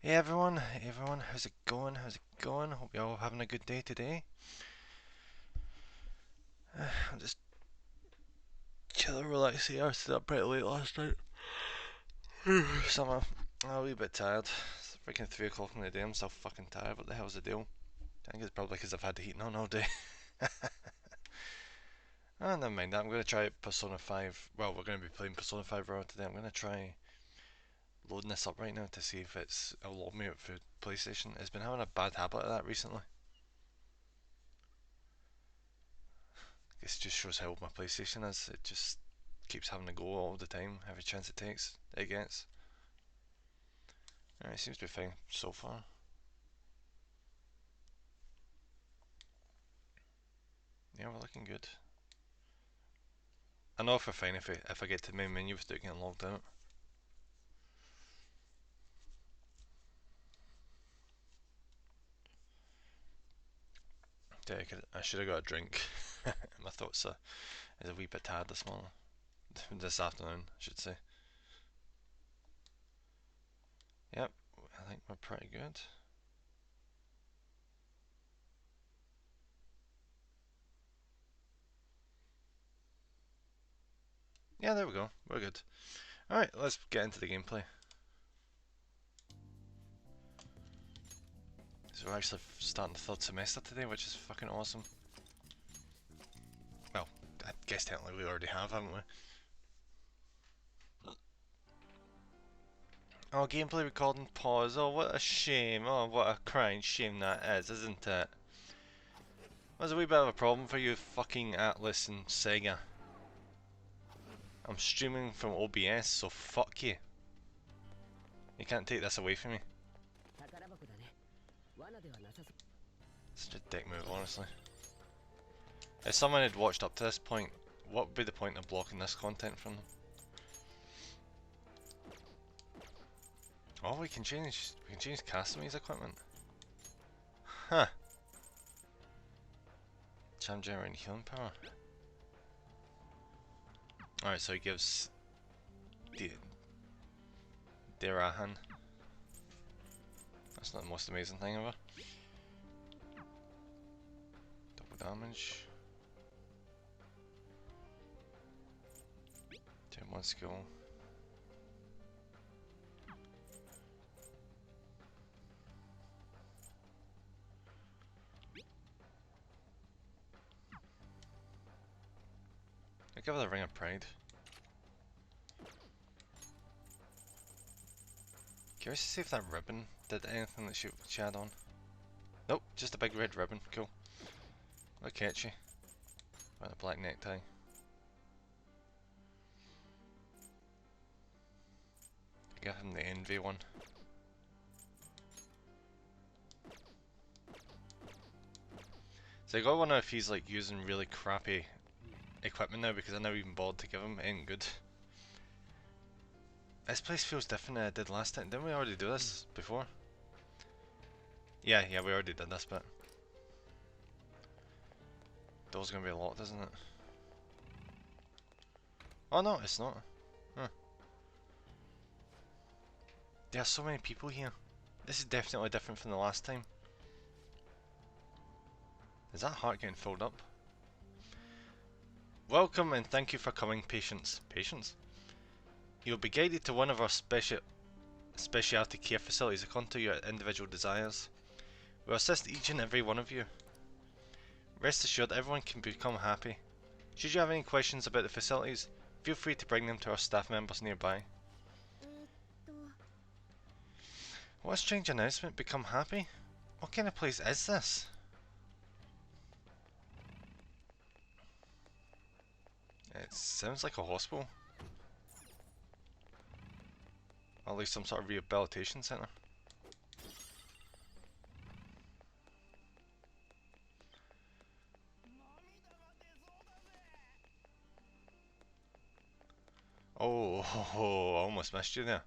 Hey everyone, how's it going? How's it going? Hope you're all having a good day today. I'm just chilling, relaxing here. I stayed up pretty late last night. So I'm a wee bit tired. It's freaking 3 o'clock in the day. I'm still fucking tired. What the hell's the deal? I think it's probably because I've had the heating on all day. Ah, never mind that. I'm going to try Persona 5. Well, we're going to be playing Persona 5 Royal today. I'm going to try loading this up right now to see if it'll load me up for PlayStation. It's been having a bad habit of that recently. It just shows how old my PlayStation is. It just keeps having to go all the time, every chance it gets. It seems to be fine so far. Yeah, we're looking good. I know if we're fine if I get to the main menu without getting logged out. Yeah, I should have got a drink. My thoughts is a wee bit tired this morning. This afternoon, I should say. Yep, I think we're pretty good. Yeah, there we go. We're good. Alright, let's get into the gameplay. So we're actually starting the third semester today, which is fucking awesome. Well, I guess technically we already have, haven't we? Oh, gameplay recording pause. Oh, what a shame. Oh, what a crying shame that is, isn't it? There's a wee bit of a problem for you fucking Atlas and Sega. I'm streaming from OBS, so fuck you. You can't take this away from me. Such a dick move, honestly. If someone had watched up to this point, what would be the point of blocking this content from them? Oh, we can change Casamy's equipment. Huh. Charm generating healing power. Alright, so he gives Dirahan. That's not the most amazing thing ever. Double damage. Turn one skill. I give her the Ring of Pride. Curious to see if that ribbon did anything that she had on. Nope, just a big red ribbon. Cool. Look catchy. And a black necktie. Give him the envy one. So I gotta wonder if he's like using really crappy equipment now because I never even bothered to give him. Ain't good. This place feels different than it did last time. Didn't we already do this before? Yeah, we already did this bit. Door's gonna be locked, isn't it? Oh no, it's not. Huh. There are so many people here. This is definitely different from the last time. Is that heart getting filled up? Welcome and thank you for coming, patients. Patients? You'll be guided to one of our specialty care facilities according to your individual desires. We'll assist each and every one of you. Rest assured everyone can become happy. Should you have any questions about the facilities, feel free to bring them to our staff members nearby. What a strange announcement, become happy? What kind of place is this? It sounds like a hospital. Or at least some sort of rehabilitation centre. Oh, I almost missed you there.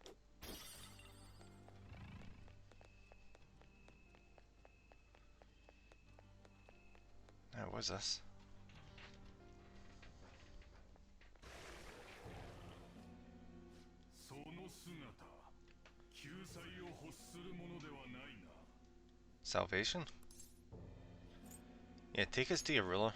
Now, what's this? Salvation? Yeah, take us to your ruler.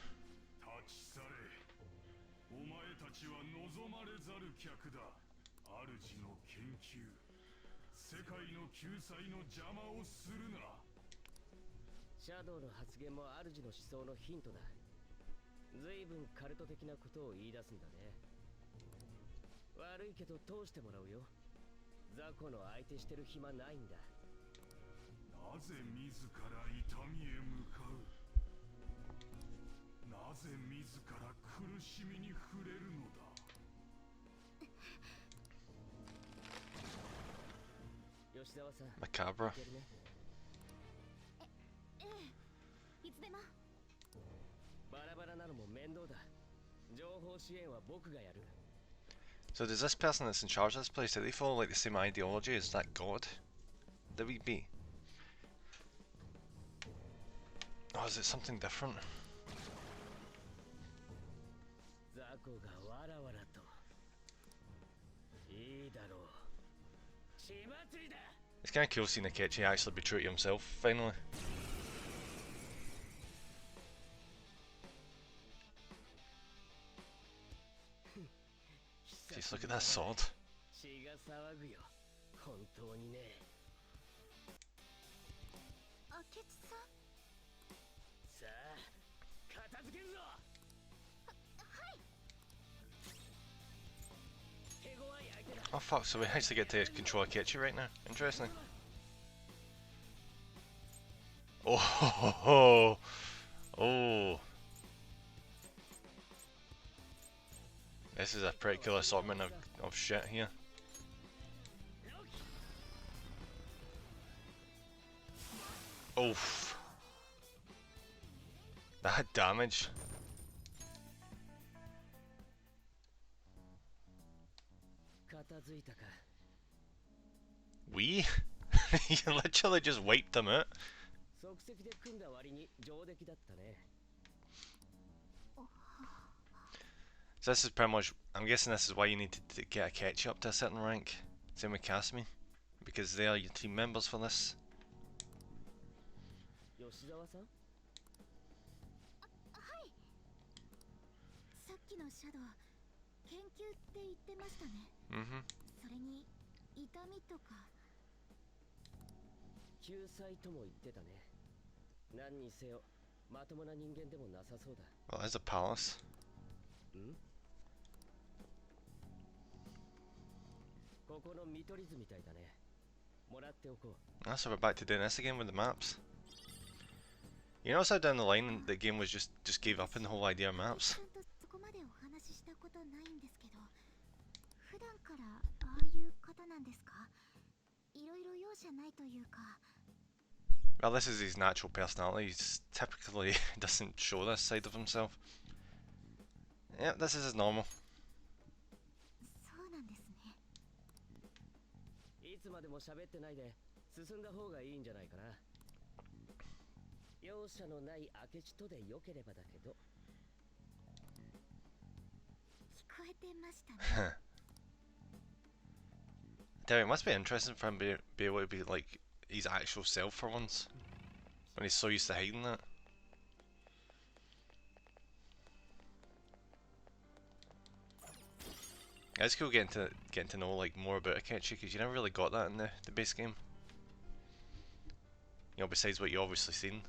Macabre. So does this person that's in charge of this place, do they follow like the same ideology as that god that we beat? Or is it something different? It's kinda cool seeing Akechi actually be true to himself, finally. Jeez, look at that sword. Oh fuck, so we actually get to control Akechi right now. Interesting. Oh, ho, ho, ho. Oh. This is a pretty cool assortment of shit here. Oof. That damage. We? You literally just wiped them out. So this is pretty much, I'm guessing this is why you need to get Akechi up to a certain rank. Same with Kasumi. Because they are your team members for this. Mm-hmm. Well, there's a palace. Ah, so we're back to doing this again with the maps. You notice how down the line the game was just gave up on the whole idea of maps? Well, this is his natural personality. He typically doesn't show this side of himself. Yep, this is his normal. Tell you, it must be interesting for him to be able to be like his actual self for once, when he's so used to hiding that. It's cool getting to know like more about Akechi, because you never really got that in the base game. You know, besides what you obviously seen.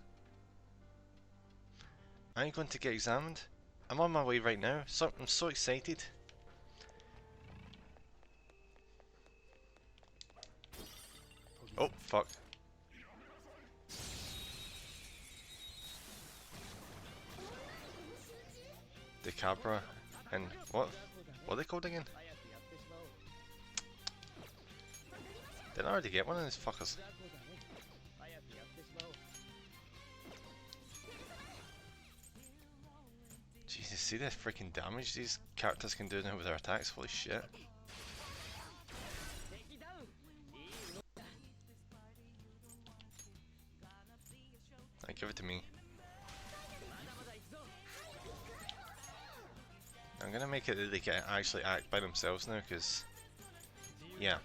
Are you going to get examined? I'm on my way right now. I'm so excited. Oh fuck. Decabra and what are they called again? Didn't I already get one of these fuckers? Jesus, see the freaking damage these characters can do now with their attacks? Holy shit. Right, give it to me. I'm gonna make it that they can actually act by themselves now, because yeah.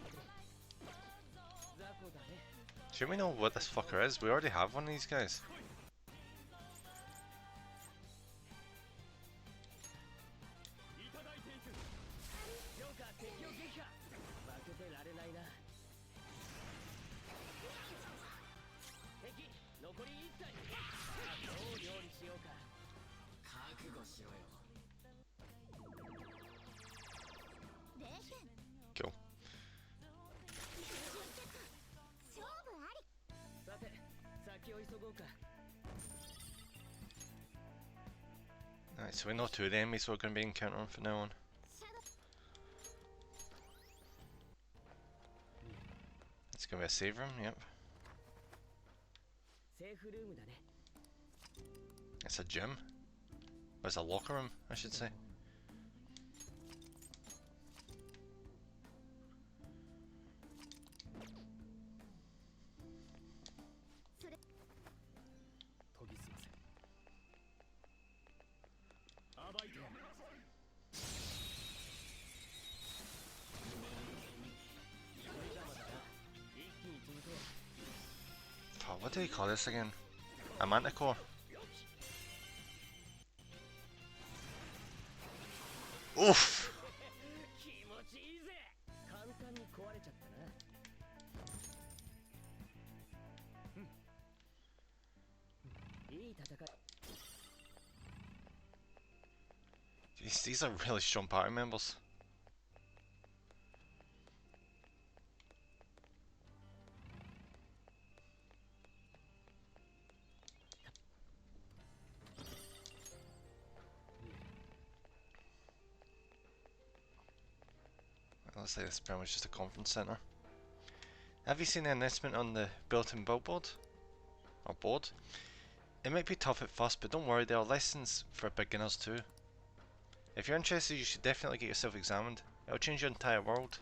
Do we know what this fucker is? We already have one of these guys. Cool. Alright, so we know two of the enemies we're going to be encountering from now on. It's going to be a save room, yep. It's a gym. Or it's a locker room, I should say. Oh, what do you call this again? A manticore? Oof! Jeez, these are really strong party members. Looks like this is pretty much just a conference centre. Have you seen the announcement on the built-in billboard? Or board? It might be tough at first, but don't worry, there are lessons for beginners too. If you're interested, you should definitely get yourself examined. It'll change your entire world.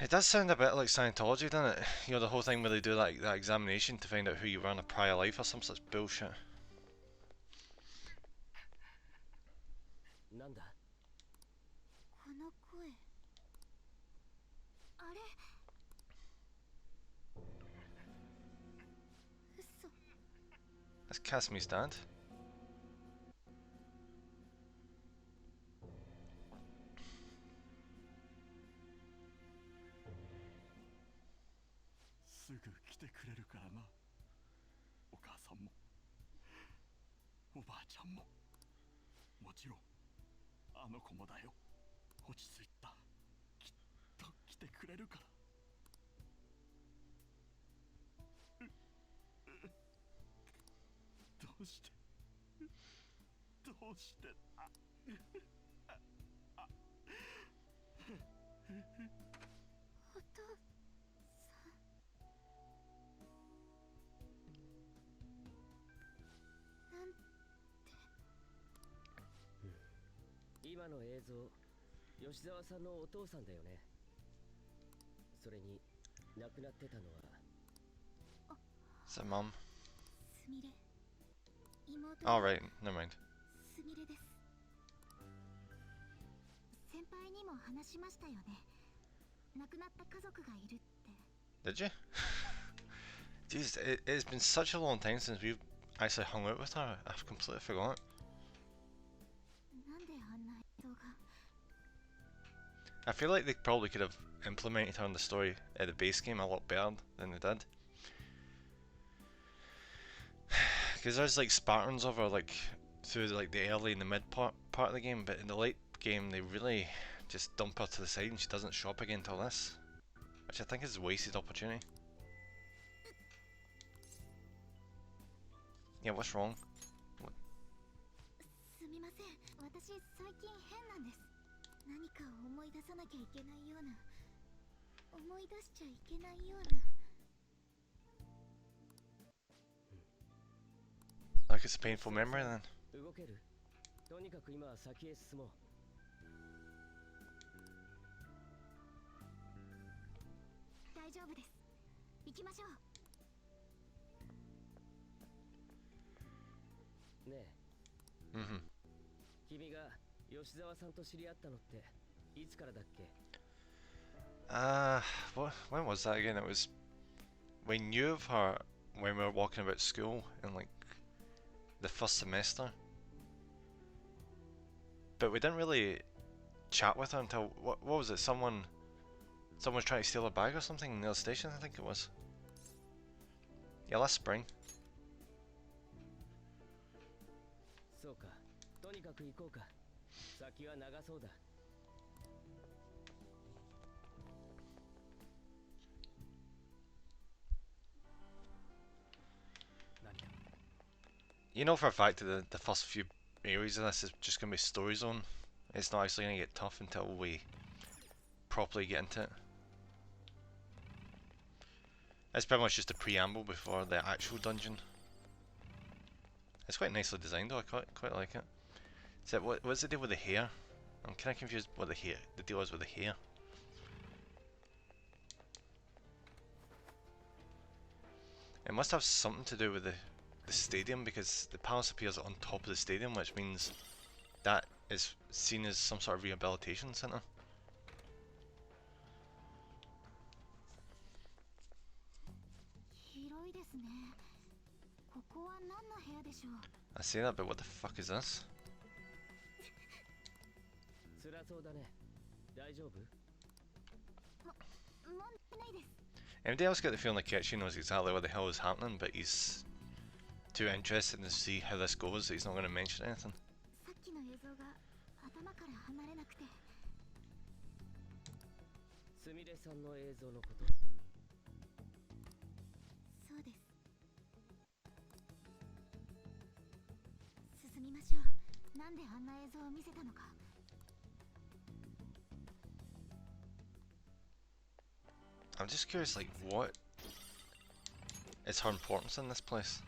It does sound a bit like Scientology, doesn't it? You know, the whole thing where they do like that examination to find out who you were in a prior life or some such bullshit. That's Kasmi's dad. Is that mum? Oh right, never mind. Did you? Jeez, it's been such a long time since we've actually hung out with her. I've completely forgotten. I feel like they probably could have implemented her in the story at the base game a lot better than they did. Because there's like Spartans of her like through like the early and the mid part of the game, but in the late game they really just dump her to the side and she doesn't show up again till this, which I think is a wasted opportunity. Yeah, what's wrong? What? Like it's a painful memory then. Uh, when was that again? It was, we knew of her when we were walking about school in like the first semester. But we didn't really chat with her until, what was it? Someone was trying to steal a bag or something near the station, I think it was. Yeah, last spring. そうか。とにかく行こうか。先は長そうだ。You know for a fact that the first few areas of this is just going to be story zone. It's not actually going to get tough until we properly get into it. It's pretty much just a preamble before the actual dungeon. It's quite nicely designed though, I quite like it. So what's the deal with the hair? I'm kind of confused what the deal is with the hair. It must have something to do with the stadium, because the palace appears on top of the stadium, which means that is seen as some sort of rehabilitation centre. I say that, but what the fuck is this? Anybody else get the feeling like Ketchy knows exactly what the hell is happening, but he's too interested to see how this goes that he's not going to mention anything? すみれさんの映像のこと。そうです。進みましょう。なんであんな映像を見せたのか。I'm just curious, like, what is her importance in this place?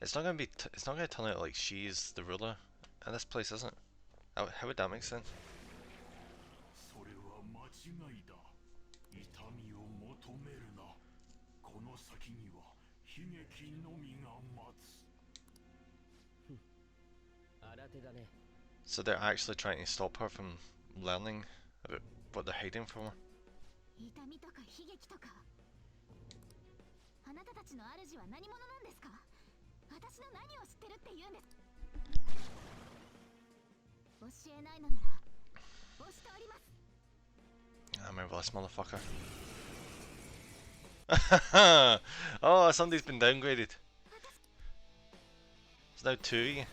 It's not going to be. It's not going to turn out like she's the ruler in this place, isn't it? How would that make sense? So they're actually trying to stop her from learning about what they're hiding from her. I remember this motherfucker. Oh, somebody's been downgraded. It's now 2.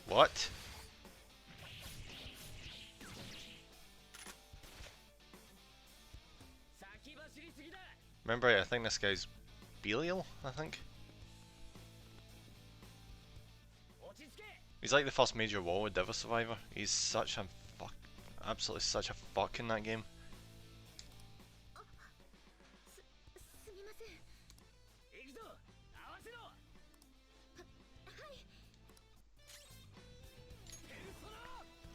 What? Remember, I think this guy's Belial, I think. He's like the first major wall with Devil Survivor. He's such a fuck, absolutely such a fuck in that game.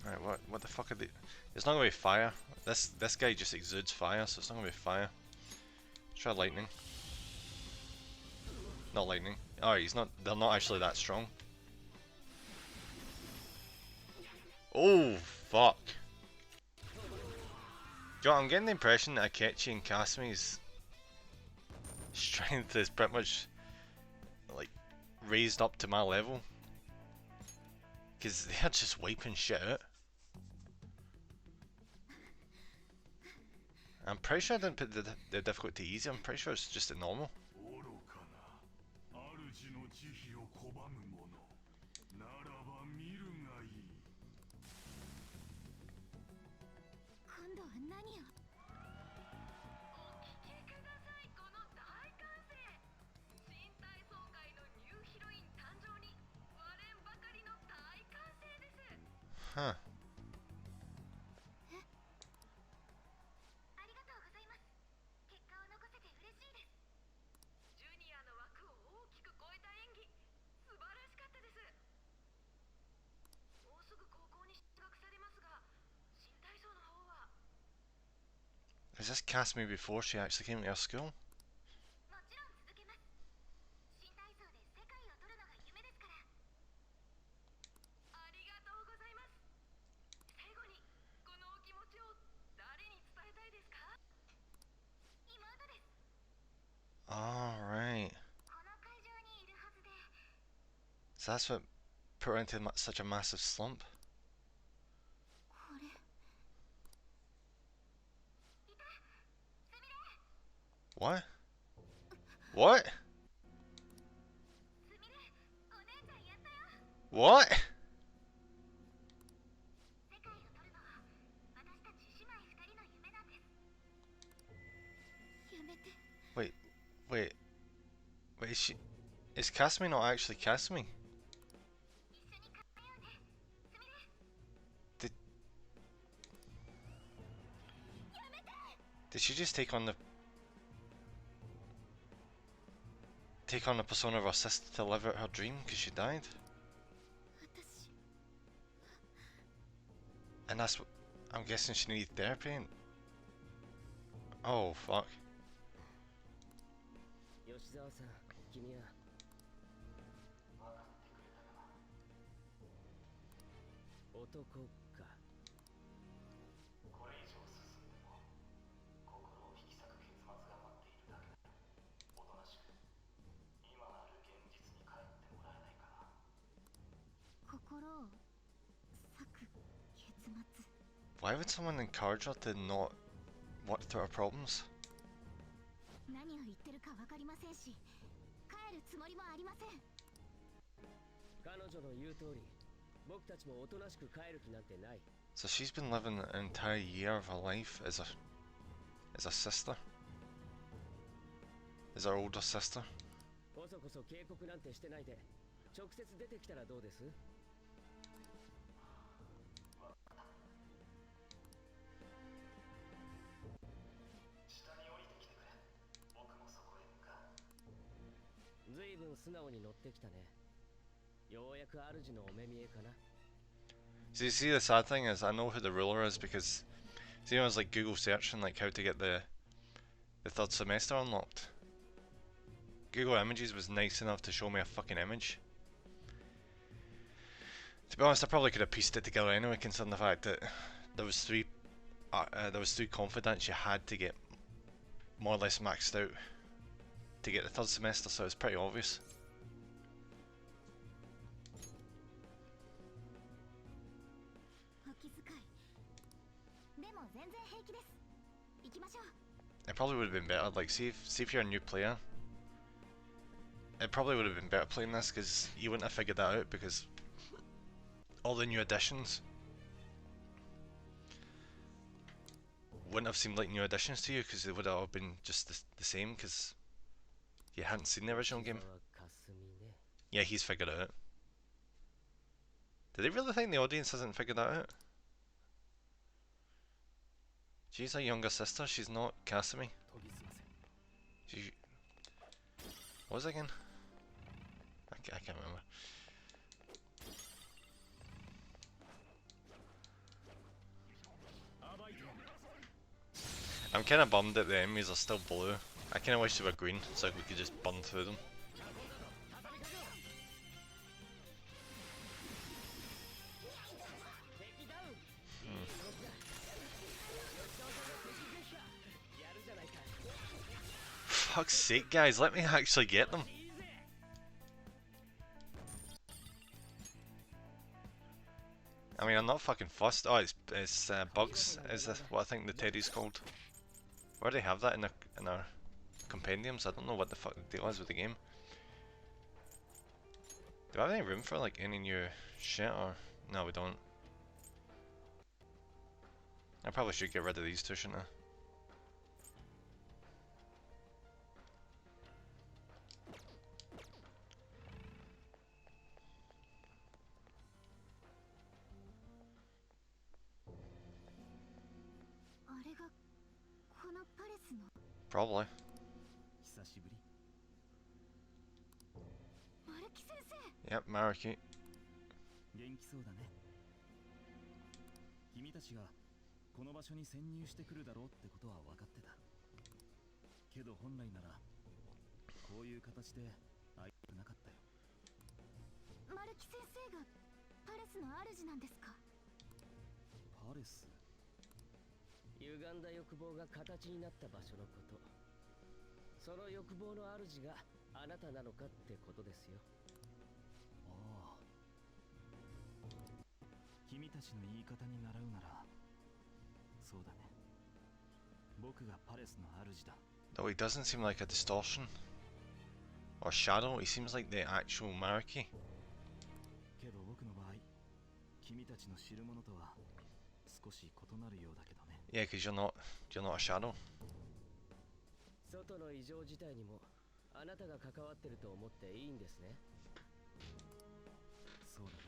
Right, what the fuck are they? It's not gonna be fire. This guy just exudes fire, so it's not gonna be fire. Try lightning. Not lightning. Alright, he's not. They're not actually that strong. Oh fuck! Yo, I'm getting the impression that Akechi and Kasumi's strength is pretty much like raised up to my level, because they're just wiping shit out. I'm pretty sure I didn't put the difficulty easy. I'm pretty sure it's just a normal. Huh. Is this Kasumi before she actually came to our school? right. So that's what put her into such a massive slump. What? What? What? Wait, wait, wait, is Kasumi not actually Kasumi? Did, did she just take on the persona of her sister to live out her dream because she died? And that's what, I'm guessing she needed therapy and... Oh, fuck. 吉沢さん、君は男か。Why would someone encourage her to not work through her problems? 何を言ってるかわかりませんし、帰るつもりもありません。彼女の言う通り、僕たちもおとなしく帰る気なんてない。So she's been living an entire year of her life as a sister, as her older sister. こそこそ警告なんてしてないで、直接出てきたらどうです？ずいぶん素直に乗ってきたね。ようやく主のお目見えかな。 So you see, the sad thing is, I know who the ruler is because, see, I was like Google searching like how to get the third semester unlocked. Google Images was nice enough to show me a fucking image. To be honest, I probably could have pieced it together anyway, considering the fact that there was three confidants you had to get more or less maxed out to get the third semester, so it's pretty obvious. お気遣い。でも全然平気です。行きましょう。 It probably would have been better, like, see if you're a new player. It probably would have been better playing this because you wouldn't have figured that out because all the new additions wouldn't have seemed like new additions to you because they would have all been just the same because you hadn't seen the original game. Yeah, he's figured it out. Do they really think the audience hasn't figured that out? She's a younger sister, she's not Kasumi. She... What was it again? I can't remember. I'm kinda bummed that the enemies are still blue. I kinda wish they were green so we could just burn through them. Fuck's sake, guys, let me actually get them. I mean, I'm not fucking fussed. Oh, it's bugs, is what I think the teddy's called. Where do they have that in our compendiums? I don't know what the fuck the deal is with the game. Do I have any room for like any new shit or... No, we don't. I probably should get rid of these two, shouldn't I? Probably. Yep, Maruki. 元気そうだね。君たちがこの場所に潜入してくるだろうってことは分かってた。けど本来ならこういう形で会いたくなかったよ。マルキ先生がパレスの主なんですか？パレス？ 歪んだ欲望が形になった場所のこと。その欲望の主があなたなのかってことですよ。ああ、君たちの言い方に習うならそうだね。僕がパレスの主だ。 Though he doesn't seem like a distortion or shadow, he seems like the actual Mariki. けど僕の場合、君たちの知るものとは少し異なるようだけどね。 Yeah, because you're not a shadow. 外の異常事態にもあなたが関わってると思っていいんですね。そうだね。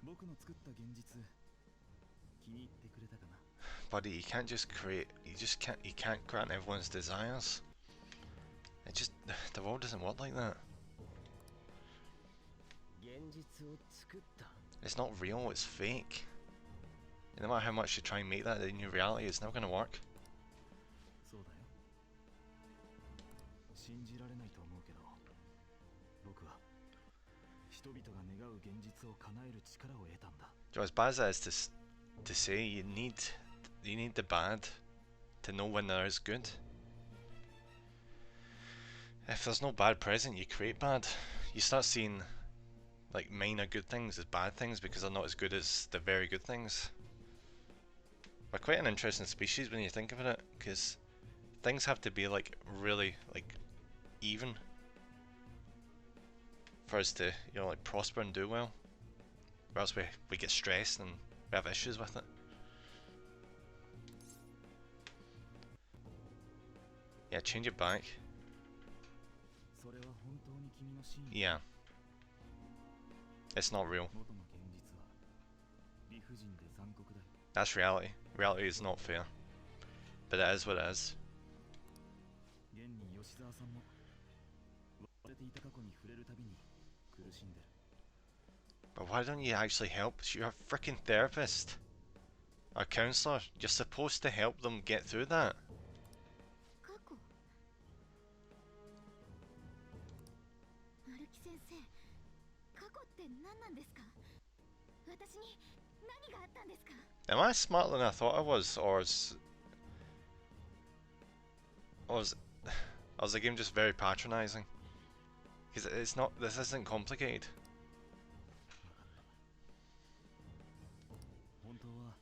僕の作った現実、気に入ってくれたかな。 Buddy, you can't just create. You can't grant everyone's desires. It just the world doesn't work like that. 現実を作った。 It's not real. It's fake. And no matter how much you try and make that in your reality, it's never gonna work. そうだよ。信じられないと思うけど、僕は人々が願う現実を叶える力を得たんだ。 Joe, as bad as that is to say, you need the bad to know when there is good. If there's no bad present, you create bad. You start seeing like minor good things as bad things because they're not as good as the very good things. We're quite an interesting species when you think about it, because things have to be like really like even for us to, you know, like prosper and do well. Or else we get stressed and we have issues with it. Yeah, change it back. それは本当に君の真意。 Yeah. It's not real. 元の現実は理不尽で残酷だよ。 That's reality. Reality is not fair. But it is what it is. 現に吉沢さんも忘れていた過去に触れるたびに苦しんでる。 But why don't you actually help? You're a freaking therapist. Or counselor. You're supposed to help them get through that. 過去。歩木先生、過去って何なんですか？私に何があったんですか？ Am I smarter than I thought I was? Or is the game just very patronizing? Because it's not, this isn't complicated. 本当は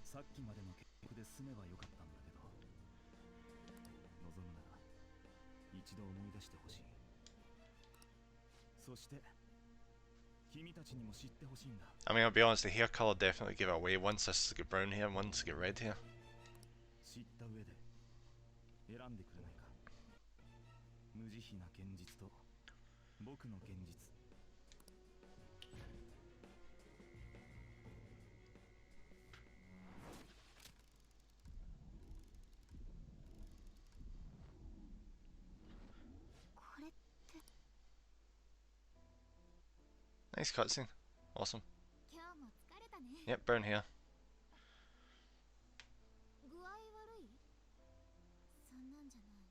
さっきまでの結局で済めばよかったんだけど、望むなら一度思い出してほしい。そして君たちにも知ってほしいんだ。 I mean, I'll be honest, the hair colour definitely gave it away. One's just got brown hair, one's got red hair. 知った上で選んでくれないか。無慈悲な現実と僕の現実。 これって Nice cutscene. Awesome. 今日も疲れたね。 Yep, brown hair. 具合悪い？そんなんじゃない。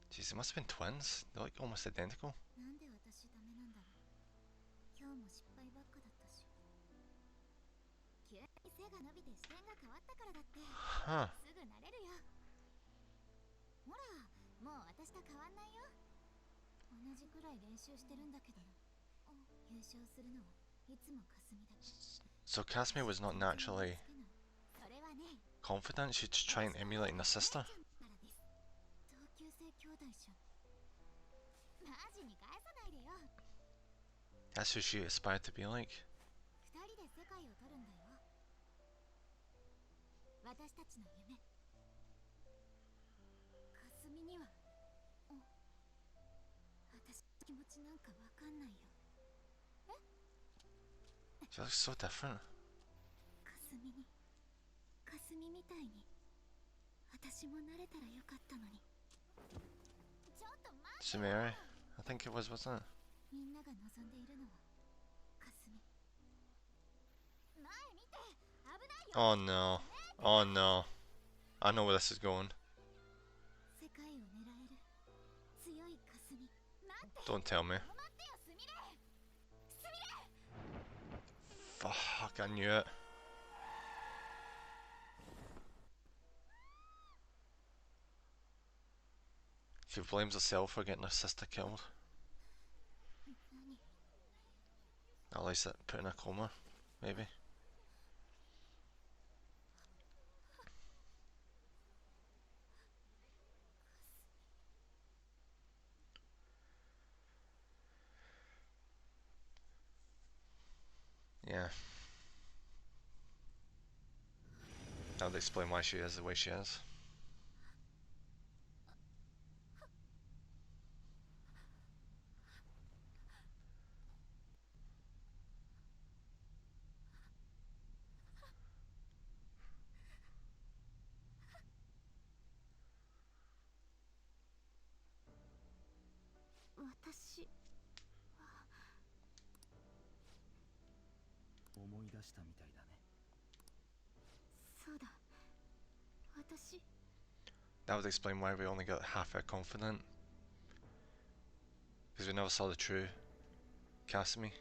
Jeez, they must have been twins. They're like almost identical. なんで私ダメなんだろう。今日も失敗ばっかだったし。急に背が伸びて視点が変わったからだって。 Huh. すぐ慣れるよ。ほら、もう私と変わんないよ。同じくらい練習してるんだけど。優勝するのはいつもかすみだ。 So Casimir was not naturally それはね。 confident. She'd try and emulate her sister. 同級生兄弟じゃん。マジに返さないでよ。 That's who she aspired to be like. 二人で世界を取るんだよ。私たちの夢。かすみには、私の気持ちなんかわかんないよ。 She looks so different. かすみに、かすみみたいに、私も慣れたらよかったのに。ちょっと待って。 Sumeri? I think it was, wasn't it? みんなが望んでいるのは、かすみ。前見て、危ないよ。 Oh no. Oh no. I know where this is going. 世界を狙える強いかすみ。待って。 Don't tell me. 待ってよ、すみれ。すみれ。 Fuck, I knew it. She blames herself for getting her sister killed. 何 At least that put in a coma, maybe. Yeah. That would explain why she is the way she is.私思い出したみたいだね。そうだ私 That would explain why we only got half our confident. Because we never saw the true Kasumi.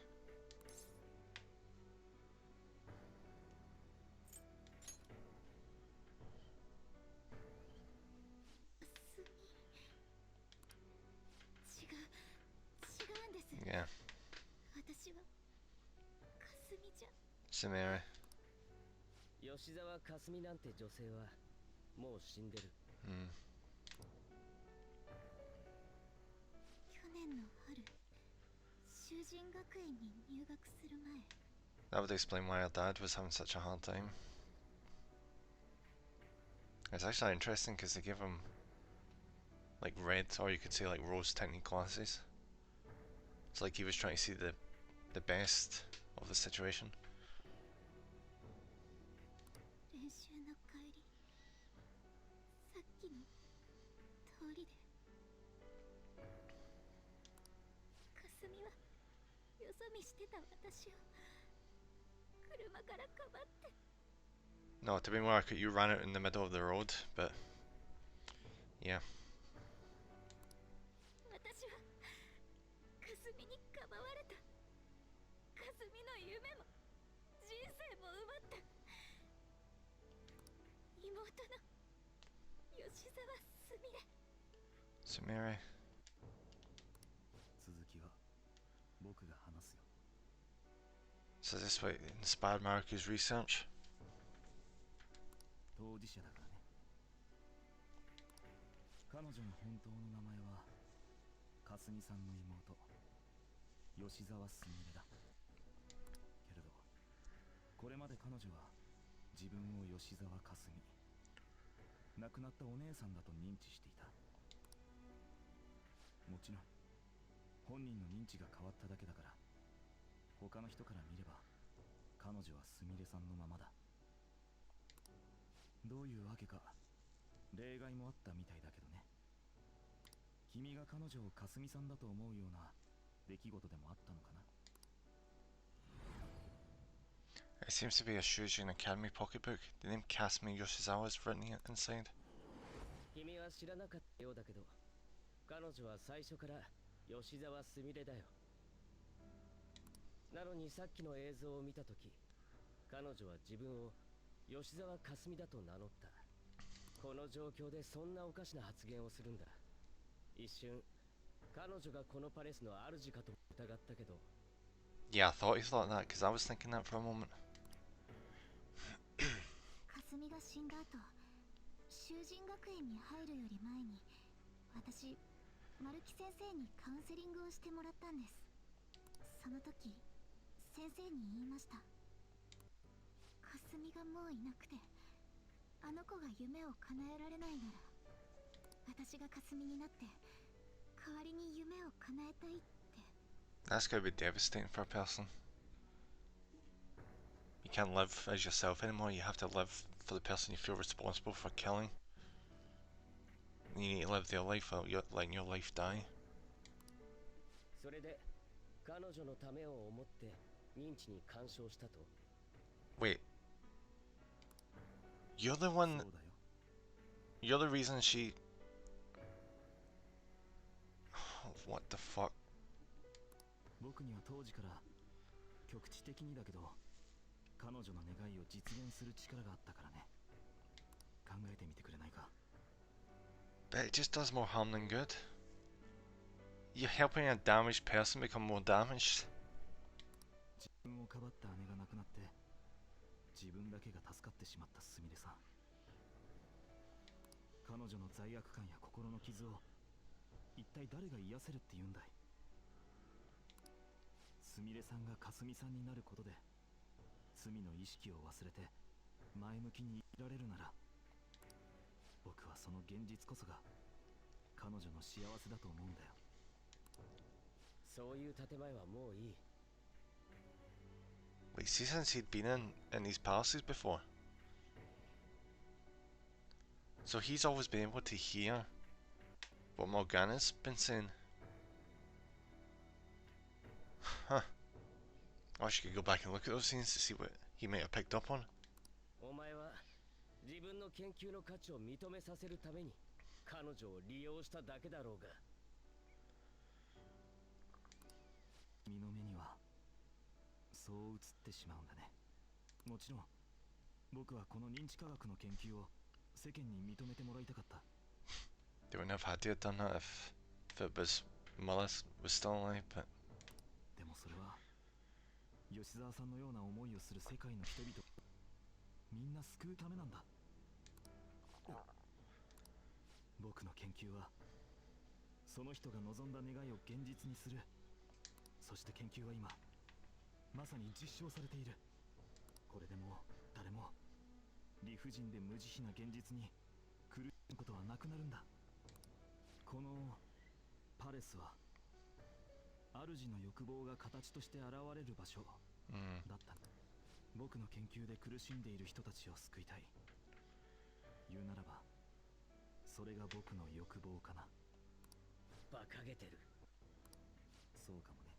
違うんです Yeah. 私はかすみじゃ Sumire. 吉沢かすみなんて女性はもう死んでる。 Hmm. 去年の春修人学園に入学する前 That would explain why her dad was having such a hard time. It's actually interesting because they give him like red, or you could say like rose tinted glasses. It's like he was trying to see the best of the situation. 練習の帰りさっきの通りでかすみはよそ見してた私を車からかばって No, to be more accurate, you ran out in the middle of the road, but yeah. 私はかすみにかばわれたかすみの夢も人生も奪った妹の吉沢すみれ Sumire. 続きは僕が話すよ。 So is this what inspired Maruku's research? 当事者だからね。彼女の本当の名前はかすみさんの妹吉沢すみれだ。けれどこれまで彼女は自分を吉沢かすみ、亡くなったお姉さんだと認知していた。もちろん本人の認知が変わっただけだから、他の人から見れば彼女はすみれさんのままだ。どういうわけか例外もあったみたいだけどね。君が彼女をかすみさんだと思うような出来事でもあったのかな。 It seems to be a Shujin Academy pocketbook. The name Kasumi Yoshizawa is written inside. 君は知らなかったようだけど、彼女は最初から吉沢すみれだよ。なのにさっきの映像を見たとき、彼女は自分を吉沢かすみだと名乗った。この状況でそんなおかしな発言をするんだ。一瞬、彼女がこのパレスの主かと疑ったけど。 Yeah, I thought he thought that because I was thinking that for a moment. かすみが死んだ後修人学園に入るより前に私丸木先生にカウンセリングをしてもらったんです。その時先生に言いました。かすみがもういなくてあの子が夢を叶えられないなら私がかすみになって代わりに夢を叶えたいって。 That's gotta be devastating for a person. You can't live as yourself anymore. You have to live for the person you feel responsible for killing. You need to live their life without letting your life die. それで彼女のためを思って認知に干渉したと。 Wait. You're the one. そうだよ。 You're the reason she. What the fuck? 僕には当時から局地的にだけど彼女の願いを実現する力があったからね。考えてみてくれないか。But it just does more harm than good. You're helping a damaged person become more damaged. 自分をかばった姉が亡くなって自分だけが助かってしまったすみれさん。彼女の罪悪感や心の傷を一体誰が癒せるって言うんだい。すみれさんがかすみさんになることで罪の意識を忘れて前向きに生きられるなら、僕はその現実こそが彼女の幸せだと思うんだよ。そういう建前はもういい。 Wait, see, since he'd been in these palaces before, so he's always been able to hear what Morgana's been saying. Huh. I wish you could go back and look at those scenes to see what he might have picked up on. お前は自分の研究の価値を認めさせるために彼女を利用しただけだろうが。君の目にはそう映ってしまうんだね。もちろん僕はこの認知科学の研究を世間に認めてもらいたかった。 They wouldn't have had to have done that if it was Mullis was still alive, but でもそれは吉沢さんのような思いをする世界の人々みんな救うためなんだ。僕の研究はその人が望んだ願いを現実にする。そして研究は今まさに実証されている。これでもう誰も理不尽で無慈悲な現実に苦しむことはなくなるんだ。このパレスは主の欲望が形として現れる場所だった。僕の研究で苦しんでいる人たちを救いたい。言うならばそれが僕の欲望かな。馬鹿げてる。そうかもね。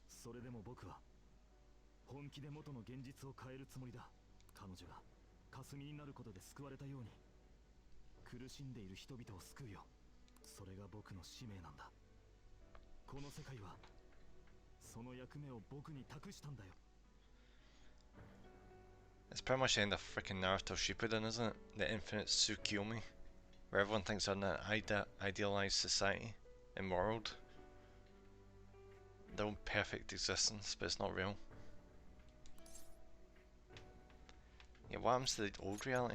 それでも僕は本気で元の現実を変えるつもりだ。彼女が霞になることで救われたように苦しんでいる人々を救うよ。それが僕の使命なんだ。この世界はその役目を僕に託したんだよ。 it's pretty much the end of freaking Naruto Shippuden, isn't it? The infinite Tsukiyomi, where everyone thinks they're in an idealized society and world, their own perfect existence, but it's not real. Yeah, what happens to the old reality?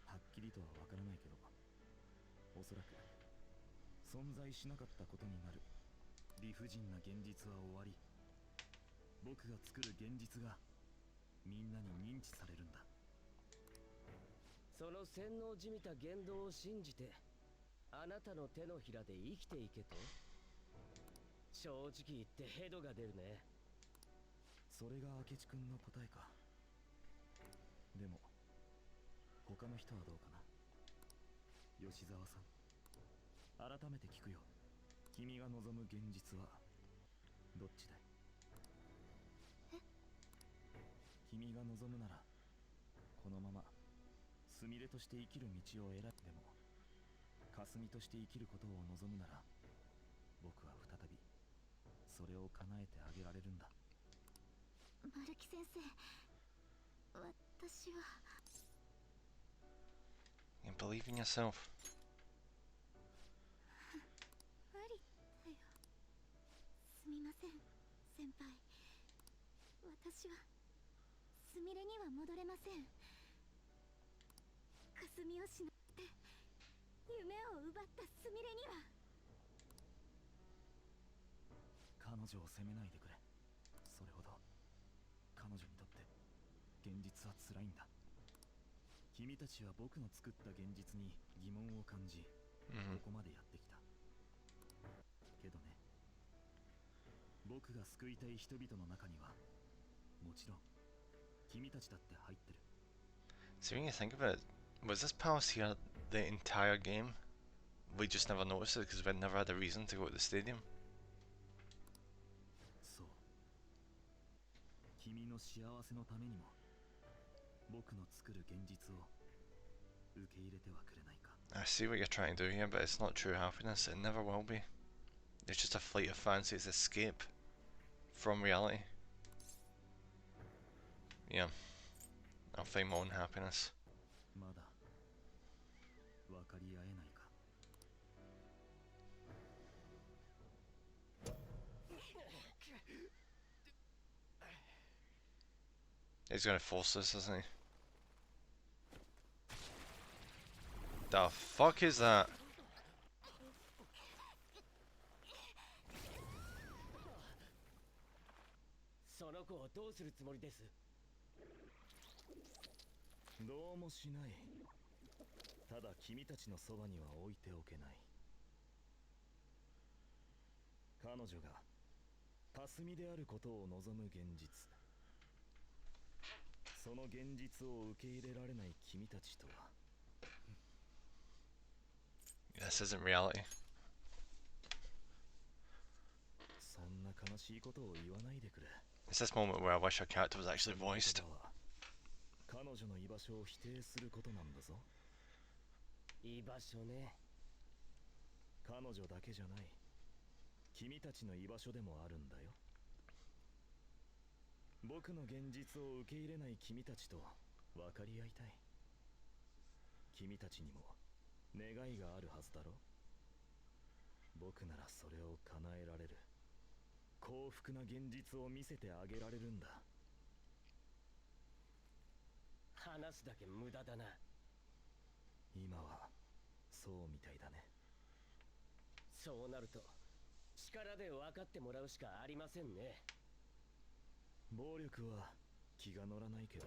はっきりとはわからないけど、おそらく存在しなかったことになる理不尽な現実は終わり、僕が作る現実がみんなに認知されるんだ。その洗脳じみた言動を信じてあなたの手のひらで生きていけと。正直言ってヘドが出るね。それが明智君の答えか。でも他の人はどうかな。吉沢さん、改めて聞くよ。君が望む現実はどっちだい？君が望むならこのまますみれとして生きる道を選んでも、かすみとして生きることを望むなら僕は再びそれを叶えてあげられるんだ。丸木先生、私は。 You believe in yourself. 無理だよ。すみません先輩、私はすみれには戻れません。かすみを失って夢を奪ったすみれには。彼女を責めないでくれ。それほど彼女にとって現実は辛いんだ。君たちは僕の作った現実に疑問を感じ、ここまでやってきた。けどね、僕が救いたい人々の中にはもちろん君たちだって入ってる。 So when you think about it, was this palace here the entire game? We just never noticed it because we never had a reason to go to the stadium. そう、君の幸せのためにも僕の作る現実を受け入れてはくれないか。 I see what you're trying to do here, but it's not true happiness. It never will be. It's just a flight of fancy. It's escape from reality. Yeah, I'll find my own happiness. まだ分かり He's gonna force this, isn't he? The fuck is that? その子をどうするつもりです？どうもしない。ただ君たちのそばには置いておけない。彼女が霞であることを望む現実、その現実を受け入れられない君たちとは。 This isn't reality. そんな悲しいことを言わないでくれ。 It's this moment where I wish our character was actually voiced. 彼女の居場所を否定することなんだぞ。居場所ね。彼女だけじゃない。君たちの居場所でもあるんだよ。僕の現実を受け入れない君たちと分かり合いたい。君たちにも願いがあるはずだろ。僕ならそれを叶えられる。幸福な現実を見せてあげられるんだ。話すだけ無駄だな。今はそうみたいだね。そうなると力で分かってもらうしかありませんね。暴力は気が乗らないけど。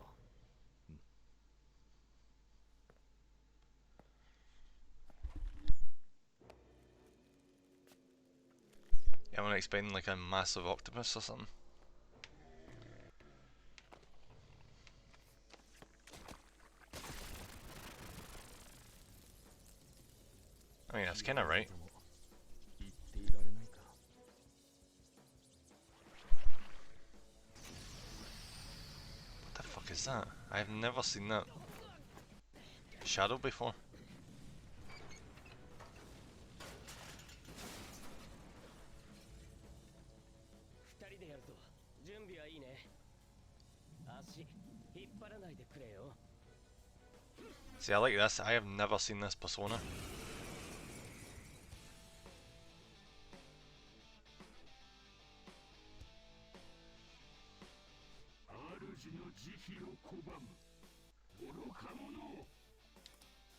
Yeah, I'm expecting like a massive octopus or something. I mean, that's kind of right. 言っていられないか。 What the fuck is that? I have never seen that shadow before. 二人でやると準備はいいね。足引っ張らないでくれよ。 See, I like this. I have never seen this persona. 主の慈悲を拒む愚か者。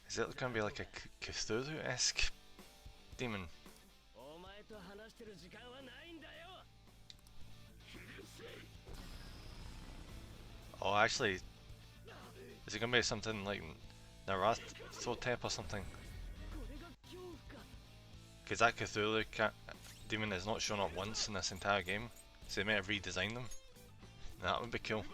Is it going to be like a Cthulhu-esque demon? お前と話してる時間はないんだよ。 Oh, actually, is it going to be something like Naruto-type or something? これが恐怖か。 Because that Cthulhu demon has not shown up once in this entire game, so they might have redesigned them. That would be cool.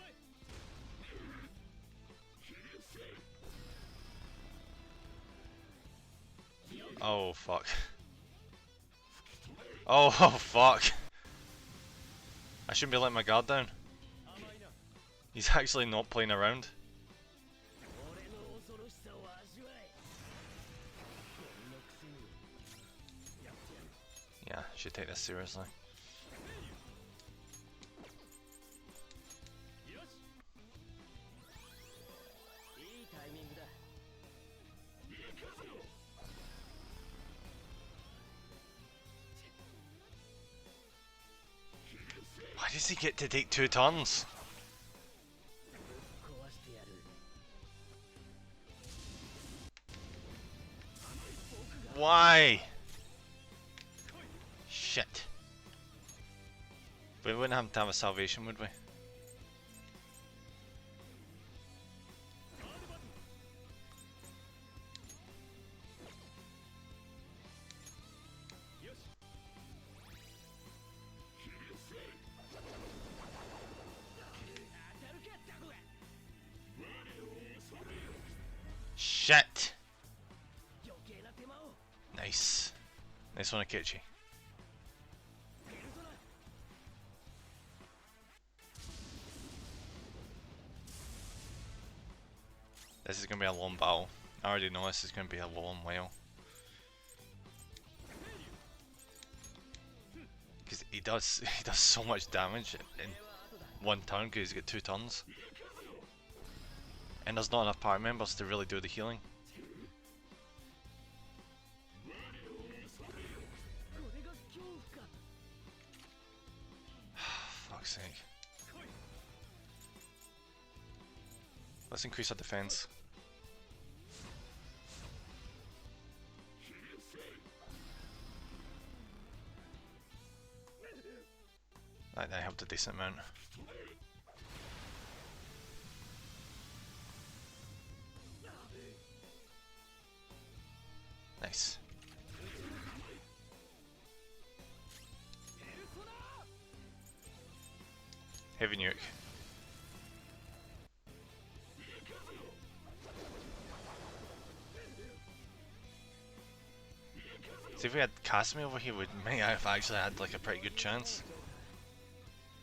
Oh fuck. Oh, fuck. I shouldn't be letting my guard down. He's actually not playing around. 俺の恐ろしさを味わえ。ゴミのくせにやってやる。 Yeah, should take this seriously. よし。いいタイミングだ。 Why does he get to take 2 turns? 壊してやる。 Why? Shit. We wouldn't have to have a salvation, would we? Shit! 余計な手間を。 Nice. Nice one, Akechi. This is going to be a long battle. I already know this is going to be a long while. Because he does so much damage in one turn because he's got 2 turns. And there's not enough party members to really do the healing. これが恐怖か。 Fuck's sake. Let's increase our defense. That helped a decent amount. Nice. Heavy nuke. See, if we had Casimir over here, we might have actually had like a pretty good chance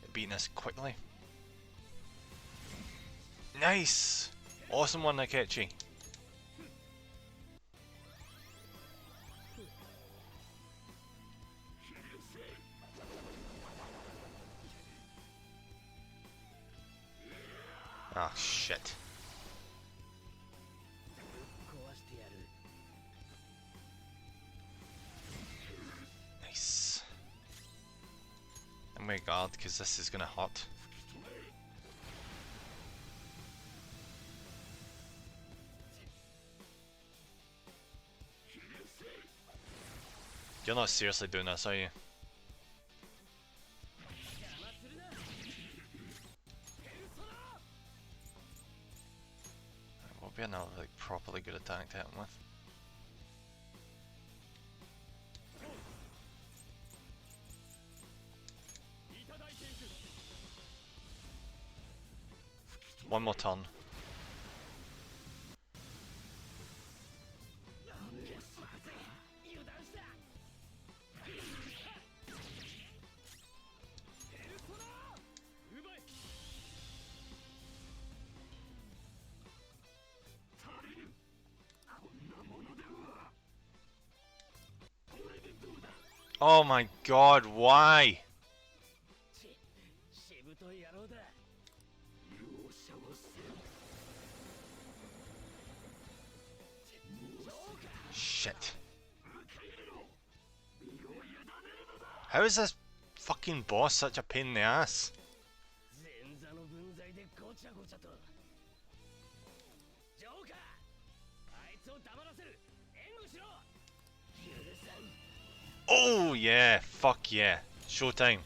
at beating us quickly. Nice! Awesome one, Akechi. Ah, shit. Nice. I'm gonna guard because this is gonna hurt. You're not seriously doing this, are you? What would be another like properly good attack to hit him with? One more turn. Oh my god, why? Shit. How is this fucking boss such a pain in the ass? Oh yeah, fuck yeah. Showtime.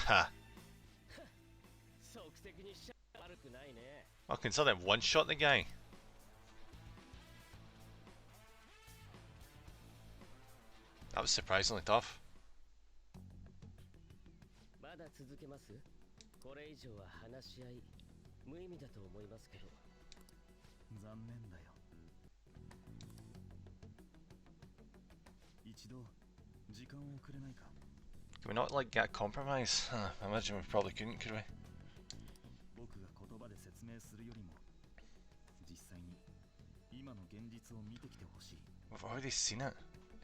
Ha. I consider him one shot the guy. That was surprisingly tough. Can we not like get a compromise? I imagine we probably couldn't, could we? We've already seen it.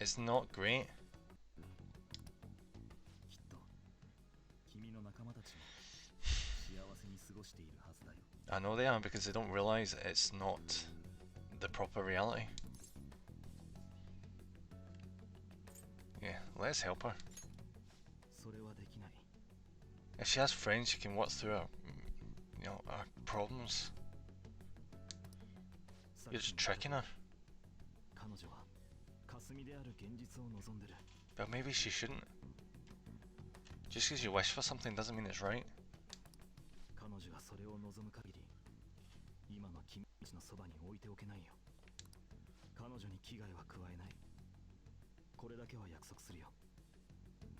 It's not great. I know they are because they don't realise it's not the proper reality. Yeah, let's help her. If she has friends, she can work through her, you know, her problems. You're just tricking her. But maybe she shouldn't. Just because you wish for something doesn't mean it's right.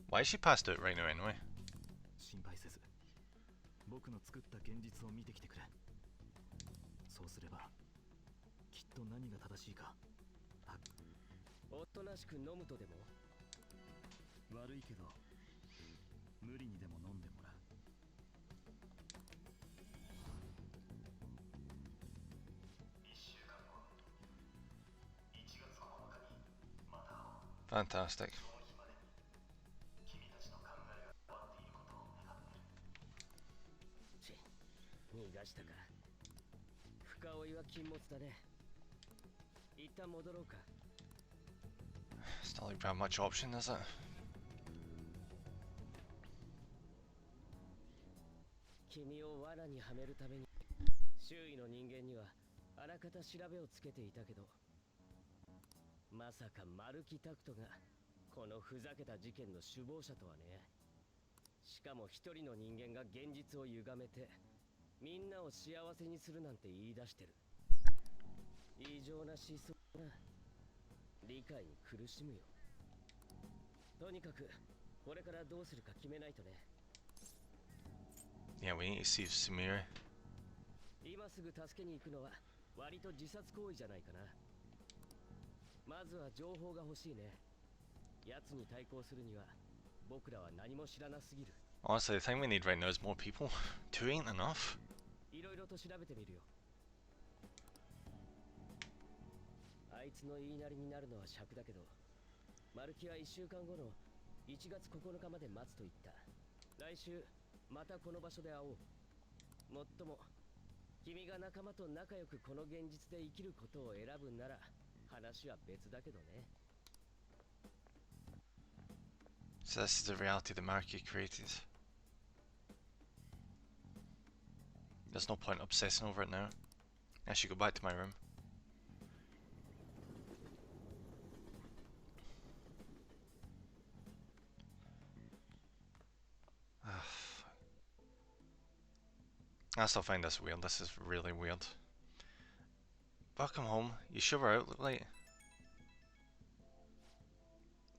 Why is she passed out right now anyway? Fantastic. 禁物だね。一旦戻ろうか。 It's not like we have much option, is it? 君を罠にはめるために周囲の人間にはあらかた調べをつけていたけど、まさかマルキタクトがこのふざけた事件の首謀者とはね。しかも一人の人間が現実を歪めてみんなを幸せにするなんて言い出してる。異常な思想だな。理解に苦しむよ。とにかくこれからどうするか決めないとね。 Yeah, we need to see Samira. 今すぐ助けに行くのは割と自殺行為じゃないかな。まずは情報が欲しいね。奴に対抗するには僕らは何も知らなすぎる。 Honestly, the thing we need right now is more people. Two ain't enough. いろいろと調べてみるよ。あいつの言いなりになるのは尺だけど、マルキは1週間後の1月9日まで待つと言った。来週またこの場所で会おう。もっとも君が仲間と仲良くこの現実で生きることを選ぶなら話は別だけどね。 So this is the reality that Marky created. There's no point obsessing over it now. I should go back to my room. I still find this weird. This is really weird. Welcome home. You sure we're out late?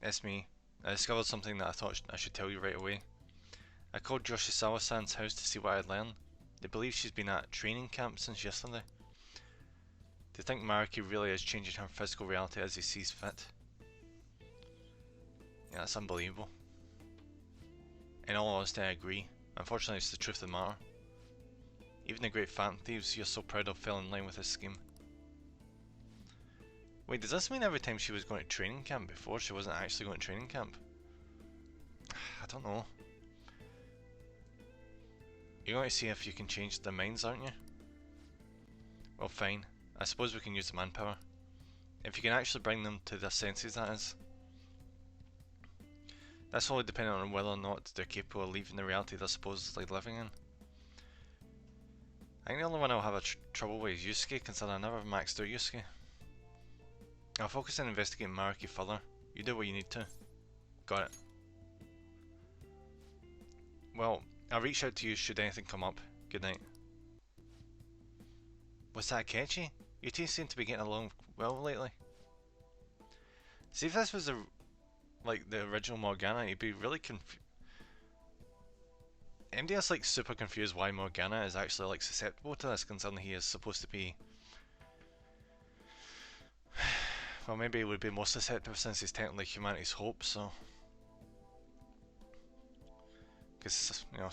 It's me. I discovered something that I thought I should tell you right away. I called Yoshizawa-san's house to see what I'd learned. They believe she's been at training camp since yesterday. They think Mariki really is changing her physical reality as he sees fit. Yeah, that's unbelievable. In all honesty, I agree. Unfortunately, it's the truth of the matter. Even the great phantom thieves you're so proud of fell in line with this scheme. Wait, does this mean every time she was going to training camp before, she wasn't actually going to training camp? I don't know. You're going to see if you can change their minds, aren't you? Well, fine. I suppose we can use the manpower. If you can actually bring them to their senses, that is. That's only dependent on whether or not they're capable of leaving the reality they're supposedly living in. I think the only one I'll have trouble with is Yusuke, considering I never maxed out Yusuke. I'll focus on investigating Mariki further. You do what you need to. Got it. Well, I'll reach out to you should anything come up. Good night. Was that Akechi? You two seem to be getting along well lately. See, if this was the original Morgana, you'd be really confused. MD's like super confused why Morgana is actually like susceptible to this, considering he is supposed to be. Well, maybe he would be more susceptible since he's technically humanity's hope, so. Because, you know,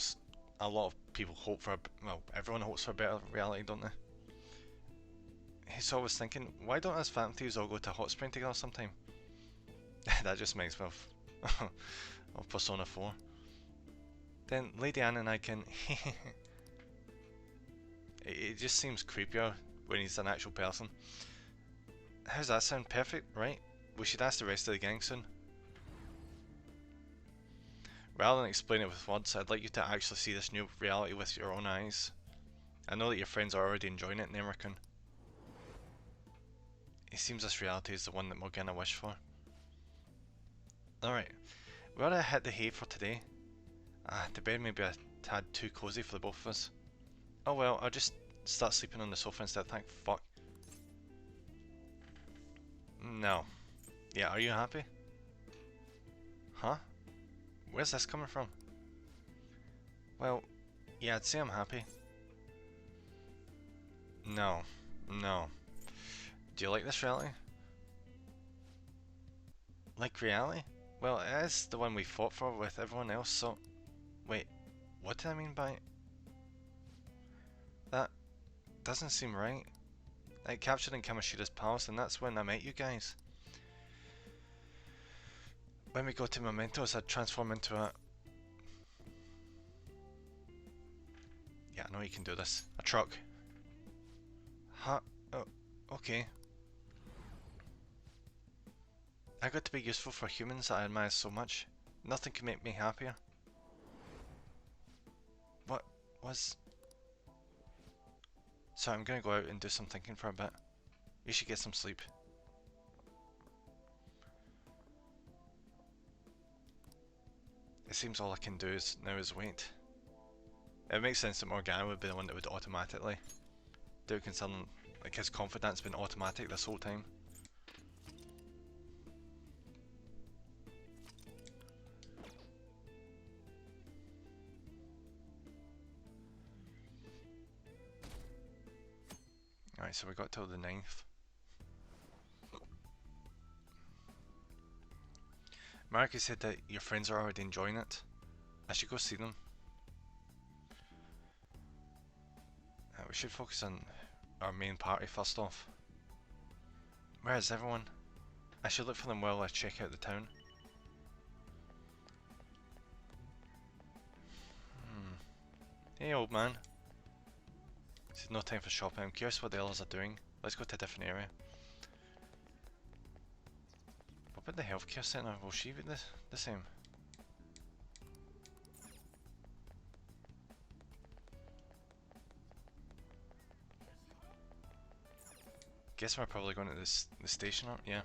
a lot of people hope for, well, everyone hopes for a better reality, don't they? So I was thinking, why don't us Phantom Thieves all go to Hot Spring together sometime? That just makes me of Persona 4. Then Lady Anne and I can. It just seems creepier when he's an actual person. How's that sound? Perfect, right? We should ask the rest of the gang soon. Rather than explain it with words, I'd like you to actually see this new reality with your own eyes. I know that your friends are already enjoying it, Nemrikun. It seems this reality is the one that Morgana wished for. Alright, we ought to hit the hay for today. The bed may be a tad too cozy for the both of us. Oh well, I'll just start sleeping on the sofa instead, thank fuck. No. Yeah, are you happy? Huh? Where's this coming from? Well, yeah, I'd say I'm happy. No. No. Do you like this reality? Like reality? Well, it is the one we fought for with everyone else, so... Wait, what did I mean by... That doesn't seem right. I captured in Kamoshida's palace, and that's when I met you guys. When we go to Mementos, I'd transform into a... Yeah, I know you can do this. A truck. Huh? Oh, okay. I got to be useful for humans that I admire so much. Nothing can make me happier. What was... So I'm gonna go out and do some thinking for a bit. You should get some sleep. It seems all I can do now is wait. It makes sense that Morgana would be the one that would automatically do it, concerning like his confidence been automatic this whole time. Alright, so we got till the 9th. Marcus said that your friends are already enjoying it. I should go see them. We should focus on our main party first off. Where is everyone? I should look for them while I check out the town. Hey old man. This is no time for shopping. I'm curious what the others are doing. Let's go to a different area. What about the healthcare centre? Will she be the same? Guess we're probably going to the station, yeah.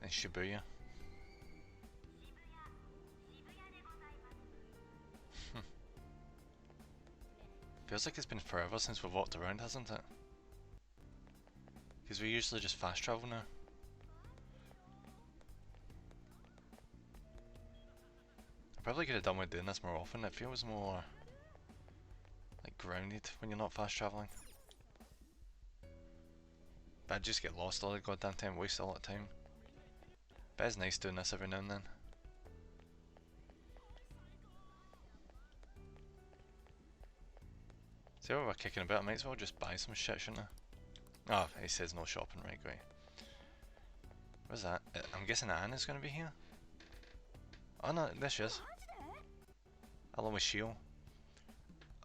In Shibuya. Feels like it's been forever since we've walked around, hasn't it? Because we usually just fast travel now. I probably could have done with doing this more often. It feels more like grounded when you're not fast traveling. But I just get lost all the goddamn time, waste a lot of time. But it's nice doing this every now and then. See what we're kicking about, I might as well just buy some shit, shouldn't I? Oh, he says no shopping, right, great. What's that? I'm guessing Anna's gonna be here? Oh no, there she is. Along with Shio.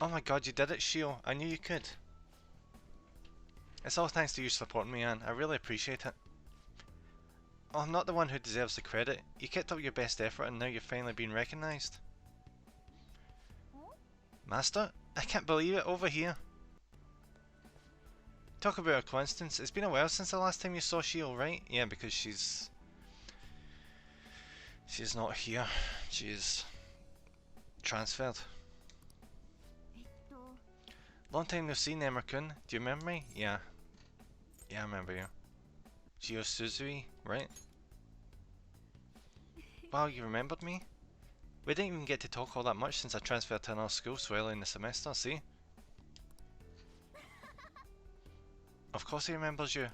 Oh my god, you did it, Shio. I knew you could. It's all thanks to you supporting me, Anne. I really appreciate it. Oh, I'm not the one who deserves the credit. You kept up your best effort and now you're finally being recognised. Master? I can't believe it, over here. Talk about a coincidence. It's been a while since the last time you saw Shio, right? Yeah, because she's not here. She's transferred. Long time no see, Nemur-kun. Do you remember me? Yeah. Yeah, I remember you. Shio Suzui, right? Wow, you remembered me? We didn't even get to talk all that much since I transferred to another school so early in the semester, see? Of course he remembers you.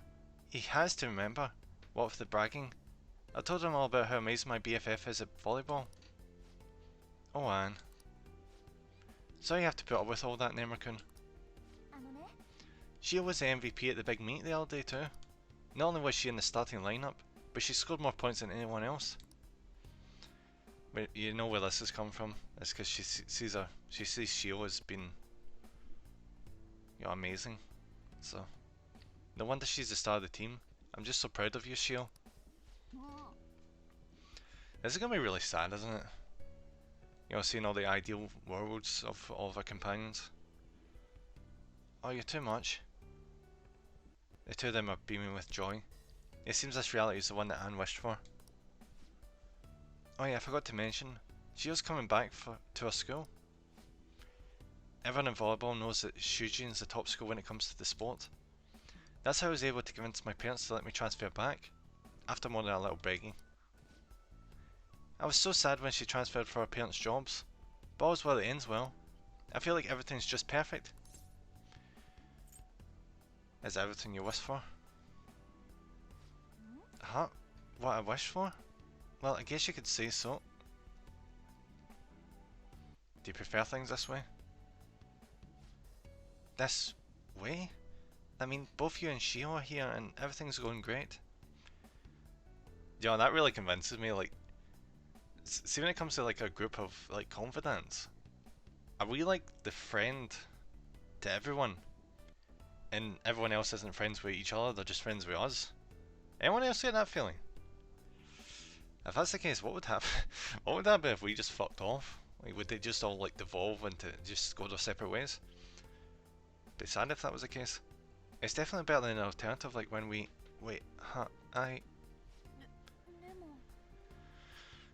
He has to remember. What with the bragging? I told him all about how amazing my BFF is at volleyball. Oh, Anne. Sorry you have to put up with all that, Nemur-kun. She was the MVP at the big meet the other day too. Not only was she in the starting lineup, but she scored more points than anyone else. But you know where this has come from. It's because she sees Shio as being, you know, amazing. So, no wonder she's the star of the team. I'm just so proud of you, Shio. This is gonna be really sad, isn't it? You know, seeing all the ideal worlds of all of our companions. Oh, you're too much. The two of them are beaming with joy. It seems this reality is the one that Anne wished for. Oh yeah, I forgot to mention, Shio's coming back to our school. Everyone in volleyball knows that Shujin is the top school when it comes to the sport. That's how I was able to convince my parents to let me transfer back, after more than a little begging. I was so sad when she transferred for her parents' jobs, but all's well that ends well. I feel like everything's just perfect. Is everything you wish for? Huh? What I wish for? Well, I guess you could say so. Do you prefer things this way? This way? I mean, both you and Shio are here and everything's going great. Yeah, that really convinces me, like, See, when it comes to like a group of like confidants, are we like the friend to everyone, and everyone else isn't friends with each other? They're just friends with us. Anyone else get that feeling? If that's the case, what would happen? What would happen if we just fucked off? Like, would they just all like devolve into just go their separate ways? Be sad if that was the case. It's definitely better than an alternative, like when we wait. Huh?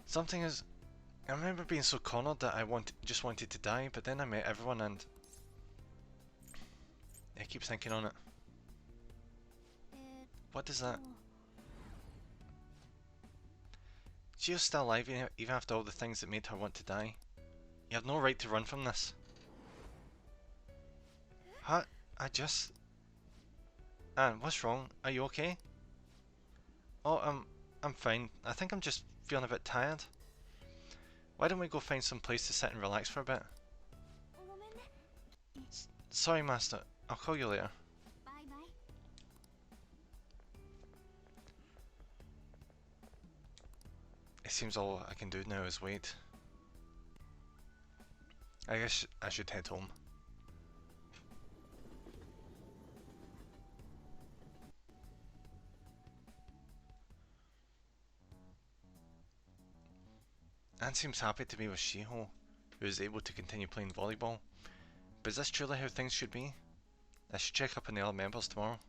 Something is. I remember being so cornered that I just wanted to die, but then I met everyone and I keep thinking on it. What does that? She's still alive even after all the things that made her want to die. You have no right to run from this. Huh? Anne, what's wrong? Are you okay? Oh, I'm fine. I think I'm just feeling a bit tired. Why don't we go find some place to sit and relax for a bit? Sorry, Master. I'll call you later. It seems all I can do now is wait. I guess I should head home. Anne seems happy to be with Shiho, who is able to continue playing volleyball. But is this truly how things should be? I should check up on the other members tomorrow.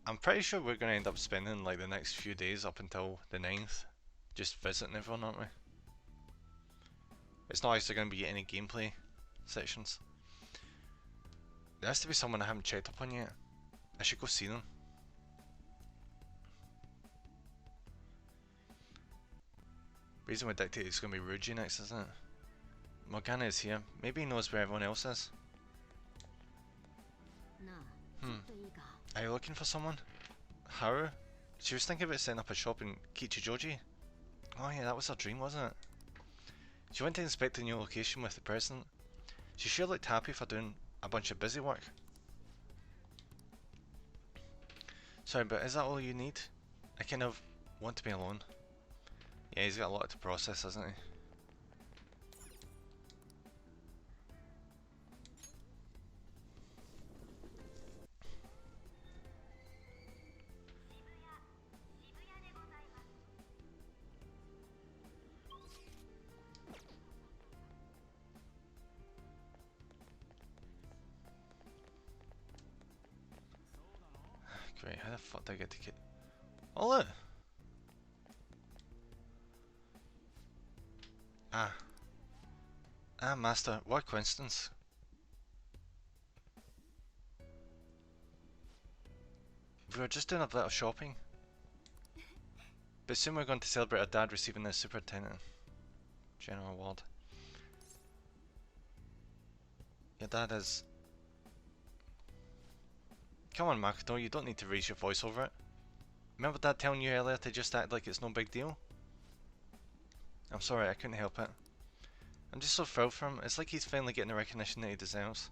I'm pretty sure we're going to end up spending like the next few days up until the 9th just visiting everyone, aren't we? It's not actually going to be any gameplay sections. There has to be someone I haven't checked up on yet. I should go see them. Reason would dictate it's going to be Ruji next, isn't it? Morgana is here. Maybe he knows where everyone else is. Are you looking for someone? Haru? She was thinking about setting up a shop in Kichijoji. Oh yeah, that was her dream, wasn't it? She went to inspect a new location with the president. She sure looked happy for doing a bunch of busy work. Sorry, but is that all you need? I kind of want to be alone. Yeah, he's got a lot to process, hasn't he? Great, how the fuck did I get to get... Oh look! Master, what coincidence. We were just doing a bit of shopping. But soon we're going to celebrate our dad receiving the Superintendent General Award. Your dad is... Come on, Makoto, you don't need to raise your voice over it. Remember Dad telling you earlier to just act like it's no big deal? I'm sorry, I couldn't help it. I'm just so thrilled for him. It's like he's finally getting the recognition that he deserves.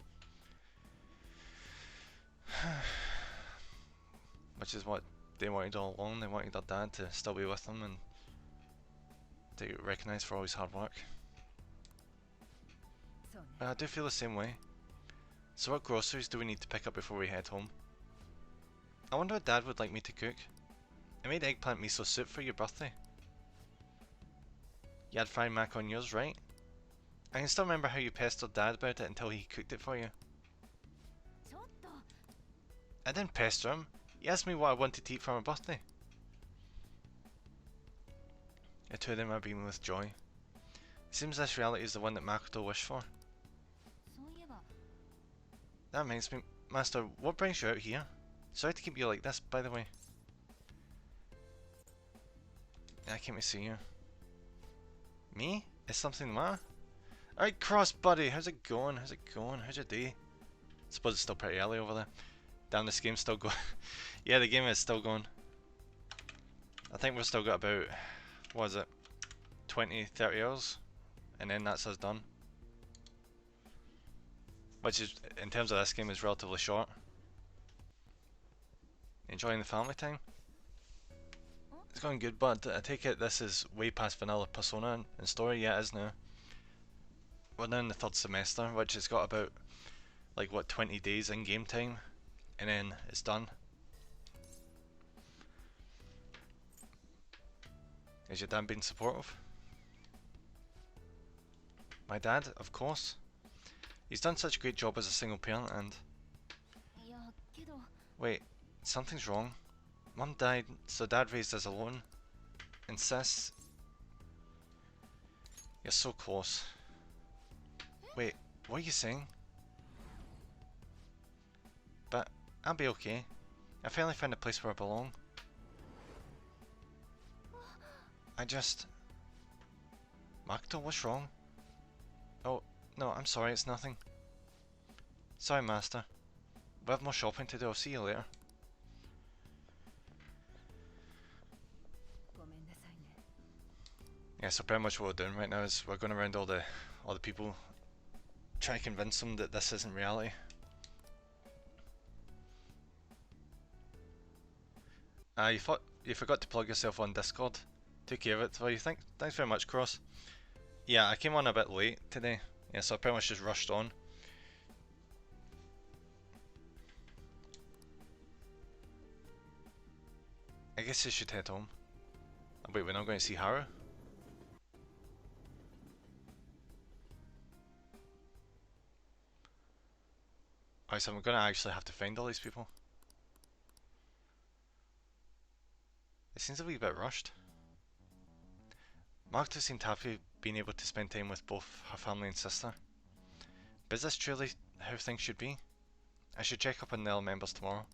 Which is what they wanted all along. They wanted their dad to still be with them and to get recognised for all his hard work. But I do feel the same way. So what groceries do we need to pick up before we head home? I wonder what Dad would like me to cook. I made eggplant miso soup for your birthday. You had fried mac on yours, right? I can still remember how you pestered Dad about it until he cooked it for you. I didn't pester him. He asked me what I wanted to eat for my birthday. The two of them are beaming with joy. It seems this reality is the one that Makoto wished for. That reminds me, Master, what brings you out here? Sorry to keep you like this, by the way. I came to see you. Me? Is something the matter? Alright, Cross buddy, how's it going? How's it going? How's your day? I suppose it's still pretty early over there. Damn, this game's still going. Yeah, the game is still going. I think we've still got about, what is it, 20-30 hours? And then that's us done. Which is, in terms of this game, is relatively short. Enjoying the family time? It's going good, but I take it this is way past vanilla Persona and story. Yeah, it is now. We're now in the third semester, which has got about, like, what, 20 days in game time, and then it's done. Is your dad being supportive? My dad, of course. He's done such a great job as a single parent, and... いやけど Wait, something's wrong. Mum died, so Dad raised us alone. And Sis... You're so close. Wait, what are you saying? But I'll be okay. I finally found a place where I belong. I just... Makoto, what's wrong? Oh, no, I'm sorry, it's nothing. Sorry, Master. We have more shopping to do, I'll see you later. ごめんなさいね Yeah, so pretty much what we're doing right now is we're going around all the people, trying to convince them that this isn't reality. You forgot to plug yourself on Discord. Took care of it. Well, you think? Thanks very much, Cross. Yeah, I came on a bit late today. Yeah, so I pretty much just rushed on. I guess you should head home. Oh, wait, we're not going to see Haru? Alright, so I'm going to actually have to find all these people. It seems a wee bit rushed. Makoto seemed happy being able to spend time with both her family and sister. But is this truly how things should be? I should check up on the other members tomorrow.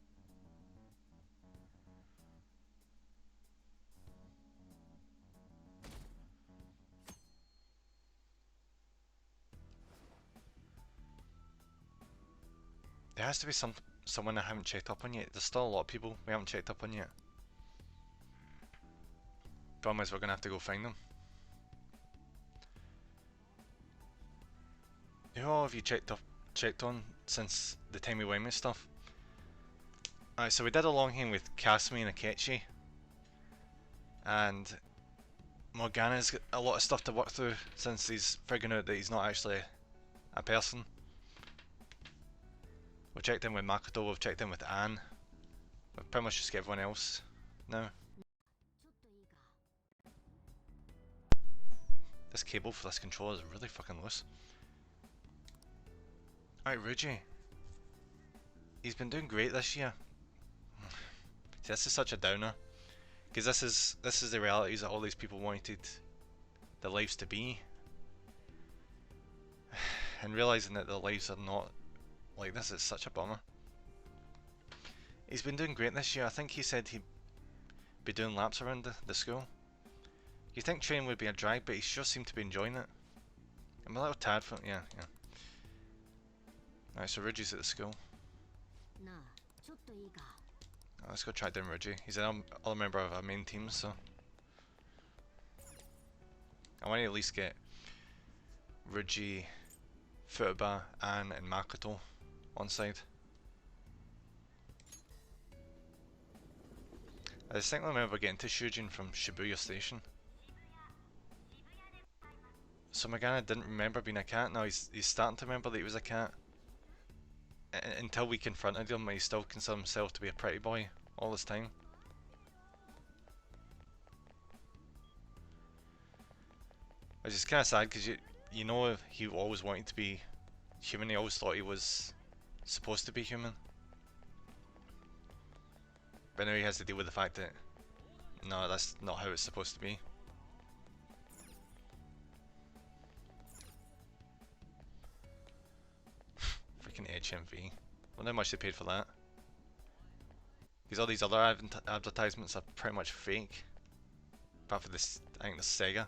There has to be someone I haven't checked up on yet. There's still a lot of people we haven't checked up on yet. Problem is we're gonna have to go find them. Who all have you checked on since the time we went with stuff? Alright, so we did a long hang with Kasumi and Akechi. And Morgana's got a lot of stuff to work through since he's figuring out that he's not actually a person. We've checked in with Makoto, we've checked in with Anne. We've pretty much just got everyone else now. This cable for this controller is really fucking loose. Alright, Ruji. He's been doing great this year. See, this is such a downer. Because this is the realities that all these people wanted their lives to be. And realising that their lives are not like this is such a bummer. He's been doing great this year. I think he said he'd be doing laps around the school. You'd think training would be a drag, but he sure seemed to be enjoying it. I'm a little tired from yeah. Alright, so Ruji's at the school. Let's go track down Ruji. He's another member of our main team, so I want to at least get Ruji, Futaba, Anne and Makoto on side. I distinctly remember getting to Shujin from Shibuya Station. So Morgana didn't remember being a cat. Now he's starting to remember that he was a cat. Until we confronted him, he still considered himself to be a pretty boy all this time. Which is kind of sad because you know he always wanted to be human. He always thought he was supposed to be human. But now he has to deal with the fact that no, that's not how it's supposed to be. Freaking HMV. I wonder how much they paid for that. Because all these other advertisements are pretty much fake. Apart from this, I think the Sega.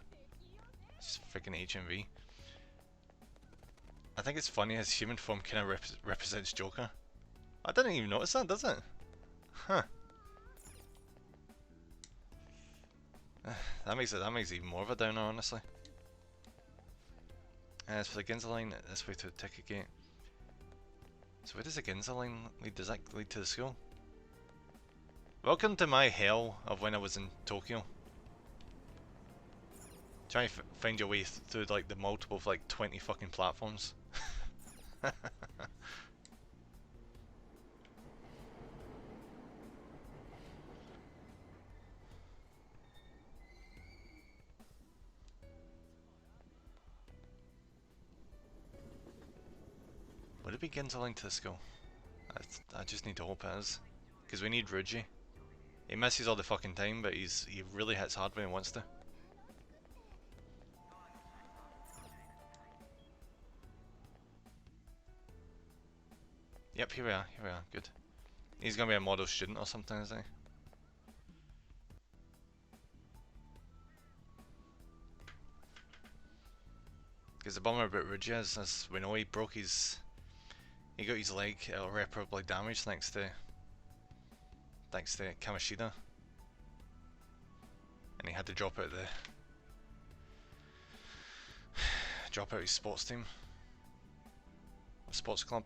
It's just freaking HMV. I think it's funny his human form kind of represents Joker. I didn't even notice that, does it? Huh. That makes it even more of a downer, honestly. As for the Ginza line, this way to the ticket gate. So where does the Ginza line lead? Does that lead to the school? Welcome to my hell of when I was in Tokyo. Trying to find your way through like the multiple of like 20 fucking platforms. Would it be Ginza to the school? I just need to hope it is. Because we need Ruji. He misses all the fucking time, but he really hits hard when he wants to. Yep, here we are, good. He's gonna be a model student or something, isn't he? Because the bummer about Ruji is, as we know, he got his leg irreparably damaged thanks to Kamishida. And he had to drop out his sports team. Or sports club.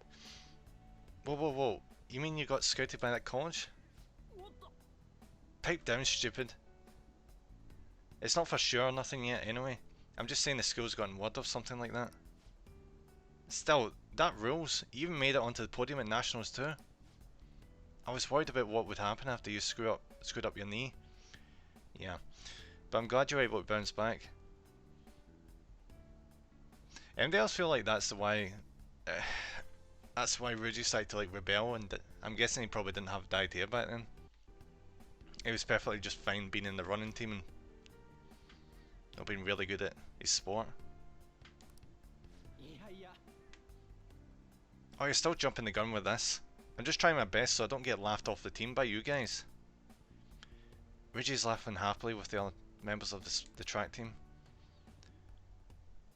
Whoa. You mean you got scouted by that college? Pipe down, stupid. It's not for sure or nothing yet anyway. I'm just saying the school's gotten word of something like that. Still, that rules. You even made it onto the podium at Nationals too. I was worried about what would happen after you screwed up your knee. Yeah. But I'm glad you were able to bounce back. Anybody else feel like that's why Ruji started to like rebel, and I'm guessing he probably didn't have the idea back then. He was perfectly just fine being in the running team and not being really good at his sport. Oh, you're still jumping the gun with this. I'm just trying my best so I don't get laughed off the team by you guys. Ruji's laughing happily with the other members of the track team.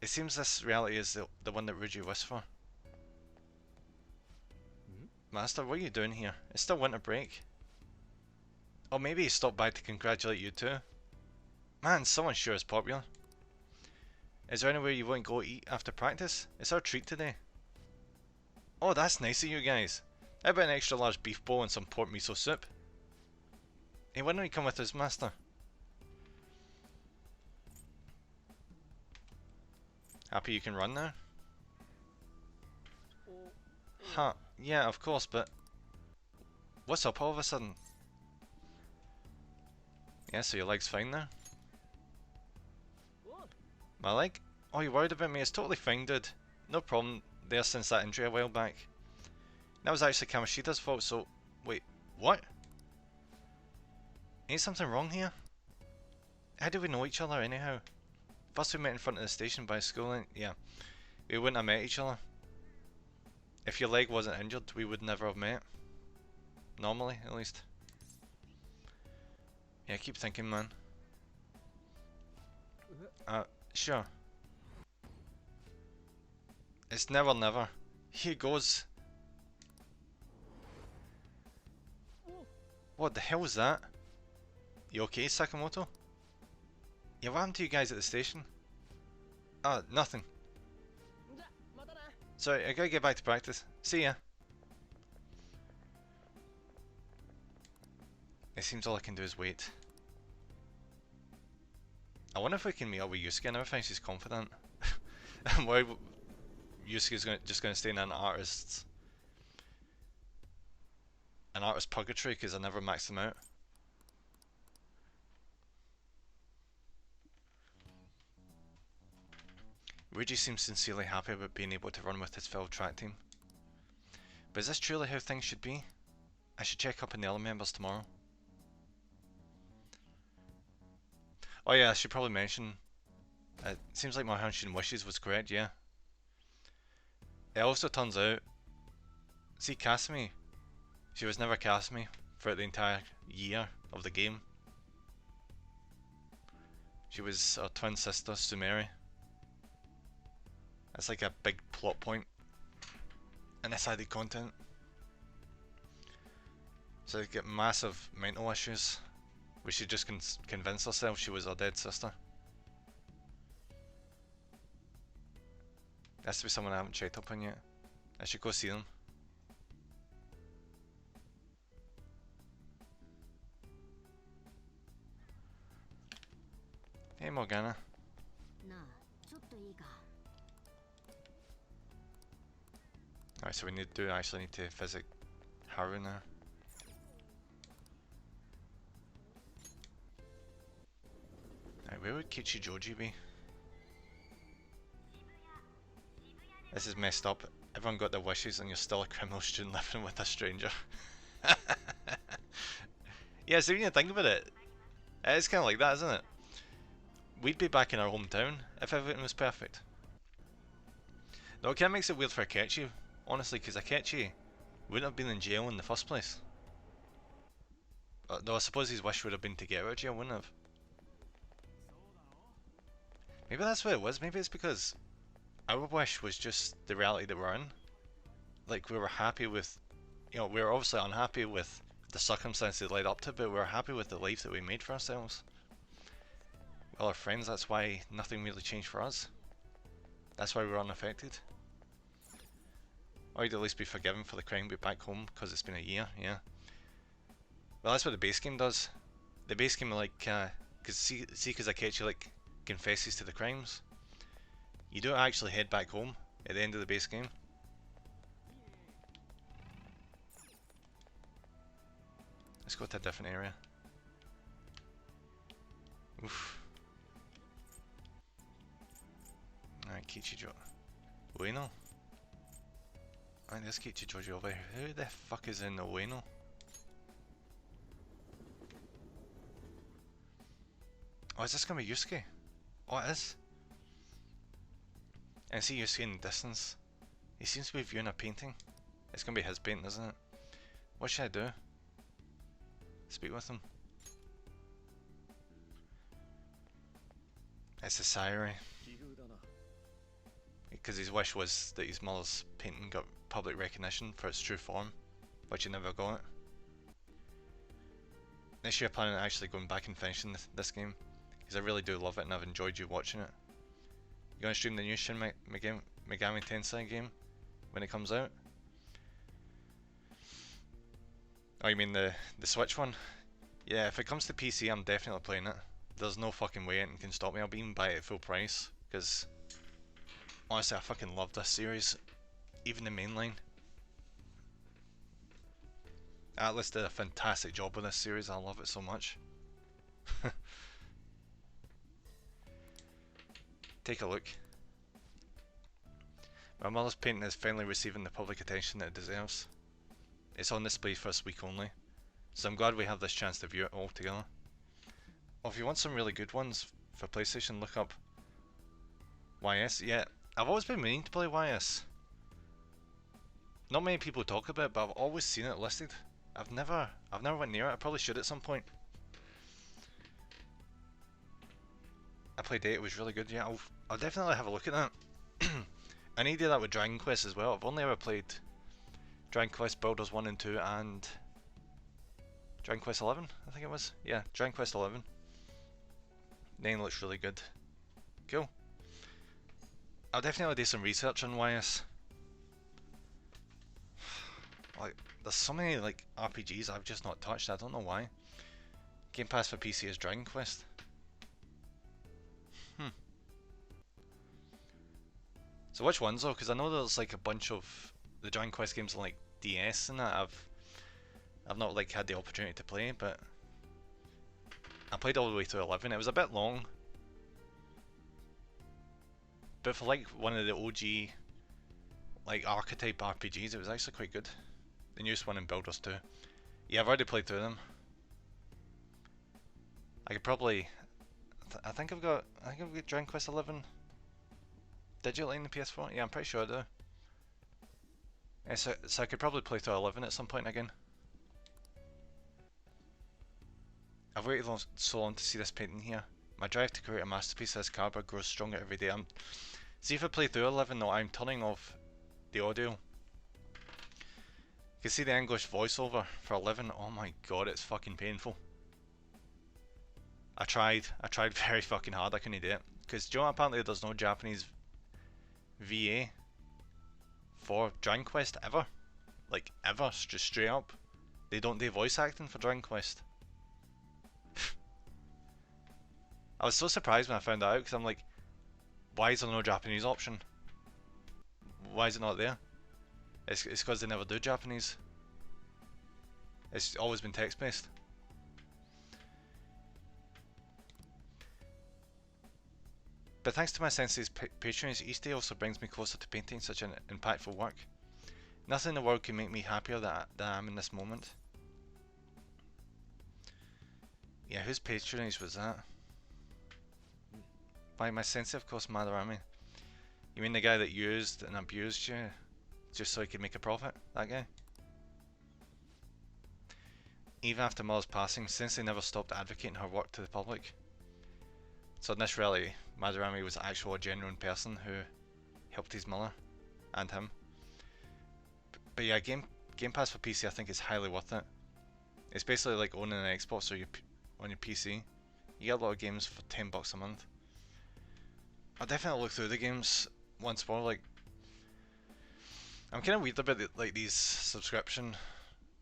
It seems this reality is the one that Ruji wished for. Master, what are you doing here? It's still winter break. Oh, maybe he stopped by to congratulate you too. Man, someone sure is popular. Is there anywhere you want to go eat after practice? It's our treat today. Oh, that's nice of you guys. How about an extra large beef bowl and some pork miso soup? Hey, why don't you come with us, Master? Happy you can run now? Huh, yeah, of course, but... What's up all of a sudden? Yeah, so your leg's fine now? My leg? Oh, you worried about me? It's totally fine, dude. No problem there since that injury a while back. That was actually Kamashida's fault, so... Wait, what? Ain't something wrong here? How do we know each other anyhow? First we met in front of the station by school and... Yeah. We wouldn't have met each other. If your leg wasn't injured, we would never have met. Normally, at least. Yeah, keep thinking, man. Sure. It's never never. Here goes. What the hell was that? You okay, Sakamoto? Yeah, what happened to you guys at the station? Ah, nothing. Sorry, I gotta get back to practice. See ya. It seems all I can do is wait. I wonder if we can meet up with Yusuke. I never find she's confident. I'm worried Yusuke's just gonna stay in an artist purgatory because I never maxed him out. Ruji seems sincerely happy about being able to run with his fellow track team. But is this truly how things should be? I should check up on the other members tomorrow. Oh yeah, I should probably mention, it seems like my hunch and wishes was correct, yeah. It also turns out, see Kasumi, she was never Kasumi throughout the entire year of the game. She was her twin sister, Sumeri. That's like a big plot point in this added content. So they get massive mental issues. We should just convince ourselves she was our dead sister. Has to be someone I haven't checked up on yet. I should go see them. Hey Morgana. なあちょっといいか Alright, so we actually need to visit Haru now. Alright, where would Kichijoji be? This is messed up. Everyone got their wishes and you're still a criminal student living with a stranger. Yeah, so when you think about it, it's kind of like that, isn't it? We'd be back in our hometown if everything was perfect. Though it kind of makes it weird for Akechi, honestly, because Akechi wouldn't have been in jail in the first place. Though I suppose his wish would have been to get out of jail, wouldn't have? Maybe that's what it was. Maybe it's because our wish was just the reality that we're in. Like, we were happy with, you know, we were obviously unhappy with the circumstances that led up to it, but we were happy with the life that we made for ourselves. With our friends, that's why nothing really changed for us. That's why we were unaffected. Or you'd at least be forgiven for the crime, but back home, because it's been a year, yeah. Well, that's what the base game does. The base game, like, cause Akechi, like, confesses to the crimes. You don't actually head back home at the end of the base game. Let's go to a different area. Oof. Alright, Kichijo. Ueno? Alright, there's Kichijoji over here. Who the fuck is in Ueno? Oh, is this gonna be Yusuke? Oh, it is. And see Yusuke in the distance. He seems to be viewing a painting. It's gonna be his painting, isn't it? What should I do? Speak with him. It's a Sayuri. Because his wish was that his mother's painting got public recognition for its true form, but he never got it. This year, planning on actually going back and finishing this game, because I really do love it and I've enjoyed you watching it. You gonna stream the new Shin Megami Tensei game when it comes out? Oh, you mean the Switch one? Yeah, if it comes to PC, I'm definitely playing it. There's no fucking way anything can stop me. I'll even buy it at full price, because honestly, I fucking love this series. Even the mainline. Atlus did a fantastic job with this series. I love it so much. Take a look. My mother's painting is finally receiving the public attention that it deserves. It's on display for this week only, so I'm glad we have this chance to view it all together. Oh, if you want some really good ones for PlayStation, look up YS. Yeah, I've always been meaning to play YS. Not many people talk about it, but I've always seen it listed. I've never went near it. I probably should at some point. I played it. It was really good. Yeah, I'll definitely have a look at that. I need to do that with Dragon Quest as well. I've only ever played Dragon Quest Builders 1 and 2 and Dragon Quest 11, I think it was. Yeah, Dragon Quest 11. Name looks really good. Cool. I'll definitely do some research on YS. Like, there's so many like RPGs I've just not touched. I don't know why. Game Pass for PC is Dragon Quest. So which ones though? Because I know there's like a bunch of the Dragon Quest games on like DS and that I've not like had the opportunity to play, but I played all the way through 11. It was a bit long, but for like one of the OG like archetype RPGs, it was actually quite good. The newest one in Builders 2. Yeah, I've already played through them. I could probably, I think I've got Dragon Quest 11 digitally in the PS4. Yeah, I'm pretty sure I do. Yeah, so I could probably play through 11 at some point again. I've waited so long to see this painting here. My drive to create a masterpiece of this cardboard grows stronger every day. See, if I play through 11 though, I'm turning off the audio. You can see the English voiceover for 11. Oh my god, it's fucking painful. I tried very fucking hard. I couldn't do it because do you know, apparently there's no Japanese VA for Dragon Quest ever. Like ever, just straight up. They don't do voice acting for Dragon Quest. I was so surprised when I found that out because I'm like, why is there no Japanese option? Why is it not there? It's because they never do Japanese. It's always been text based. But thanks to my sensei's patronage, each day also brings me closer to painting such an impactful work. Nothing in the world can make me happier than I am in this moment. Yeah, whose patronage was that? By my sensei, of course, Madarame. You mean the guy that used and abused you just so he could make a profit? That guy? Even after Mother's passing, Sensei never stopped advocating her work to the public. So in this reality, Madarame was actually a genuine person who helped his mother and him. But yeah, Game Pass for PC I think is highly worth it. It's basically like owning an Xbox or on your PC. You get a lot of games for $10 a month. I'll definitely look through the games once more. Like, I'm kind of weird about like these subscription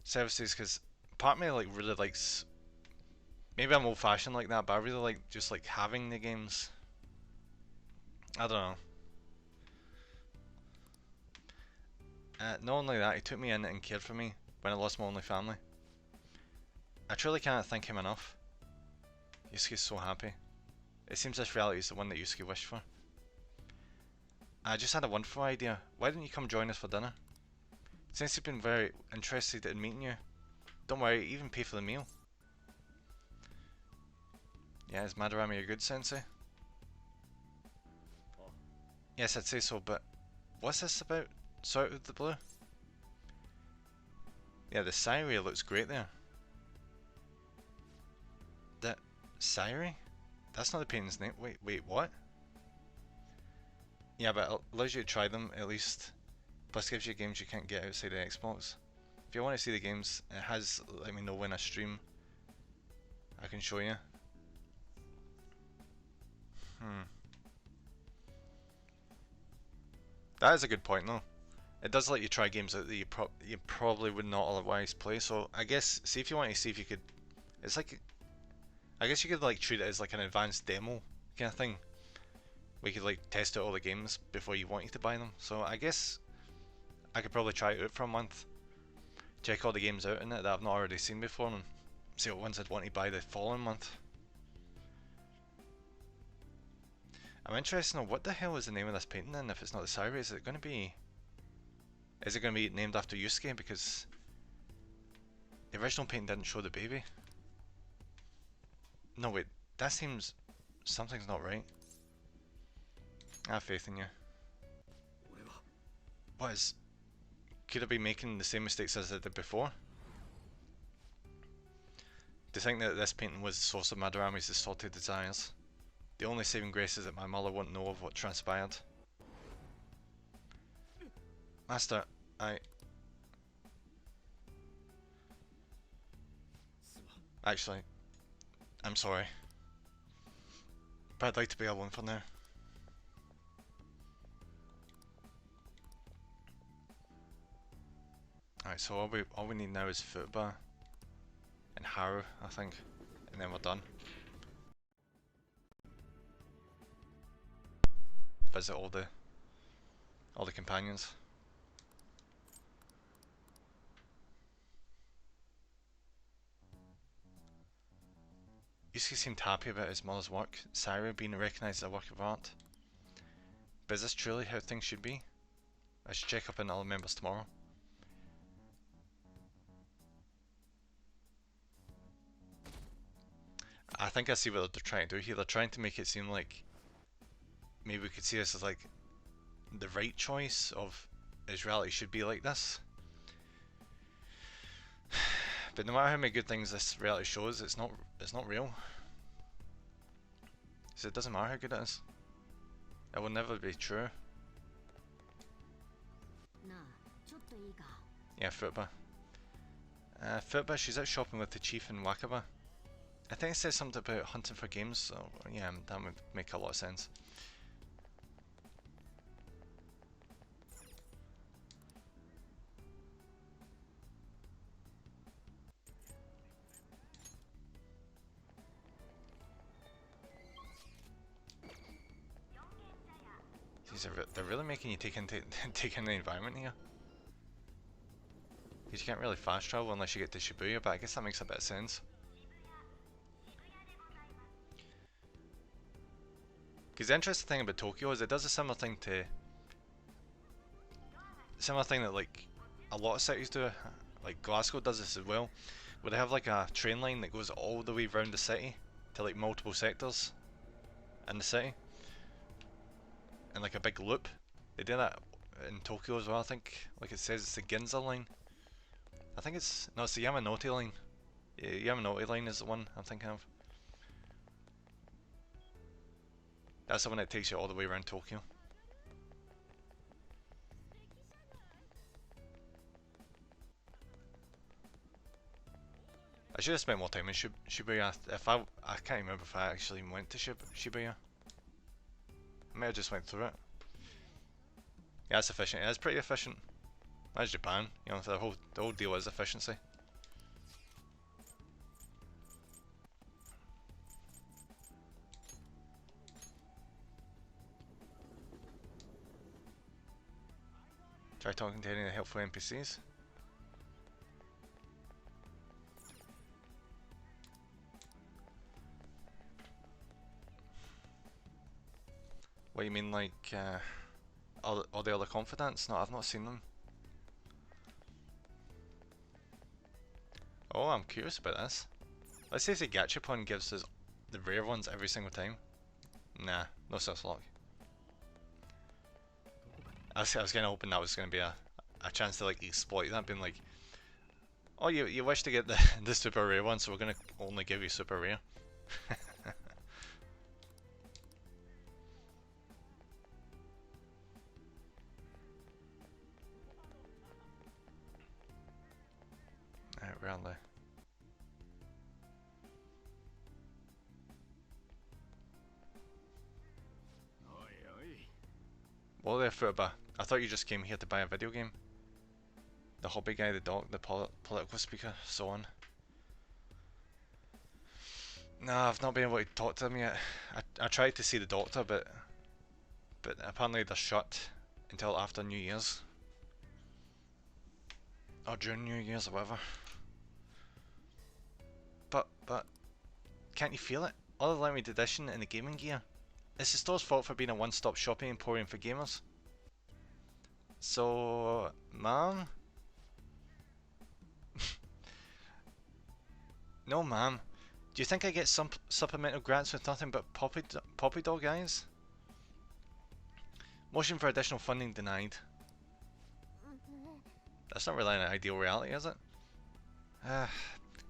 services because part of me like really likes. Maybe I'm old-fashioned like that, but I really like just like having the games. I don't know. Not only that, he took me in and cared for me when I lost my only family. I truly cannot thank him enough. Yusuke's so happy. It seems this reality is the one that Yusuke wished for. I just had a wonderful idea. Why didn't you come join us for dinner? Since you've been very interested in meeting you, don't worry, even pay for the meal. Yeah, is Madarame a good sensei? Yes, I'd say so, but what's this about? So out of the blue? Yeah, the Sairi looks great there. The Sairi? That's not the painting's name. Wait, what? Yeah, but it allows you to try them at least. Plus gives you games you can't get outside of Xbox. If you want to see the games, it has let me know when I stream. I can show you. That is a good point though. It does let you try games that you probably would not otherwise play. So I guess see if you want to see if you could. It's like, I guess you could like treat it as like an advanced demo kind of thing. We could like test out all the games before you want you to buy them. So I guess I could probably try it out for a month. Check all the games out in it that I've not already seen before and see what ones I'd want to buy the following month. I'm interested in what the hell is the name of this painting then if it's not the Sairi. Is it going to be named after Yusuke because the original painting didn't show the baby? No wait, that seems something's not right. I have faith in you. What is... Could I be making the same mistakes as I did before? To think that this painting was the source of Madarame's distorted desires. The only saving grace is that my mother won't know of what transpired. Master, Actually, I'm sorry. But I'd like to be alone for now. Alright, so all we need now is Futaba and Haru, I think, and then we're done. Visit all the companions. Yusuke seemed happy about his mother's work, Sairi being recognised as a work of art. But is this truly how things should be? I should check up on all the members tomorrow. I think I see what they're trying to do here. They're trying to make it seem like maybe we could see this as like the right choice of Israeli should be like this. But no matter how many good things this reality shows, it's not real. So it doesn't matter how good it is. It will never be true. Yeah, Futaba. Futaba, she's out shopping with the chief in Wakaba. I think it says something about hunting for games, so yeah, that would make a lot of sense. They're really making you take in the environment here. Because you can't really fast travel unless you get to Shibuya, but I guess that makes a bit of sense. Because the interesting thing about Tokyo is it does a similar thing that like a lot of cities do. Like Glasgow does this as well, where they have like a train line that goes all the way around the city to like multiple sectors in the city, and like a big loop. They do that in Tokyo as well. I think, like it says, it's the Ginza line. I think it's no, it's the Yamanote line. Yeah, Yamanote line is the one I'm thinking of. That's the one that takes you all the way around Tokyo. I should have spent more time in Shibuya. I can't remember if I actually went to Shibuya. I may have just went through it. Yeah, it's efficient. Yeah, it's pretty efficient. That's Japan. You know, the whole deal is efficiency. Try talking to any of the helpful NPCs. What do you mean, like, all the other confidants? No, I've not seen them. Oh, I'm curious about this. Let's say if the Gachapon gives us the rare ones every single time. Nah, no such luck. I was kind of hoping that was going to be a chance to like exploit that, being like, oh, you wish to get the super rare one, so we're going to only give you super rare. Alright, where are they? Well, there, Futaba. I thought you just came here to buy a video game. The hobby guy, the doc, the political speaker, so on. Nah, I've not been able to talk to him yet. I tried to see the doctor, but apparently they're shut until after New Year's. Or during New Year's or whatever. But can't you feel it? All the limited edition and the gaming gear. It's the store's fault for being a one-stop shopping emporium for gamers. So, ma'am? No, ma'am. Do you think I get some supplemental grants with nothing but Poppy Dog eyes? Motion for additional funding denied. That's not really an ideal reality, is it?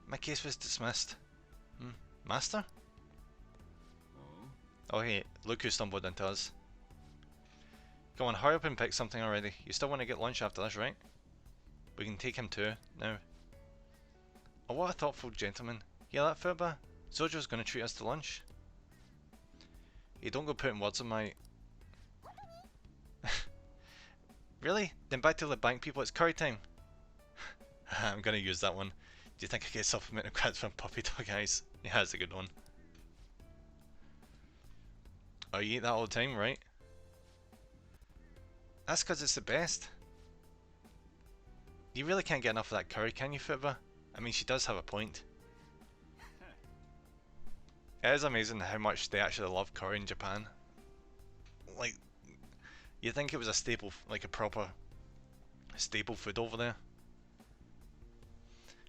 My case was dismissed. Master? Oh hey, look who stumbled into us. Come on, hurry up and pick something already. You still want to get lunch after this, right? We can take him too, now. Oh, what a thoughtful gentleman. Hear that, Futaba? Zojo's gonna treat us to lunch. Hey, don't go putting words in my... Really? Then back to the bank people, it's curry time. I'm gonna use that one. Do you think I get supplemental credits from Puppy Dog Eyes? Yeah, that's a good one. Oh, you eat that all the time, right? That's because it's the best. You really can't get enough of that curry, can you, Futaba? I mean, she does have a point. It is amazing how much they actually love curry in Japan. Like, you'd think it was a staple, like a proper staple food over there.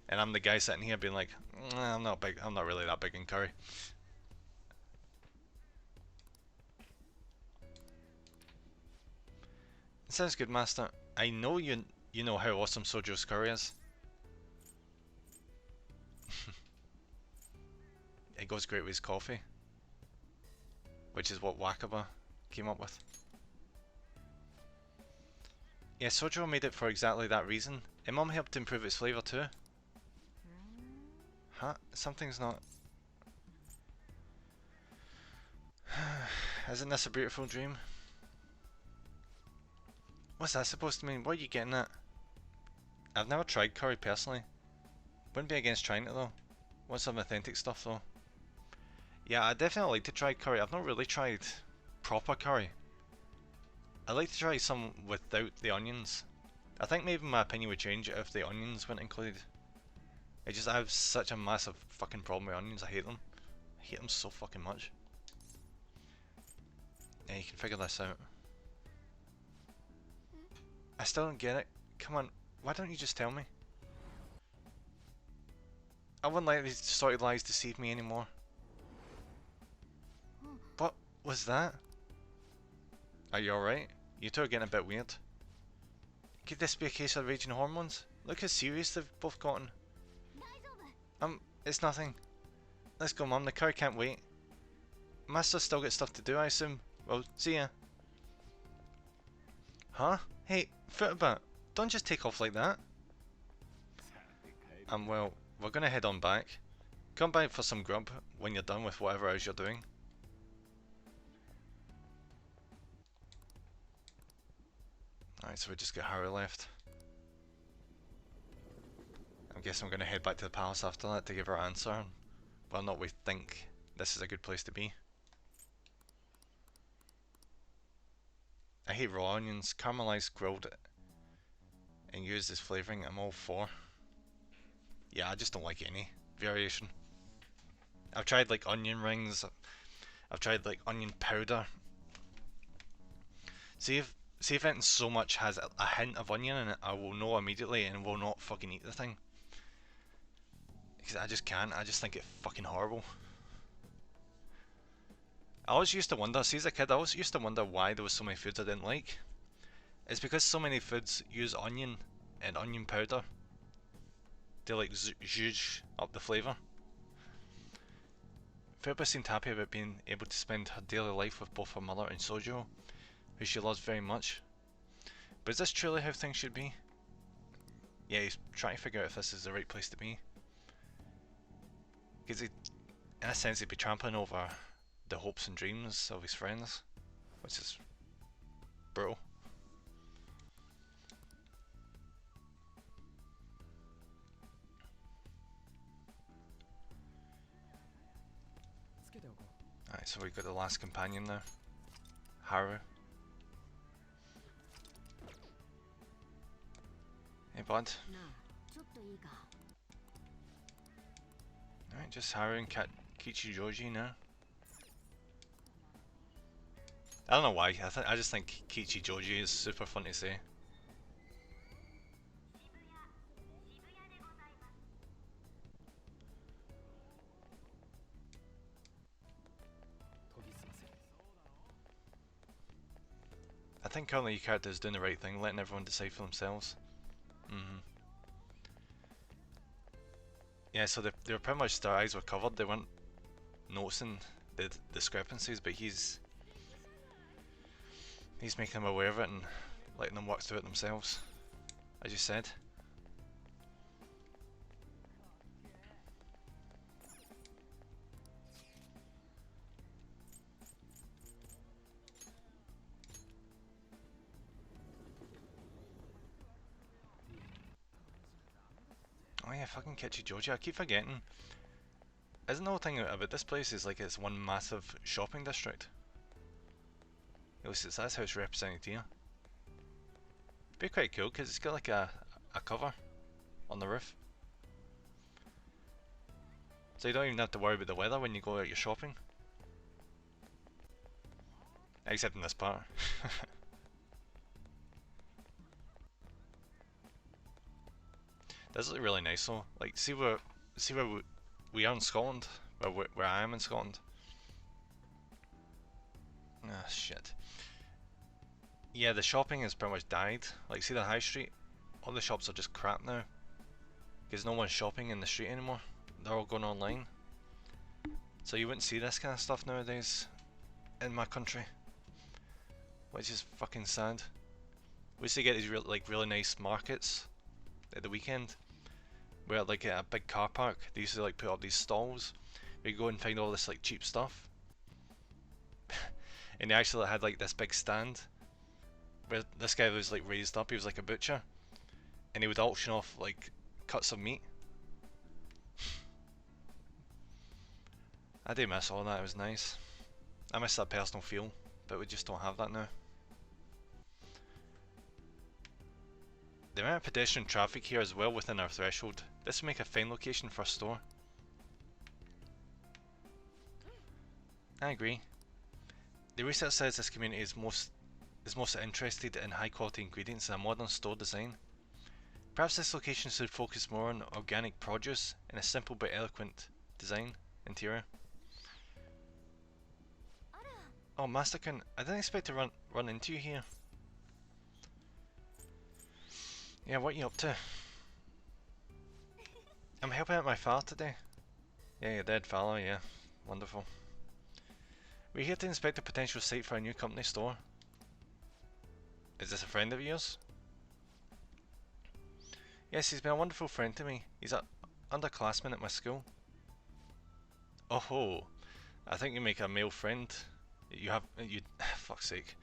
And I'm the guy sitting here being like, I'm not really that big in curry. Sounds good, Master. I know you know how awesome Sojo's curry is. It goes great with his coffee, which is what Wakaba came up with. Yeah, Sojo made it for exactly that reason. And Mom helped improve its flavour too. Huh? Something's not... Isn't this a beautiful dream? What's that supposed to mean? What are you getting at? I've never tried curry personally. Wouldn't be against trying it though. Want some authentic stuff though. Yeah, I'd definitely like to try curry. I've not really tried proper curry. I'd like to try some without the onions. I think maybe my opinion would change if the onions weren't included. I have such a massive fucking problem with onions. I hate them. I hate them so fucking much. Yeah, you can figure this out. I still don't get it. Come on, why don't you just tell me? I wouldn't let these sort of lies deceive me anymore. What was that? Are you alright? You two are getting a bit weird. Could this be a case of raging hormones? Look how serious they've both gotten. It's nothing. Let's go, Mum. The car can't wait. Master's still got stuff to do, I assume. Well, see ya. Huh? Hey, Footabat, don't just take off like that. Well, we're gonna head on back. Come by for some grub when you're done with whatever else you're doing. Alright, so we just got Harry left. I guess I'm gonna head back to the palace after that to give her an answer. Well, not we think this is a good place to be. I hate raw onions. Caramelized, grilled, and used as flavouring, I'm all for. Yeah, I just don't like any variation. I've tried like onion rings. I've tried like onion powder. See if anything so much has a hint of onion in it, I will know immediately and will not fucking eat the thing. Because I just can't. I just think it's fucking horrible. I always used to wonder, see as a kid, I always used to wonder why there was so many foods I didn't like. It's because so many foods use onion and onion powder to like zhuzh up the flavour. Fuba seemed happy about being able to spend her daily life with both her mother and Sojo, who she loves very much. But is this truly how things should be? Yeah, he's trying to figure out if this is the right place to be. Because in a sense he'd be trampling over the hopes and dreams of his friends, which is brutal. Alright, so we've got the last companion now, Haru. Hey bud. Alright, just Haru and Kichijoji now. I don't know why, I just think Kichijoji is super fun to say. I think currently Yukata is doing the right thing, letting everyone decide for themselves. Yeah, so they were pretty much, their eyes were covered, they weren't noticing the discrepancies, but he's making them aware of it and letting them work through it themselves, as you said. Oh yeah, fucking Kichijoji, I keep forgetting. Isn't the whole thing about this place is like it's one massive shopping district? At least that's how it's represented here. Be quite cool because it's got like a cover on the roof. So you don't even have to worry about the weather when you go out your shopping. Except in this part. Does look really nice though. Like see where we are in Scotland, where I am in Scotland. Ah shit. Yeah, the shopping has pretty much died. Like see the high street, all the shops are just crap now. Because no one's shopping in the street anymore. They're all going online. So you wouldn't see this kind of stuff nowadays in my country, which is fucking sad. We used to get these really nice markets at the weekend, where like at a big car park they used to like put up these stalls where you go and find all this like cheap stuff. And they actually had like this big stand where this guy was like raised up, he was like a butcher, and he would auction off like cuts of meat. I do miss all that, it was nice. I miss that personal feel, but we just don't have that now. The amount of pedestrian traffic here is well within our threshold. This would make a fine location for a store. I agree. The research says this community is most interested in high quality ingredients and a modern store design. Perhaps this location should focus more on organic produce and a simple but eloquent design interior. Oh, Masterkin, I didn't expect to run into you here. Yeah, what are you up to? I'm helping out my father today. Yeah, your dead father, yeah. Wonderful. We're here to inspect a potential site for a new company store. Is this a friend of yours? Yes, he's been a wonderful friend to me. He's an underclassman at my school. Oh ho! I think you make a male friend. You fuck's sake.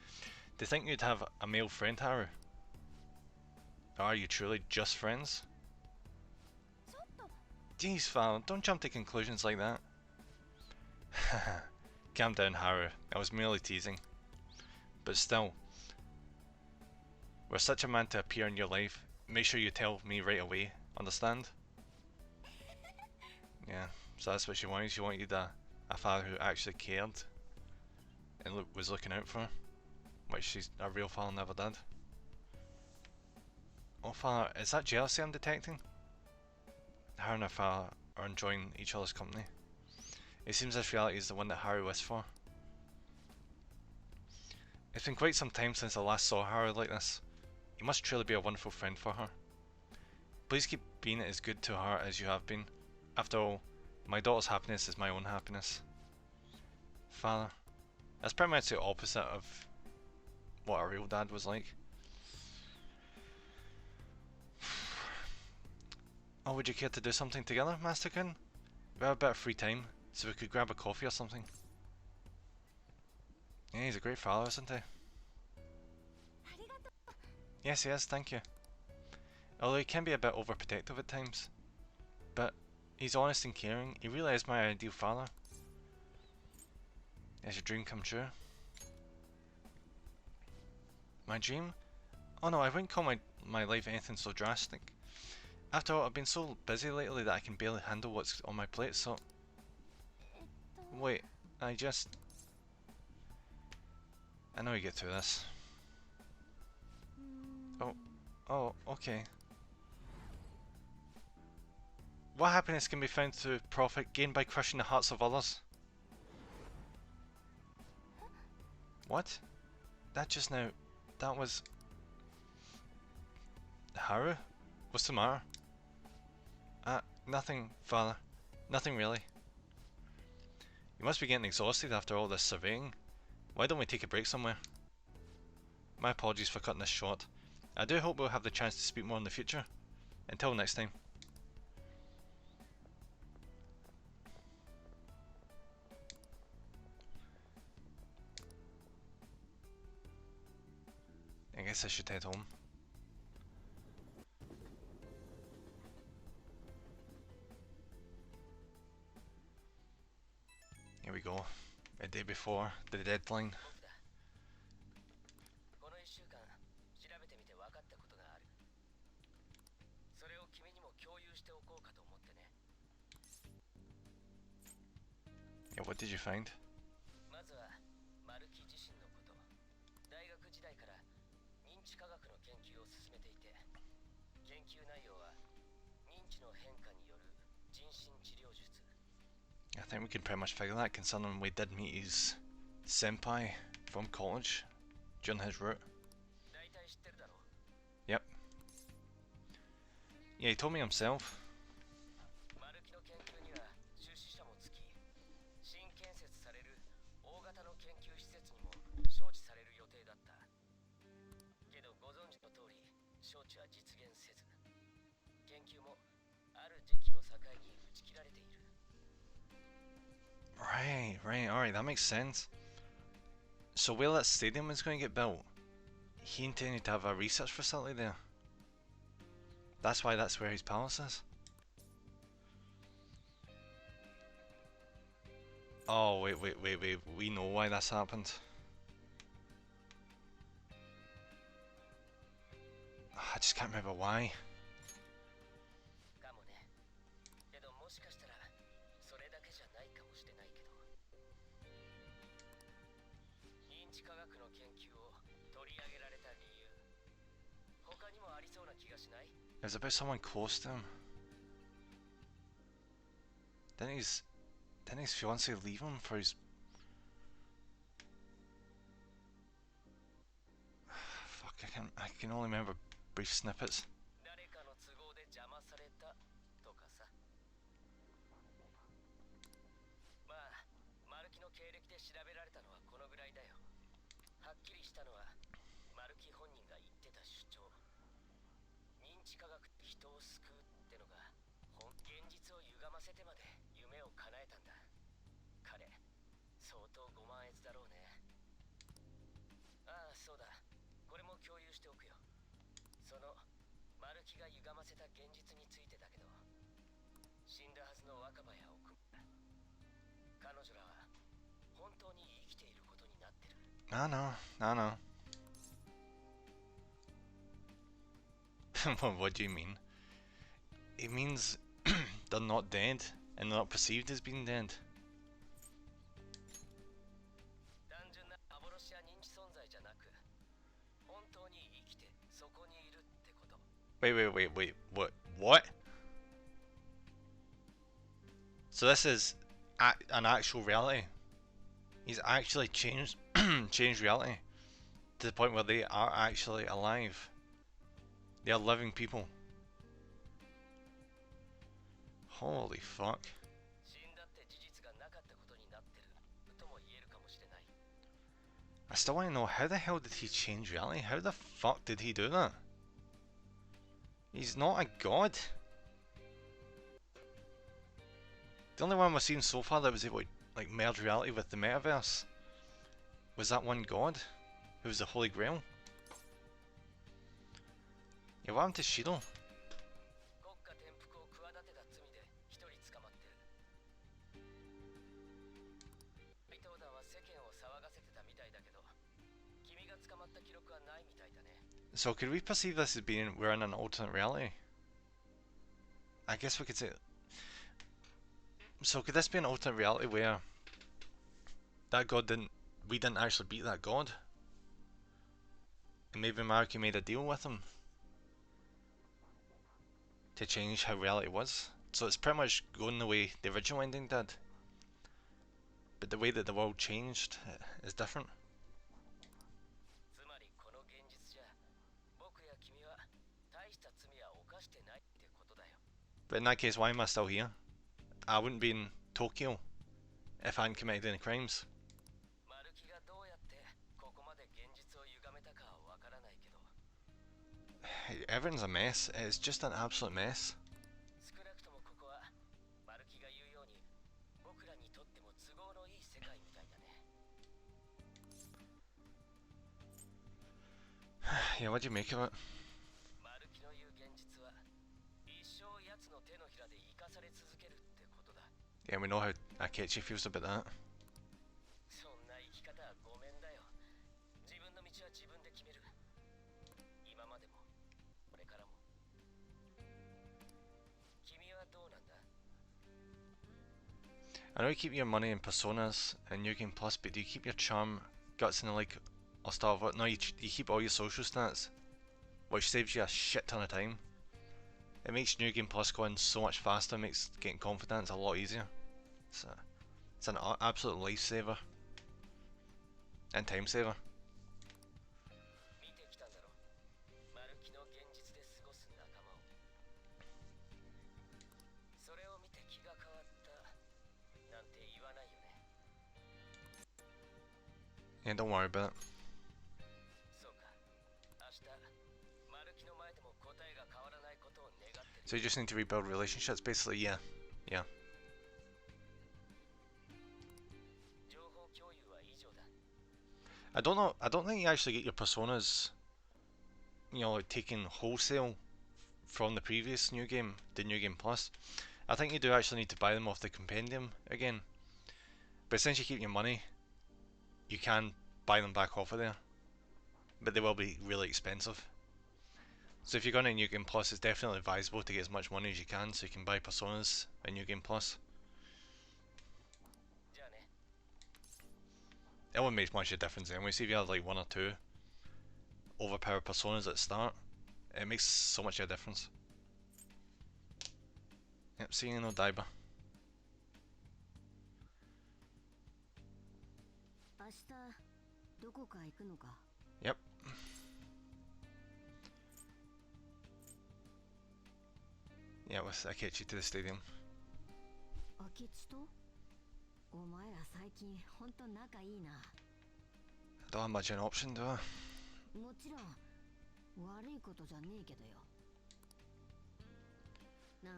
Do you think you'd have a male friend, Haru? Are you truly just friends? Jeez, Val, don't jump to conclusions like that. Calm down, Haru. I was merely teasing. But still, were such a man to appear in your life, make sure you tell me right away, understand? Yeah, so that's what she wanted. She wanted a father who actually cared and was looking out for her, which a real father never did. Oh, father, is that jealousy I'm detecting? Her and her father are enjoying each other's company. It seems this reality is the one that Haru wished for. It's been quite some time since I last saw Haru like this. You must truly be a wonderful friend for her. Please keep being as good to her as you have been. After all, my daughter's happiness is my own happiness. Father, that's pretty much the opposite of what a real dad was like. Oh, would you care to do something together, Masterkin? We have a bit of free time, so we could grab a coffee or something. Yeah, he's a great father, isn't he? Yes, he is, thank you. Although he can be a bit overprotective at times. But he's honest and caring. He really is my ideal father. Has your dream come true? My dream? Oh no, I wouldn't call my life anything so drastic. After all, I've been so busy lately that I can barely handle what's on my plate, so... Wait, I know you get through this. Oh, okay. What happiness can be found through profit gained by crushing the hearts of others? What? That just now... That was... Haru? What's the matter? Nothing, father. Nothing really. You must be getting exhausted after all this surveying. Why don't we take a break somewhere? My apologies for cutting this short. I do hope we'll have the chance to speak more in the future. Until next time. I guess I should head home. Here we go. A day before the deadline. この1週間調べてみて分かったことがある。それを君にも共有しておこうかと思ってね。 Yeah, what did you find? まずはマルキ自身のこと。大学時代から認知科学の研究を進めていて、研究内容は認知の変化による人身治療術。 I think we can pretty much figure that, considering we did meet his senpai from college during his route. 大体知ってるだろう。 Yep. Yeah, he told me himself. マルキの研究には出資者もつき、新建設される大型の研究施設にも招致される予定だった。けどご存知の通り、招致は実現せず、研究もある時期を境に打ち切られている。 Right, alright, that makes sense. So where that stadium is going to get built, he intended to have a research facility there. That's why that's where his palace is. Oh, wait, we know why this happened. I just can't remember why. かもね。けどもしかしたらそれだけじゃないかもしれないけど、認知科学の研究を取り上げられた理由、他にもありそうな気がしない？ It was about someone close to him. Didn't his fiance leave him for his... Fuck, I can only remember brief snippets. 誰かの都合で邪魔されたとかさ。まあ、マルキの経歴で調べられたのはこのぐらいだよ。はっきりしたのは、マルキ本人が言ってた主張。認知科学って人を救うってのが、現実を歪ませてまで夢を叶えたんだ。彼、相当ご満悦だろうね。ああ、そうだ。これも共有しておくよ。そのマルキが歪ませた現実についてだけど、死んだはずの若葉や奥村、彼女らは本当に生きていることになってる。I know. What do you mean? It means they're not dead and they're not perceived as being dead. 単純な幻や認知存在じゃなく、本当に生きてそこにいるってこと。Wait. What? So this is an actual reality. He's actually changed reality to the point where they are actually alive. They are living people. Holy fuck. 死んだって事実がなかったことになってるとも言えるかもしれない。I still want to know, how the hell did he change reality? How the fuck did he do that? He's not a god. The only one we've seen so far that was able to like merge reality with the metaverse was that one god who was the Holy Grail. Yeah, what happened to Shiro? 国家転覆を企てた罪で一人捕まってる。怪盗団は世間を騒がせてたみたいだけど、君が捕まった記録はないみたいだね。 So could we perceive this as being we're in an alternate reality? I guess we could say. So could this be an alternate reality where that god we didn't actually beat that god? And maybe Maruki made a deal with him to change how reality was. So it's pretty much going the way the original ending did. But the way that the world changed is different. つまりこの現実じゃ、僕や君は大した罪は犯してないってことだよ。 But in that case, why am I still here? I wouldn't be in Tokyo if I hadn't committed any crimes. マルキがどうやってここまで現実を歪めたかはわからないけど、 Everything's a mess. It's just an absolute mess. 少なくともここはマルキが言うように僕らにとっても都合のいい世界みたいだね。 Yeah, what do you make of it? マルキの言う現実は一生奴の手のひらで生かされ続けるってことだ。 Yeah, we know how Akechi feels about that. そんな生き方はごめんだよ。自分の道は自分で決める。今までもこれからも。君はどうなんだ？ I know you keep your money in Personas and New Game Plus, but do you keep your charm, guts, and like all stuff? No, you keep all your social stats, which saves you a shit ton of time. It makes New Game Plus going so much faster, makes getting confidence a lot easier. It's an absolute lifesaver and time saver. 見てきたんだろ。マルキの現実で過ごす仲間を。それを見て気が変わったなんて言わないよね。 Yeah, don't worry about it. そうか。明日マルキの前でも答えが変わらないことを願ってる。 So you just need to rebuild relationships, basically. Yeah. 情報共有は以上だ。 I don't know. I don't think you actually get your personas, like taken wholesale from the previous new game, the New Game Plus. I think you do actually need to buy them off the compendium again. But since you keep your money, you can buy them back off of there. But they will be really expensive. So if you're going to New Game Plus, it's definitely advisable to get as much money as you can so you can buy Personas in New Game Plus. じゃあね。 It won't make much of a difference anyway. See if you have like 1 or 2 overpowered Personas at the start, it makes so much of a difference. Yep, see you in Odaiba. 明日どこか行くのか。 Yep. Yeah, with Akechi to the stadium. 明智とお前ら最近ほんと仲いいな。 I don't have much of an option, do I? もちろん悪いことじゃねえけどよ。なあ、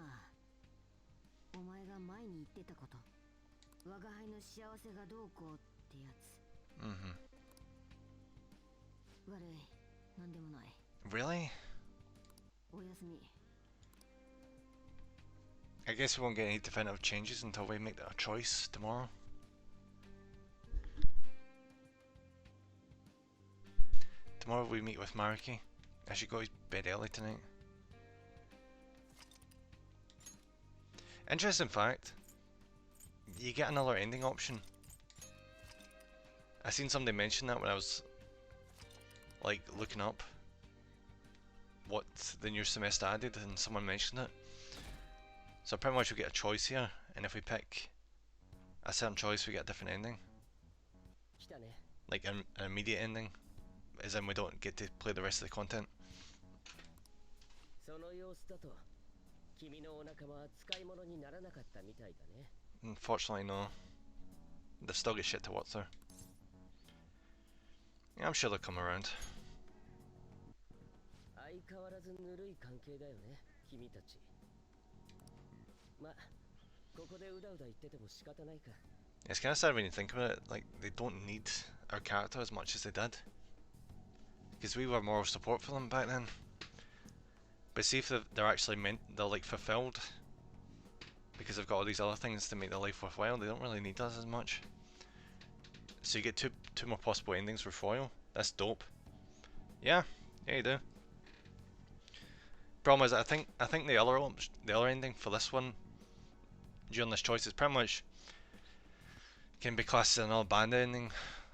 お前が前に言ってたこと、我が輩の幸せがどうこうってやつ。悪い、なんでもない。 Really? おやすみ。 I guess we won't get any definitive changes until we make our choice tomorrow. Tomorrow we meet with Maruki. I should go to bed early tonight. Interesting fact, you get another ending option. I seen somebody mention that when I was like looking up what the new semester added, and someone mentioned it. So pretty much we get a choice here, and if we pick a certain choice we get a different ending. 来たね。 Like an immediate ending, as in we don't get to play the rest of the content. その様子だと、君のお仲間は使い物にならなかったみたいだね。 Unfortunately, no. They still get shit to watch there. Yeah, I'm sure they'll come around. 相変わらずぬるい関係だよね、君たち。ま、ここでうだうだ言ってても仕方ないか。 It's kind of sad when you think about it. Like they don't need our character as much as they did, because we were moral support for them back then. But see if they're actually they're like fulfilled, because they've got all these other things to make their life worthwhile. They don't really need us as much. So you get two more possible endings for Foil. That's dope. Yeah, you do. Problem is, I think the other ending for this one during this choice is pretty much can be classed as another bad ending.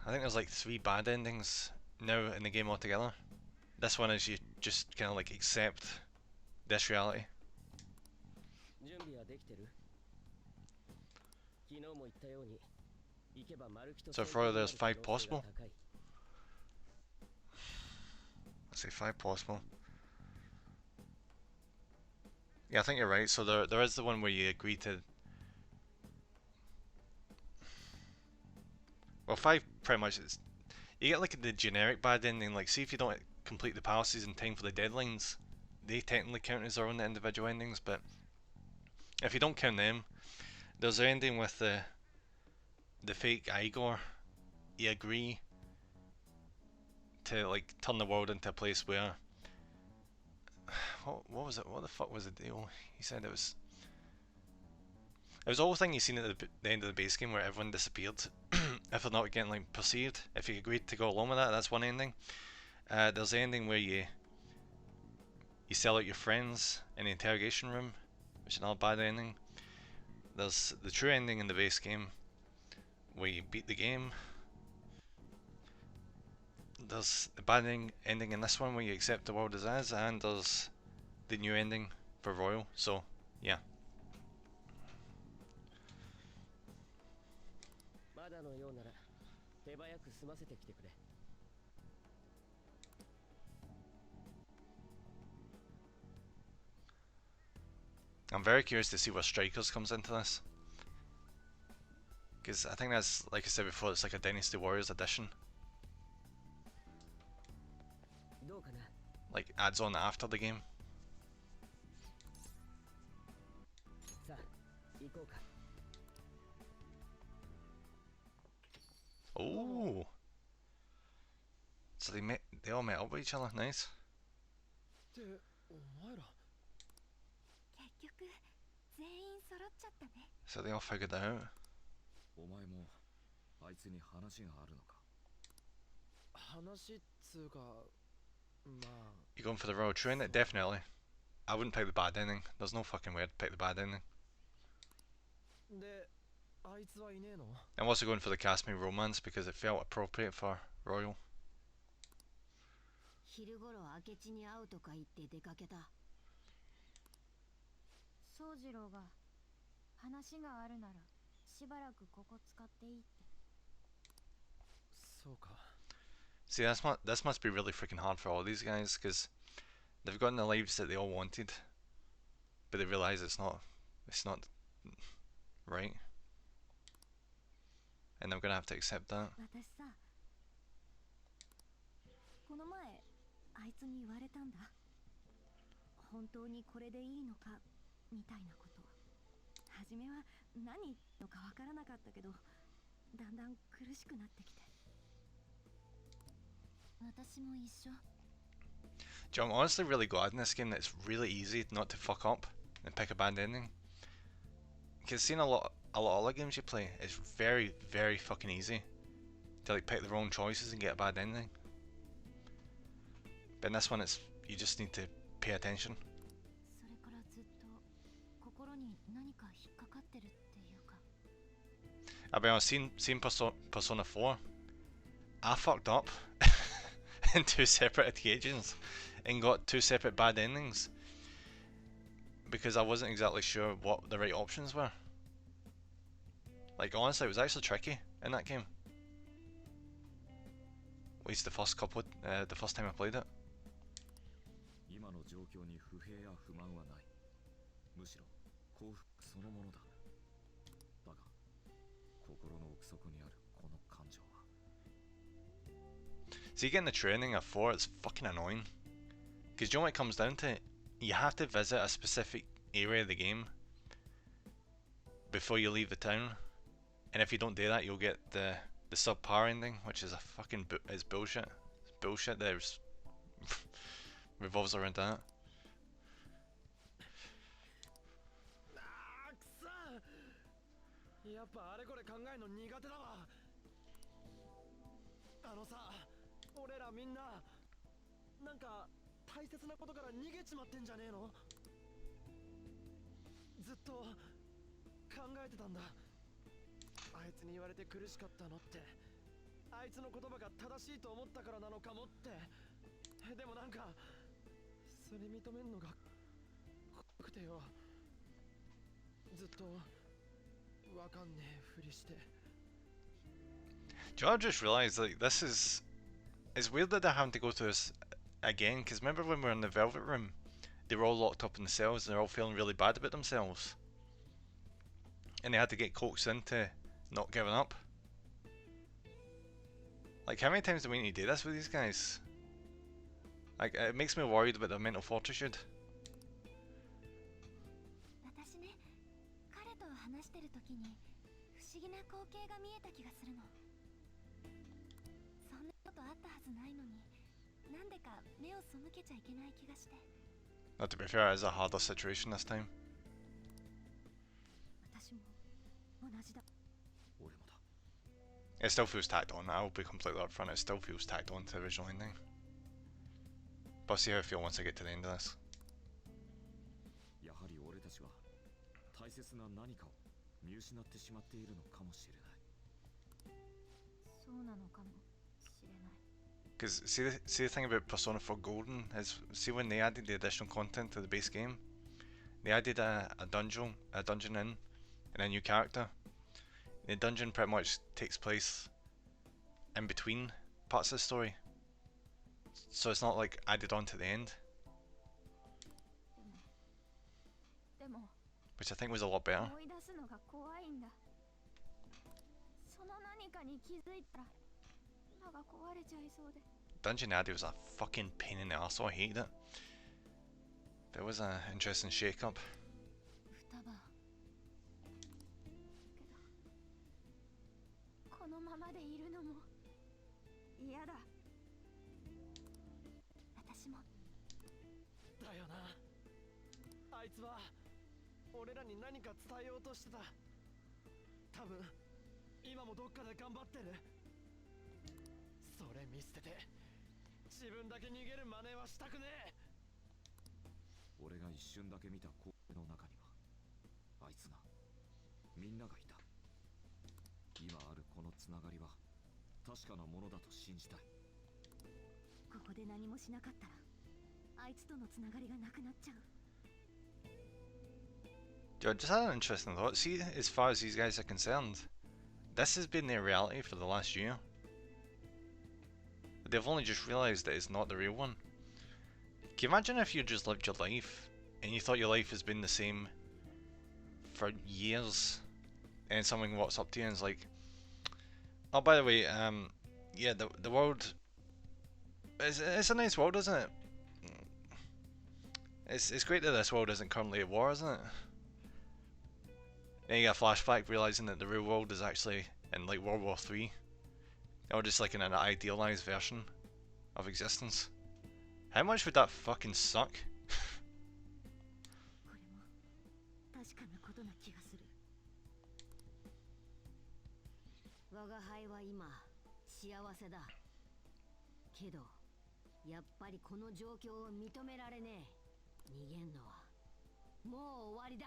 I think there's like 3 bad endings now in the game altogether. This one is you just kind of like accept this reality. 準備はできてる？昨日も言ったように、行けばマルキと So far there's 5 possible. Let's say 5 possible. Yeah, I think you're right. So there is the one where you agree to. Well, 5 pretty much is. You get like the generic bad ending. Like, see if you don't complete the palaces in time for the deadlines, they technically count as their own individual endings. But if you don't count them, there's the ending with the fake Igor. You agree to like turn the world into a place where. What was it? What the fuck was the deal? He said it was the whole thing you seen at the end of the base game where everyone disappeared if they're not getting like perceived. If you agreed to go along with that, that's one ending. There's the ending where you sell out your friends in the interrogation room, which is another bad ending. There's the true ending in the base game where you beat the game. There's the bad ending in this one where you accept the world as is, and there's the new ending for Royal. So yeah. まだのようなら手早く済ませてきてくれ。 I'm very curious to see where Strikers comes into this, because I think that's, like I said before, it's like a Dynasty Warriors edition. どうかな。 Like adds on after the game. さあ、行こうか。 Oh, so they all met up with each other. Nice. ってお前ら結局全員揃っちゃったね。 So they all figured it out. お前もあいつに話があるのか？話っつうかまあ You going for the royal train? Definitely. I wouldn't pick the bad ending. There's no fucking way I'd pick the bad ending. であいつはいねえの？ I'm also going for the Casimir romance because it felt appropriate for royal. 昼頃明智に会うとか言って出かけた。宗次郎が話があるならしばらくここ使っていいって。そうか。 See, this must be really freaking hard for all these guys because they've gotten the lives that they all wanted, but they realise it's not right, and they're gonna have to accept that. 私さ、この前あいつに言われたんだ。本当にこれでいいのかみたいなこと。初めは何言うのかわからなかったけど、だんだん苦しくなってきて。私も一緒。 Joe, I'm honestly really glad in this game that it's really easy not to fuck up and pick a bad ending. Because seeing a lot of other games you play, it's very, very fucking easy to like pick the wrong choices and get a bad ending. But in this one, you just need to pay attention. それからずっと心に何か引っかかってるっていうか。 I'll be honest, seeing Persona 4, I fucked up in 2 separate occasions and got 2 separate bad endings because I wasn't exactly sure what the right options were. Like honestly, it was actually tricky in that game. At least the first time I played it. 今の状況に不平や不満はない。むしろ幸福そのものだ。だが心の奥底にあるこの感情は。 See, getting the training at 4, it's fucking annoying. Because you know what it comes down to? You have to visit a specific area of the game before you leave the town. And if you don't do that, you'll get the subpar ending, which is a fucking it's bullshit. It's bullshit that revolves around that. あーくさー。やっぱあれこれ考えるの苦手だわ。あのさ、俺らみんななんか大切なことから逃げちまってんじゃねえの？ずっと考えてたんだ。あいつに言われて苦しかったのって、あいつの言葉が正しいと思ったからなのかもって。でもなんかそれ認めんのが怖くてよ。ずっとわかんねえふりして。 Do you know, I just realised like it's weird that they're having to go through this again. Because remember when we were in the Velvet Room, they were all locked up in the cells and they're all feeling really bad about themselves, and they had to get coaxed into not giving up. Like, how many times do we need to do this with these guys? Like, it makes me worried about their mental fortitude. 私ね、彼と話してる時に不思議な光景が見えた気がするの。そんなことあったはずないのに、なんでか目を背けちゃいけない気がして。 Now, to be fair, it is a harder situation this time. 私も同じだ。俺もだ。 It still feels tacked on. I'll be completely upfront. It still feels tacked on to the original ending. But I'll see how I feel once I get to the end of this. やはり俺たちは大切な何かを見失ってしまっているのかもしれない。そうなのかもしれない。 Because see the thing about Persona 4 Golden is, see when they added the additional content to the base game, they added a dungeon in, and a new character. The dungeon pretty much takes place in between parts of the story, so it's not like added on to the end, でも which I think was a lot better. 思い出すのが怖いんだ。その何かに気づいたら歯が壊れちゃいそうで。 Dungeon added was a fucking pain in the arse, so I hated it. There was an interesting shake-up. 双葉。けどこのままでいるのも嫌だ。私も。だよな。あいつは俺らに何か伝えようとしてた。多分今もどっかで頑張ってる。それ見捨てて自分だけ逃げる真似はしたくねえ。俺が一瞬だけ見た光景の中にはあいつがみんながいた。今あるこのつながりは確かなものだと信じたい。ここで何もしなかったらあいつとのつながりがなくなっちゃう。 Dude, just had an interesting thought. See, as far as these guys are concerned, this has been their reality for the last year. They've only just realised that it's not the real one. Can you imagine if you just lived your life and you thought your life has been the same for years, and someone walks up to you and is like, "Oh, by the way, yeah, the world, it's a nice world, isn't it? It's great that this world isn't currently at war, isn't it?" Then you get a flashback realising that the real world is actually in like World War III, or just like in an idealised version of existence. How much would that fucking suck? これも確かなことな気がする。我が輩は今幸せだけど、やっぱりこの状況を認められねえ。逃げんのはもう終わりだ。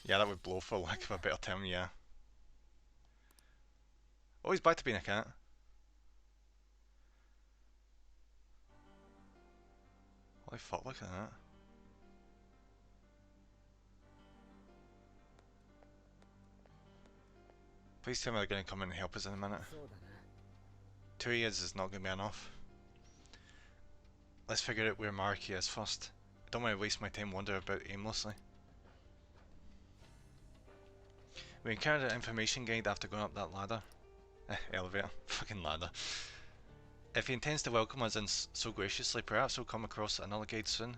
Yeah, that would blow for lack of a better term, yeah. Oh, he's back to being a cat. Holy fuck, look at that. Please tell me they're going to come in and help us in a minute. そうだな。 2 years is not going to be enough. Let's figure out where Marky is first. I don't want to waste my time wandering about aimlessly. We encountered an information guide after going up that ladder. Elevator. Fucking ladder. If he intends to welcome us in so graciously, perhaps we'll come across another guide soon.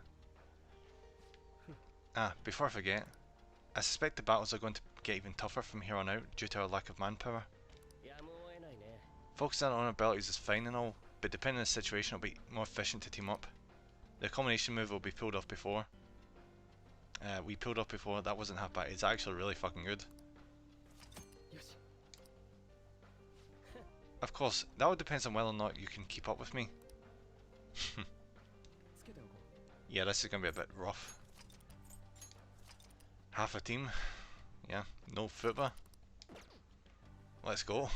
Before I forget, I suspect the battles are going to get even tougher from here on out due to our lack of manpower. やむを得ないね。 Focusing on our abilities is fine and all, but depending on the situation it'll be more efficient to team up. The combination move will be pulled off before. We pulled off before, that wasn't half bad, it's actually really fucking good. よし。 Of course, that would depend on whether or not you can keep up with me. つけておこう。 Yeah, this is gonna be a bit rough. Half a team. Yeah, no football. Let's go.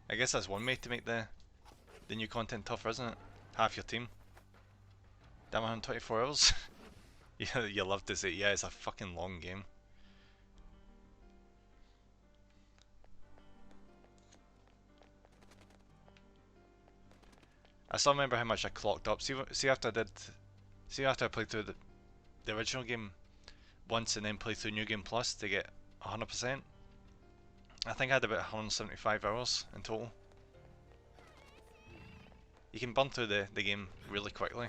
I guess that's one way to make the new content tougher, isn't it? Half your team. Damn, 124 hours. Yeah, you love to say, yeah, it's a fucking long game. I still remember how much I clocked up. See after I played through the original game once and then played through New Game Plus to get 100%. I think I had about 175 hours in total. You can burn through the game really quickly.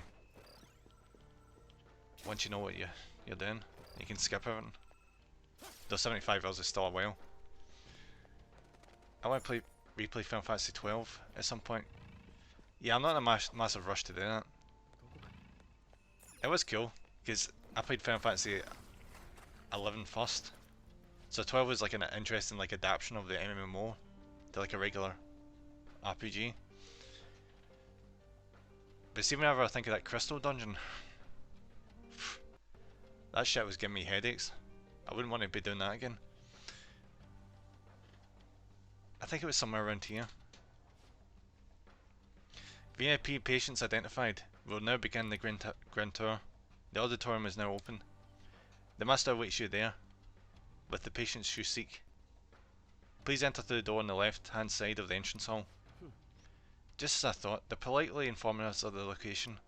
Once you know what you're doing, you can skip everything. Though 75 hours is still a while. I want to replay Final Fantasy 12 at some point. Yeah, I'm not in a massive rush to do that. It was cool, because I played Final Fantasy 11 first. So 12 was like an interesting like adaptation of the MMO to like a regular RPG. But see, whenever I think of that Crystal Dungeon, that shit was giving me headaches. I wouldn't want to be doing that again. I think it was somewhere around here. VIP patients identified. We'll now begin the Grand Tour. The auditorium is now open. The master awaits you there, with the patients you seek. Please enter through the door on the left hand side of the entrance hall. Just as I thought, they're politely informing us of the location.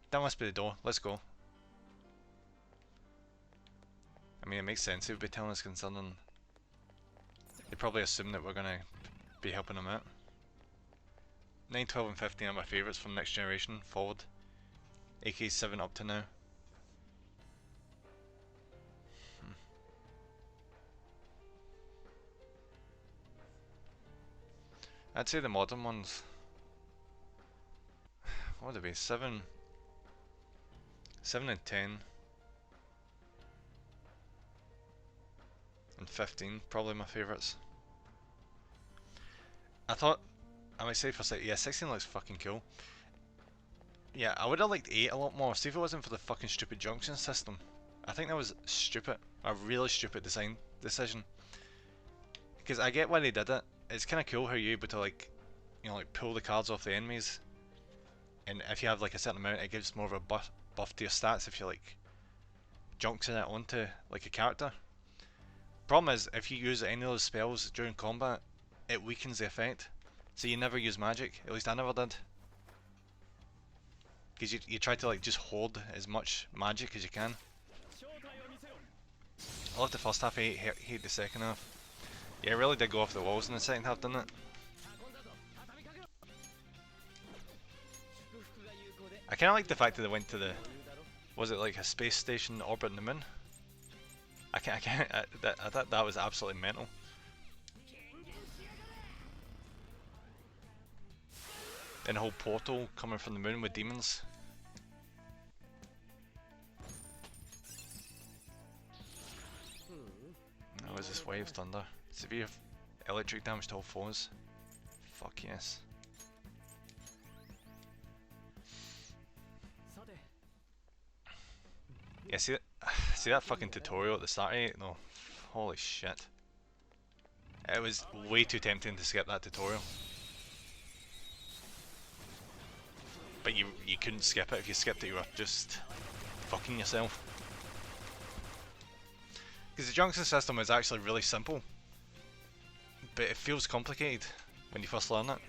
That must be the door, let's go. I mean, it makes sense, they would be telling us concerning... They probably assume that we're gonna be helping them out. 9, 12 and 15 are my favourites from Next Generation forward. AK7 up to now. I'd say the modern ones. What would it be? 7 and 10. and 15, probably my favourites. I thought, I might say for a second, yeah, 16 looks fucking cool. Yeah, I would have liked 8 a lot more, see if it wasn't for the fucking stupid junction system. I think that was stupid, a really stupid design decision. Because I get why they did it. It's kind of cool how you're able to like, you know, like pull the cards off the enemies. And if you have like a certain amount, it gives more of a buff to your stats if you like junction it onto like a character. Problem is, if you use any of those spells during combat, it weakens the effect. So you never use magic, at least I never did. Because you try to like just hoard as much magic as you can. I loved the first half, I hate the second half. Yeah, it really did go off the walls in the second half, didn't it? I kinda like the fact that they went to the, was it like a space station orbiting the moon? I thought that was absolutely mental. And the whole portal coming from the moon with demons. Now is this wave thunder? Severe electric damage to all foes. Fuck yes. Yeah, see that fucking tutorial at the start of it? No. Holy shit. It was way too tempting to skip that tutorial. But you couldn't skip it. If you skipped it, you were just fucking yourself. Because the junction system is actually really simple, but it feels complicated when you first learn it.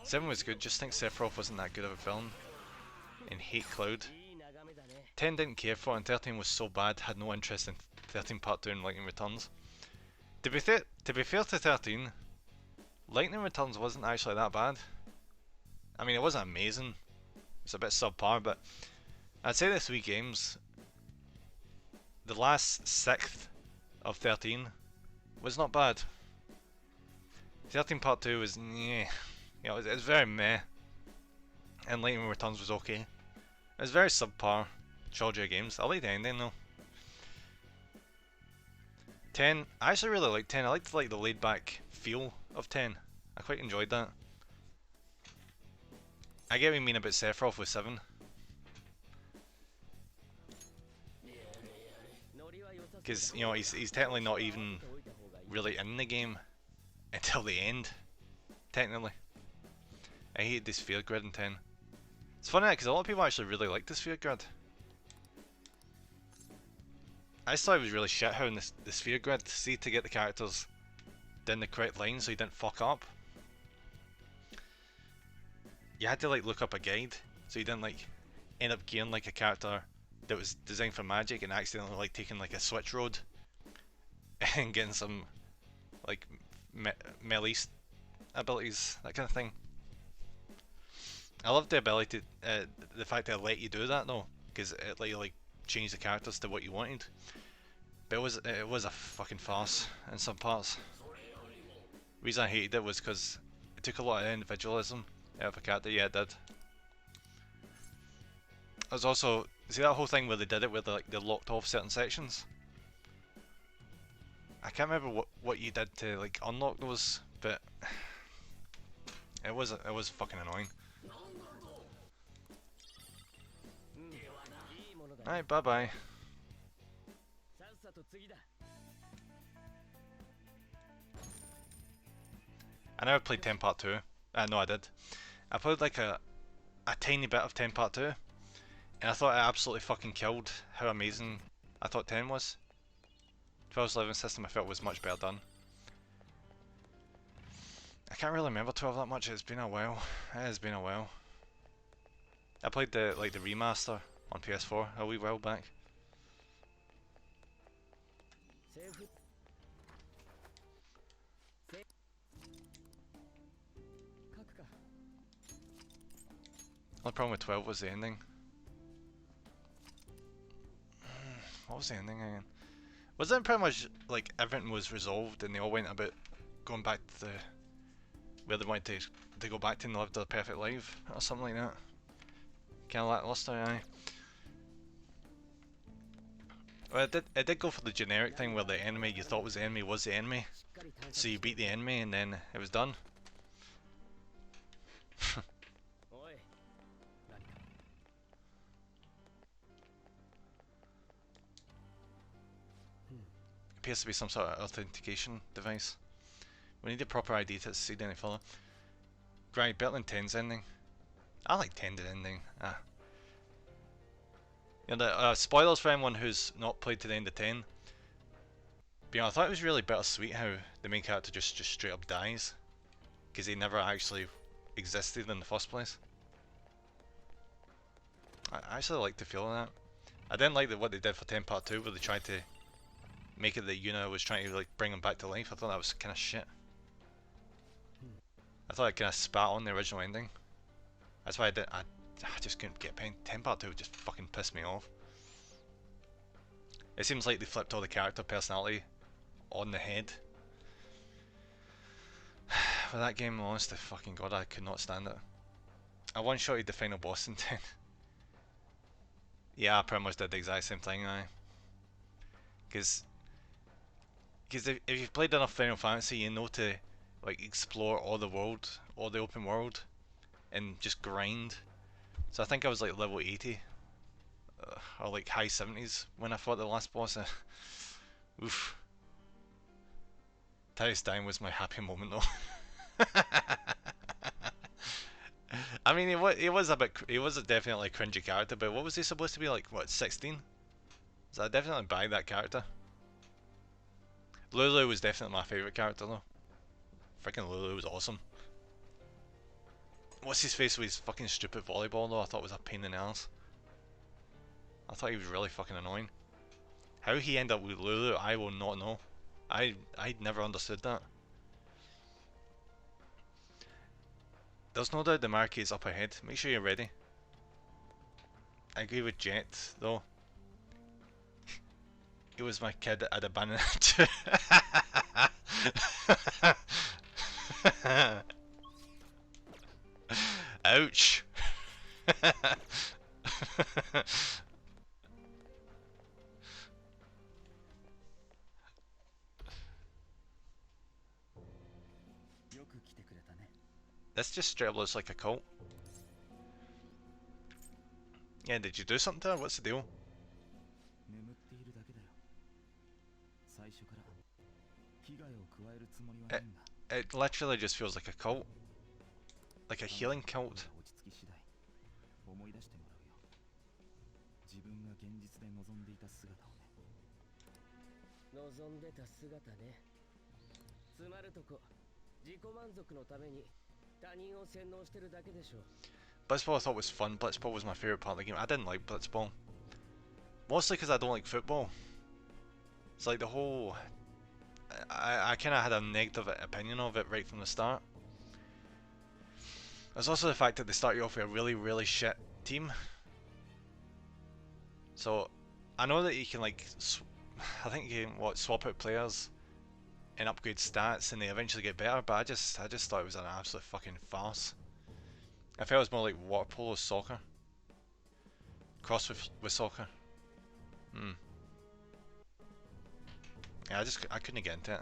Seven was good, just think Sephiroth wasn't that good of a villain. And hate Cloud. 10 didn't care for it, and 13 was so bad, had no interest in 13 Part 2 and Lightning Returns. To be fair to 13, Lightning Returns wasn't actually that bad. I mean, it wasn't amazing. It's a bit subpar, but I'd say the 3 games, the last 6th of 13 was not bad. 13 Part 2 was meh. You know, it was very meh. And Lightning Returns was okay. It was very subpar trilogy of games. I like the ending though. 10, I actually really liked 10. I liked like the laid back feel of 10. I quite enjoyed that. I get what you mean about Sephiroth with 7. Because, you know, he's technically not even really in the game until the end. Technically. I hate the sphere grid in 10. It's funny because a lot of people actually really like the sphere grid. I just thought it was really shit how in the sphere grid, see, to get the characters down the correct line so you didn't fuck up, you had to like look up a guide so you didn't like end up gearing like a character that was designed for magic and accidentally like taking like a switch road and getting some like melee abilities, that kind of thing. I love the ability to, the fact that it let you do that though, because it let you like change the characters to what you wanted. But it was a fucking farce in some parts. The reason I hated it was because it took a lot of individualism out of a character. Yeah, it did. It was also, see that whole thing where they did it where they locked off certain sections? I can't remember what you did to like unlock those, but it was fucking annoying. Alright, bye bye. I never played 10 Part 2. No, I did. I played like a tiny bit of 10 Part 2, and I thought it absolutely fucking killed how amazing I thought 10 was. 12's living system I felt was much better done. I can't really remember 12 that much. It's been a while. It has been a while. I played the remaster on PS4 a wee while back. The only problem with 12 was the ending. What was the ending again? Was it pretty much like everything was resolved and they all went about going back to where they wanted to go back to and live their perfect life or something like that. Kind of lackluster, aye. Well, it did go for the generic thing where the enemy you thought was the enemy was the enemy, しっかり探索 so you beat the enemy and then it was done. おい何か Appears to be some sort of authentication device. We need a proper ID to succeed any further. Right, better than 10's ending. I like 10's ending. Ah. You know, spoilers for anyone who's not played to the end of 10. But you know, I thought it was really bittersweet how the main character just straight up dies. Because he never actually existed in the first place. I actually like the feel of that. I didn't like what they did for 10 Part 2 where they tried to make it that Yuna was trying to like bring him back to life. I thought that was kind of shit. I thought it kind of spat on the original ending. That's why I just couldn't get paying. 10 Part 2 just fucking pissed me off. It seems like they flipped all the character personality on the head. For that game, honest to fucking god, I could not stand it. I one-shotted the final boss in 10. Yeah, I pretty much did the exact same thing, aye. Because if you've played enough Final Fantasy, you know to like explore all the world, all the open world, and just grind. So I think I was like level 80, or like high 70s when I fought the last boss. Oof. Titus dying was my happy moment though. I mean, he was a definitely cringy character, but what was he supposed to be like? What, 16? So I definitely buy that character. Lulu was definitely my favourite character though. Freaking Lulu was awesome. What's his face with his fucking stupid volleyball though? I thought was a pain in the ass. I thought he was really fucking annoying. How he ended up with Lulu, I will not know. I never understood that. There's no doubt the marquee is up ahead. Make sure you're ready. I agree with Jet though. It was my kid that had abandoned it. Ouch. This just straight up looks like a cult. Yeah, did you do something to her? What's the deal? It literally just feels like a cult. Like a healing cult. 望んでた姿ね。つまるとこ、自己満足のために他人を洗脳してるだけでしょ。Blitzball I thought was fun. Blitzball was my favourite part of the game. I didn't like Blitzball. Mostly because I don't like football. It's like the whole... I kind of had a negative opinion of it right from the start. There's also the fact that they start you off with a really shit team. So, I know that you can like... I think you can swap out players and upgrade stats and they eventually get better, but I just thought it was an absolute fucking farce. I felt it was more like water polo soccer. Crossed with soccer. Yeah, I couldn't get into it.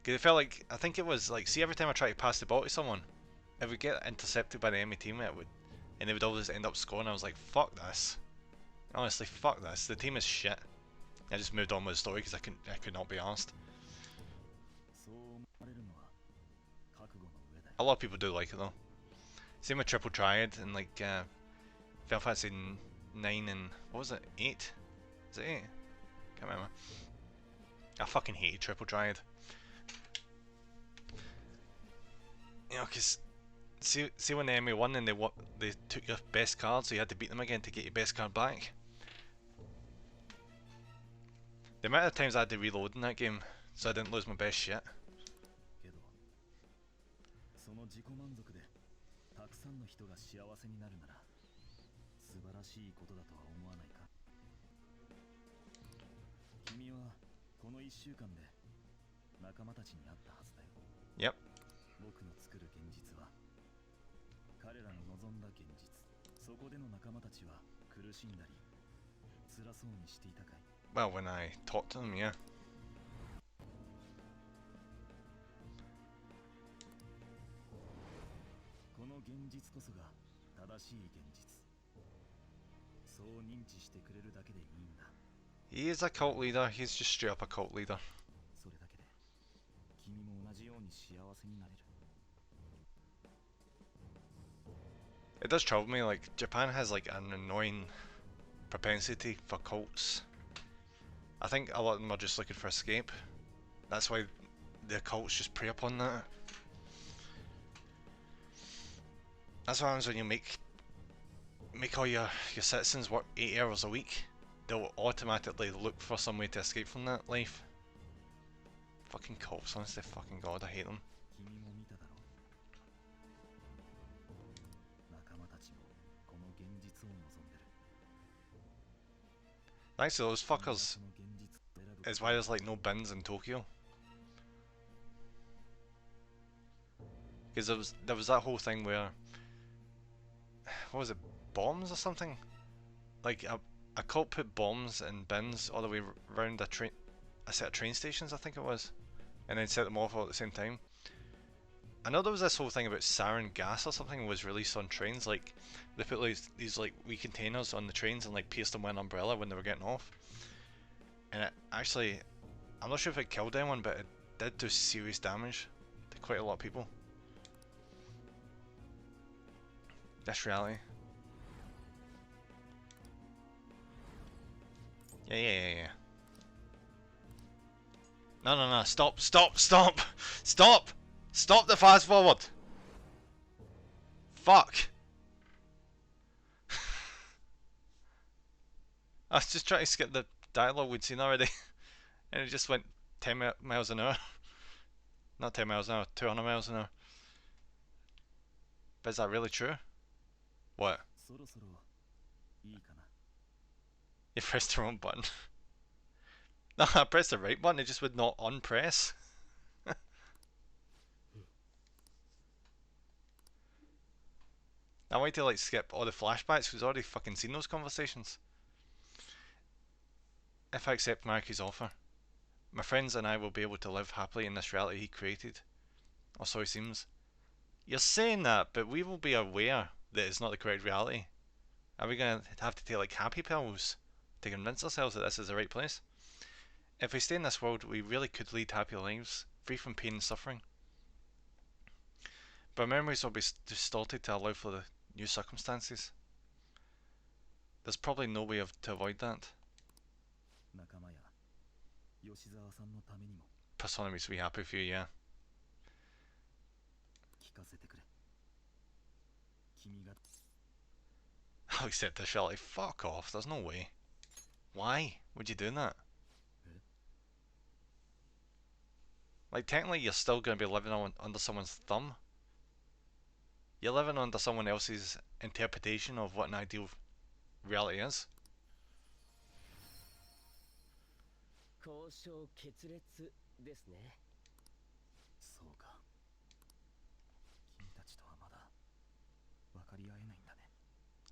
Cause it felt like, I think it was like, see every time I tried to pass the ball to someone, it would get intercepted by the enemy team and they would always end up scoring. I was like, fuck this. Honestly, fuck this. The team is shit. I just moved on with the story because I could not be asked. A lot of people do like it though. Same with Triple Triad and like Final Fantasy 9 and what was it? 8? Is it 8? Can't remember. I fucking hated Triple Triad. You know, cause see when the enemy won and they took your best card, so you had to beat them again to get your best card back. The amount of times I had to reload in that game, so I didn't lose my best shit. Yep. 僕の作る現実は彼らの望んだ現実。そこでの仲間たちは苦しんだり辛そうにしていたかい？ Well, when I talked to them, yeah. この現実こそが正しい現実。そう認知してくれるだけでいいんだ。 He is a cult leader. He's just straight up a cult leader. それだけで君も同じように幸せになれる。 It does trouble me, like, Japan has like an annoying propensity for cults. I think a lot of them are just looking for escape. That's why the cults just prey upon that. That's what happens when you make all your citizens work 8 hours a week. They'll automatically look for some way to escape from that life. Fucking cults, honest to fucking god, I hate them. 君も見ただろう。仲間たちもこの現実を望んでる。 Thanks to those fuckers その現実を選ぶ is why there's like no bins in Tokyo. Because there was that whole thing where, what was it, bombs or something? Like a cult put bombs in bins all the way around a set of train stations, I think it was, and then set them off all at the same time. I know there was this whole thing about sarin gas or something was released on trains. Like they put like these like wee containers on the trains and like pierced them with an umbrella when they were getting off. And it actually, I'm not sure if it killed anyone, but it did do serious damage to quite a lot of people. That's reality. Yeah. No. Stop. Stop the fast forward. Fuck. I was just trying to skip the dialogue we'd seen already. And it just went 10 miles an hour. Not 10 miles an hour, 200 miles an hour. But is that really true? What? そろそろいいかな。 You pressed the wrong button. No, I pressed the right button, it just would not unpress. I wanted to like skip all the flashbacks because I've already fucking seen those conversations. If I accept Marky's offer, my friends and I will be able to live happily in this reality he created. Or so it seems. You're saying that, but we will be aware that it's not the correct reality. Are we going to have to take like happy pills to convince ourselves that this is the right place? If we stay in this world, we really could lead happy lives, free from pain and suffering. But our memories will be distorted to allow for the new circumstances. There's probably no way to avoid that. 仲間や吉沢さんのためにも Persona makes me happy for you, yeah. 聞かせてくれ。君が I'll accept this reality. Fuck off, there's no way. Why would you do that? Like, technically you're still going to be living under someone's thumb. You're living under someone else's interpretation of what an ideal reality is. 交渉決裂ですね。そうか。君たちとはまだ分かり合えないんだね。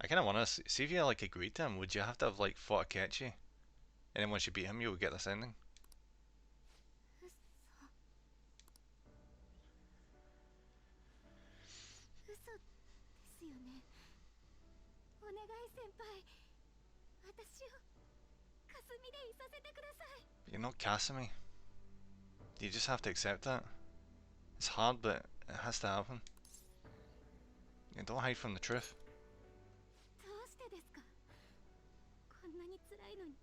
I kind of want to see if you like agreed to him. Would you have to have like fought Akechi? And then once you beat him, you would get this ending. 嘘ですよね。お願い先輩、私を霞でいさせてください。 You're not Kasumi. You just have to accept that. It's hard, but it has to happen. You don't hide from the truth. どうしてですか？こんなに辛いのに、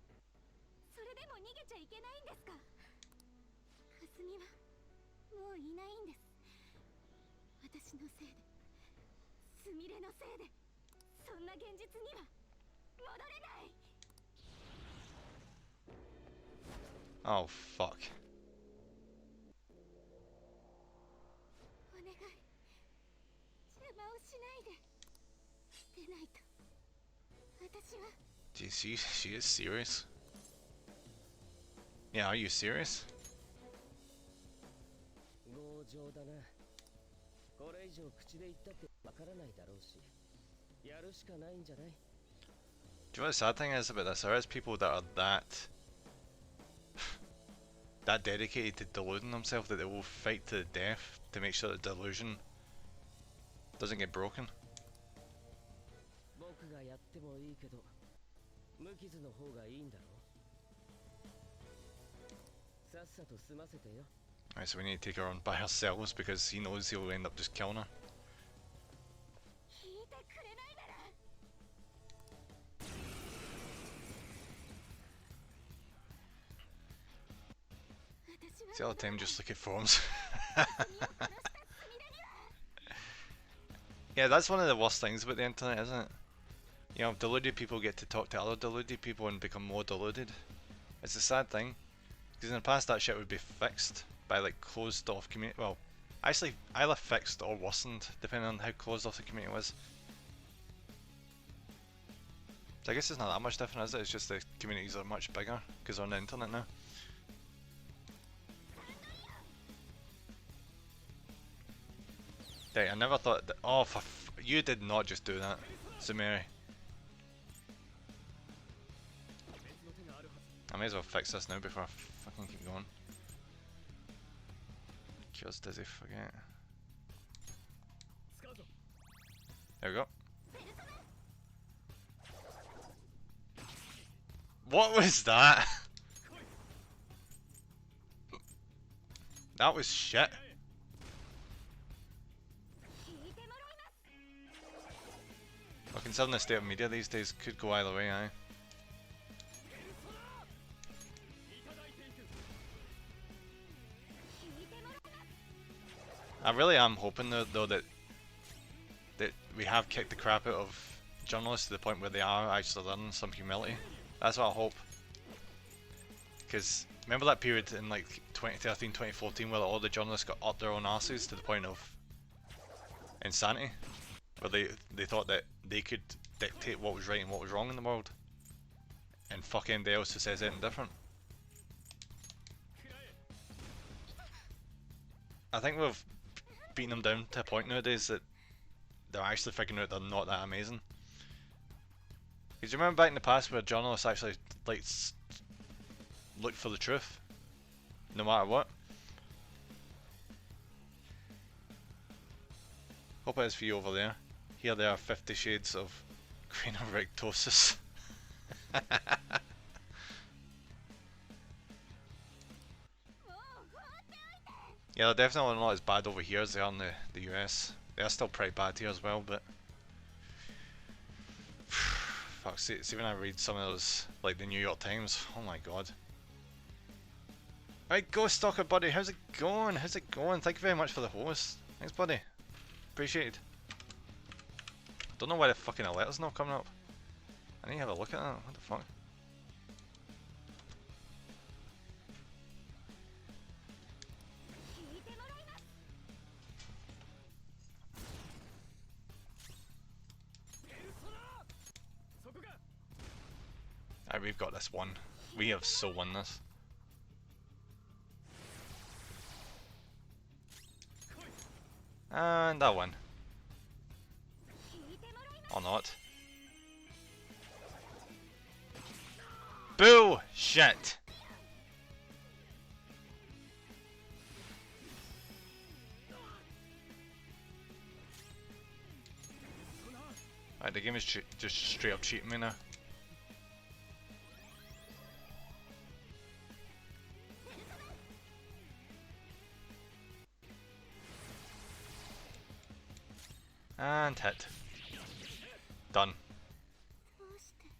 それでも逃げちゃいけないんですか？霞はもういないんです。私のせいで、すみれのせいで、そんな現実には戻れない。 Oh, fuck. お願い、邪魔をしないで。でないと、私は。 Jeez, she is serious. Yeah, are you serious? 強情だな。これ以上口で言ったってわからないだろうし、やるしかないんじゃない？ Do you know what the sad thing is about this? There is people that are that dedicated to deluding themselves that they will fight to the death to make sure the delusion doesn't get broken. 僕がやってもいいけど、無傷の方がいいんだろう。さっさと済ませてよ。 Right, so we need to take her on by ourselves because he knows he'll end up just killing her. 聞いてくれないなら See all the time just look at forms. Yeah, that's one of the worst things about the internet, isn't it? You know, deluded people get to talk to other deluded people and become more deluded. It's a sad thing. Because in the past that shit would be fixed by like closed off community. Well, actually either fixed or worsened depending on how closed off the community was. So I guess it's not that much different, is it? It's just the communities are much bigger because they're on the internet now. Right, I never thought that. Oh, you did not just do that, Sumeri. I may as well fix this now before I fucking keep going. Just does he forget? There we go. What was that? That was shit. Well, considering the state of media these days, could go either way, aye. I really am hoping though that we have kicked the crap out of journalists to the point where they are actually learning some humility. That's what I hope. Because remember that period in like 2013, 2014 where all the journalists got up their own asses to the point of insanity? Where they thought that they could dictate what was right and what was wrong in the world. And fuck anybody else who says anything different. I think we've beaten them down to a point nowadays that they're actually figuring out they're not that amazing. Because you remember back in the past where journalists actually like looked for the truth, no matter what. Hope it is for you over there. Here there are 50 shades of Craniorhectosis. Yeah, they're definitely not as bad over here as they are in the US. They are still pretty bad here as well, but fuck, see when I read some of those, like the New York Times, oh my god. Right, Ghost Stalker buddy, how's it going? How's it going? Thank you very much for the host. Thanks buddy. Appreciated. Don't know why the fucking alert's not coming up. I need to have a look at that, what the fuck? Alright, we've got this one. We have so won this. And that one. Or not. Bullshit! Right, the game is just straight up cheating me now. And hit. Done. どうして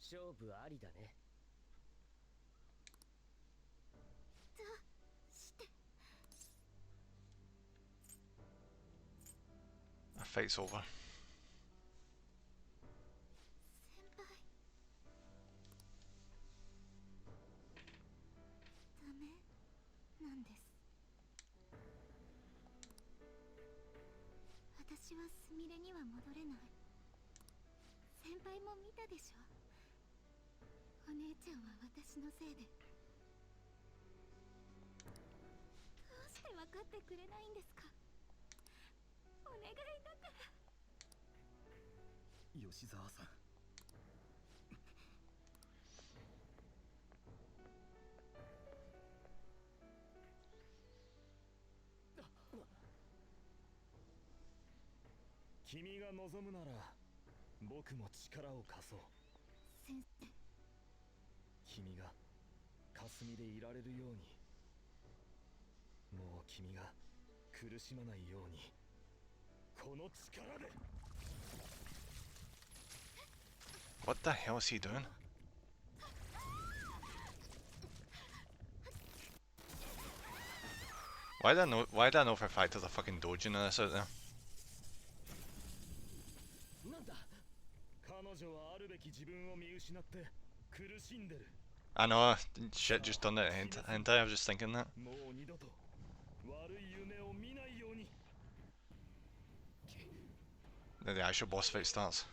勝負ありだね。 どうして A fight's over. 先輩ダメなんです。私はスミレには戻れない。先輩も見たでしょ。お姉ちゃんは私のせいで。どうして分かってくれないんですか。お願いだから。吉沢さん、君が望むなら僕も力を貸そう。先生。君が霞でいられるように、もう君が苦しまないように、この力で。 What the hell is he doing? Why do I know for a fact there's a fucking dojin in this out there? なんだ。彼女はあるべき自分を見失って苦しんでる。 I know, shit just done it hentai, I was just thinking that. もう二度と悪い夢を見ないように。 Then the actual boss fight starts.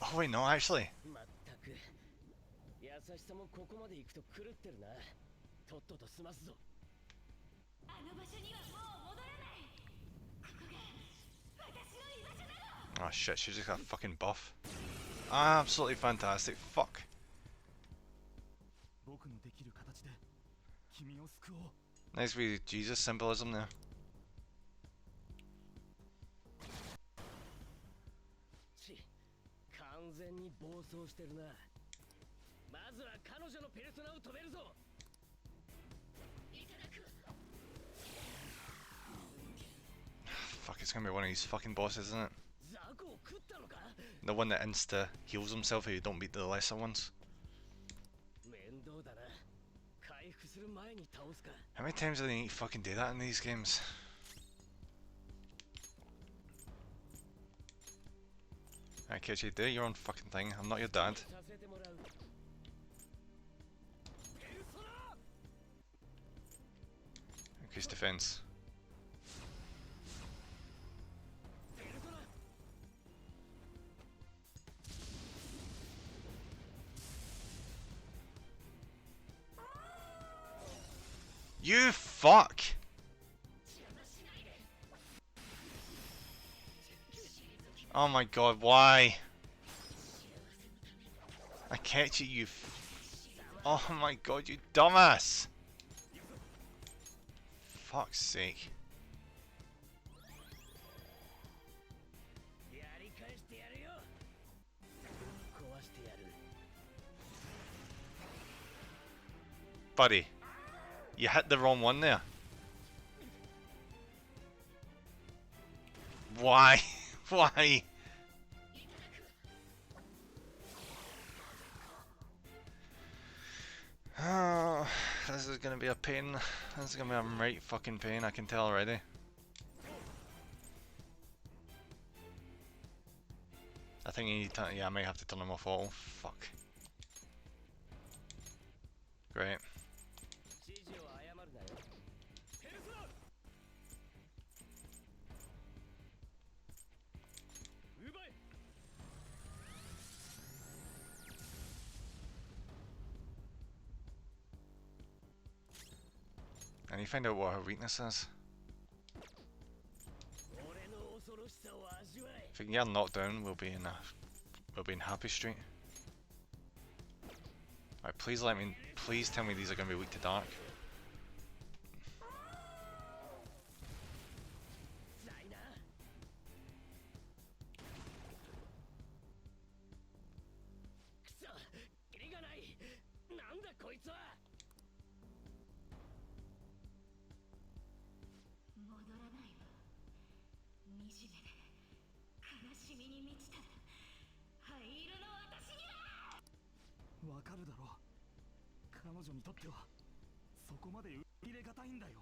Oh wait, no, actually. まったく優しさもここまで行くと狂ってるな。とっとと済ますぞ。あの場所にはもう戻れない。ここが私の居場所だろ。 Oh shit, she just got a fucking buff. Absolutely fantastic, fuck. 僕のできる形で君を救おう。 Nice wee Jesus symbolism there. 完全に暴走してるな。まずは彼女のペルソナを止めるぞ。いただく。 Fuck, it's gonna be one of these fucking bosses, isn't it? ザコを食ったのか。 The one that insta heals himself if you don't beat the lesser ones. 面倒だな。回復する前に倒すか。 How many times do they need to fucking do that in these games? Alright, Kichi, do your own fucking thing. I'm not your dad. させてもらう。ペルソナ。 Increase defense. ペルソナ。 You fuck! Oh my god, why? I catch it, you oh my god, you dumbass! Fuck's sake. やり返してやるよ。壊してやる。 Buddy, you hit the wrong one there. Why? Why? Oh, this is gonna be a pain. This is gonna be a right fucking pain, I can tell already. I think you need to, yeah, I might have to turn them off all. Fuck. Great. 指示を誤るなよ。ペルソナ。奪え。 I need to find out what her weakness is. 俺の恐ろしさを味わえ。 If we can get her knocked down, we'll be in happy street. Alright, please tell me these are gonna be weak to dark. 辛いな。くそ、キリがない。なんだこいつは。戻らないわ。惨めで悲しみに満ちた灰色の私には。わかるだろう。彼女にとってはそこまで受け入れがたいんだよ。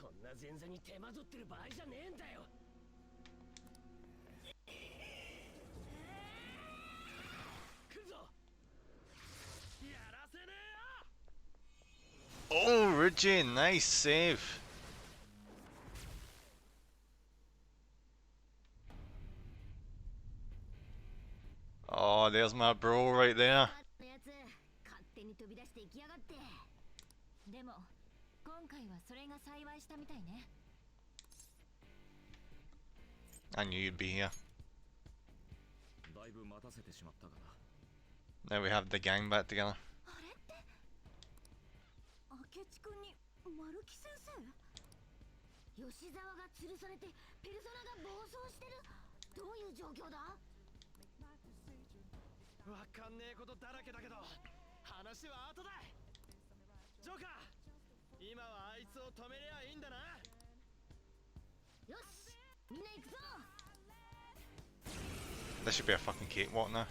こんな前座に手間取ってる場合じゃねえんだよ。Ruji, nice save. Oh, there's my bro right there. やつ勝手に飛び出していきやがって。でも今回はそれが幸いしたみたいね。 I knew you'd be here. だいぶ待たせてしまったかな。 Now we have the gang back together. あれって明智君に丸木先生？吉沢が吊るされてペルソナが暴走してる。どういう状況だ？わかんねえことだらけだけど、話は後だ。ジョーカー、今はあいつを止めりゃいいんだな。よし、みんな行くぞ。 This should be a fucking cakewalk now.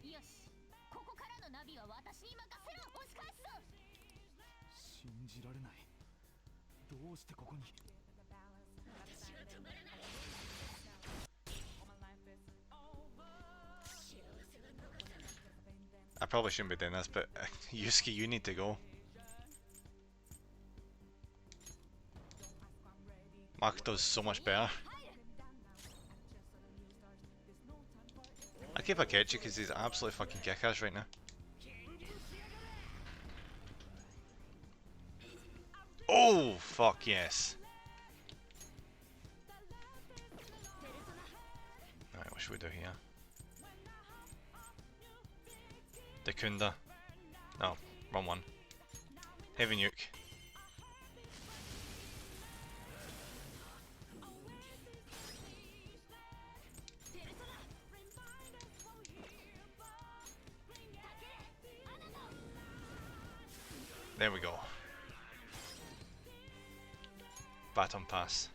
よし、ここからのナビは私に任せろ。押し返すぞ。信じられない。どうしてここに。 I probably shouldn't be doing this, but Yusuke, you need to go. Makoto's so much better. I keep Akechi because he's absolutely fucking kick-ass right now. Oh, fuck yes. Alright, what should we do here? Dekunda. No, wrong one. Heavy nuke. There we go. Baton pass.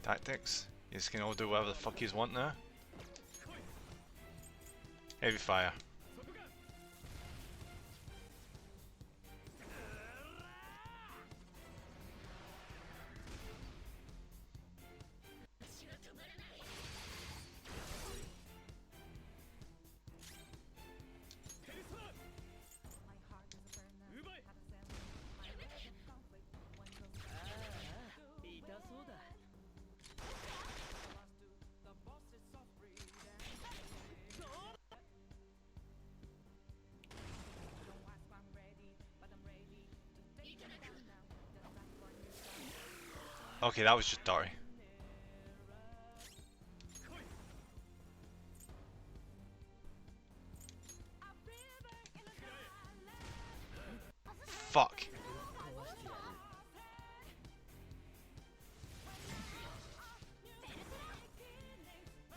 Tactics. You just can all do whatever the fuck you want now. Heavy fire. Okay, that was just dirty. Fuck.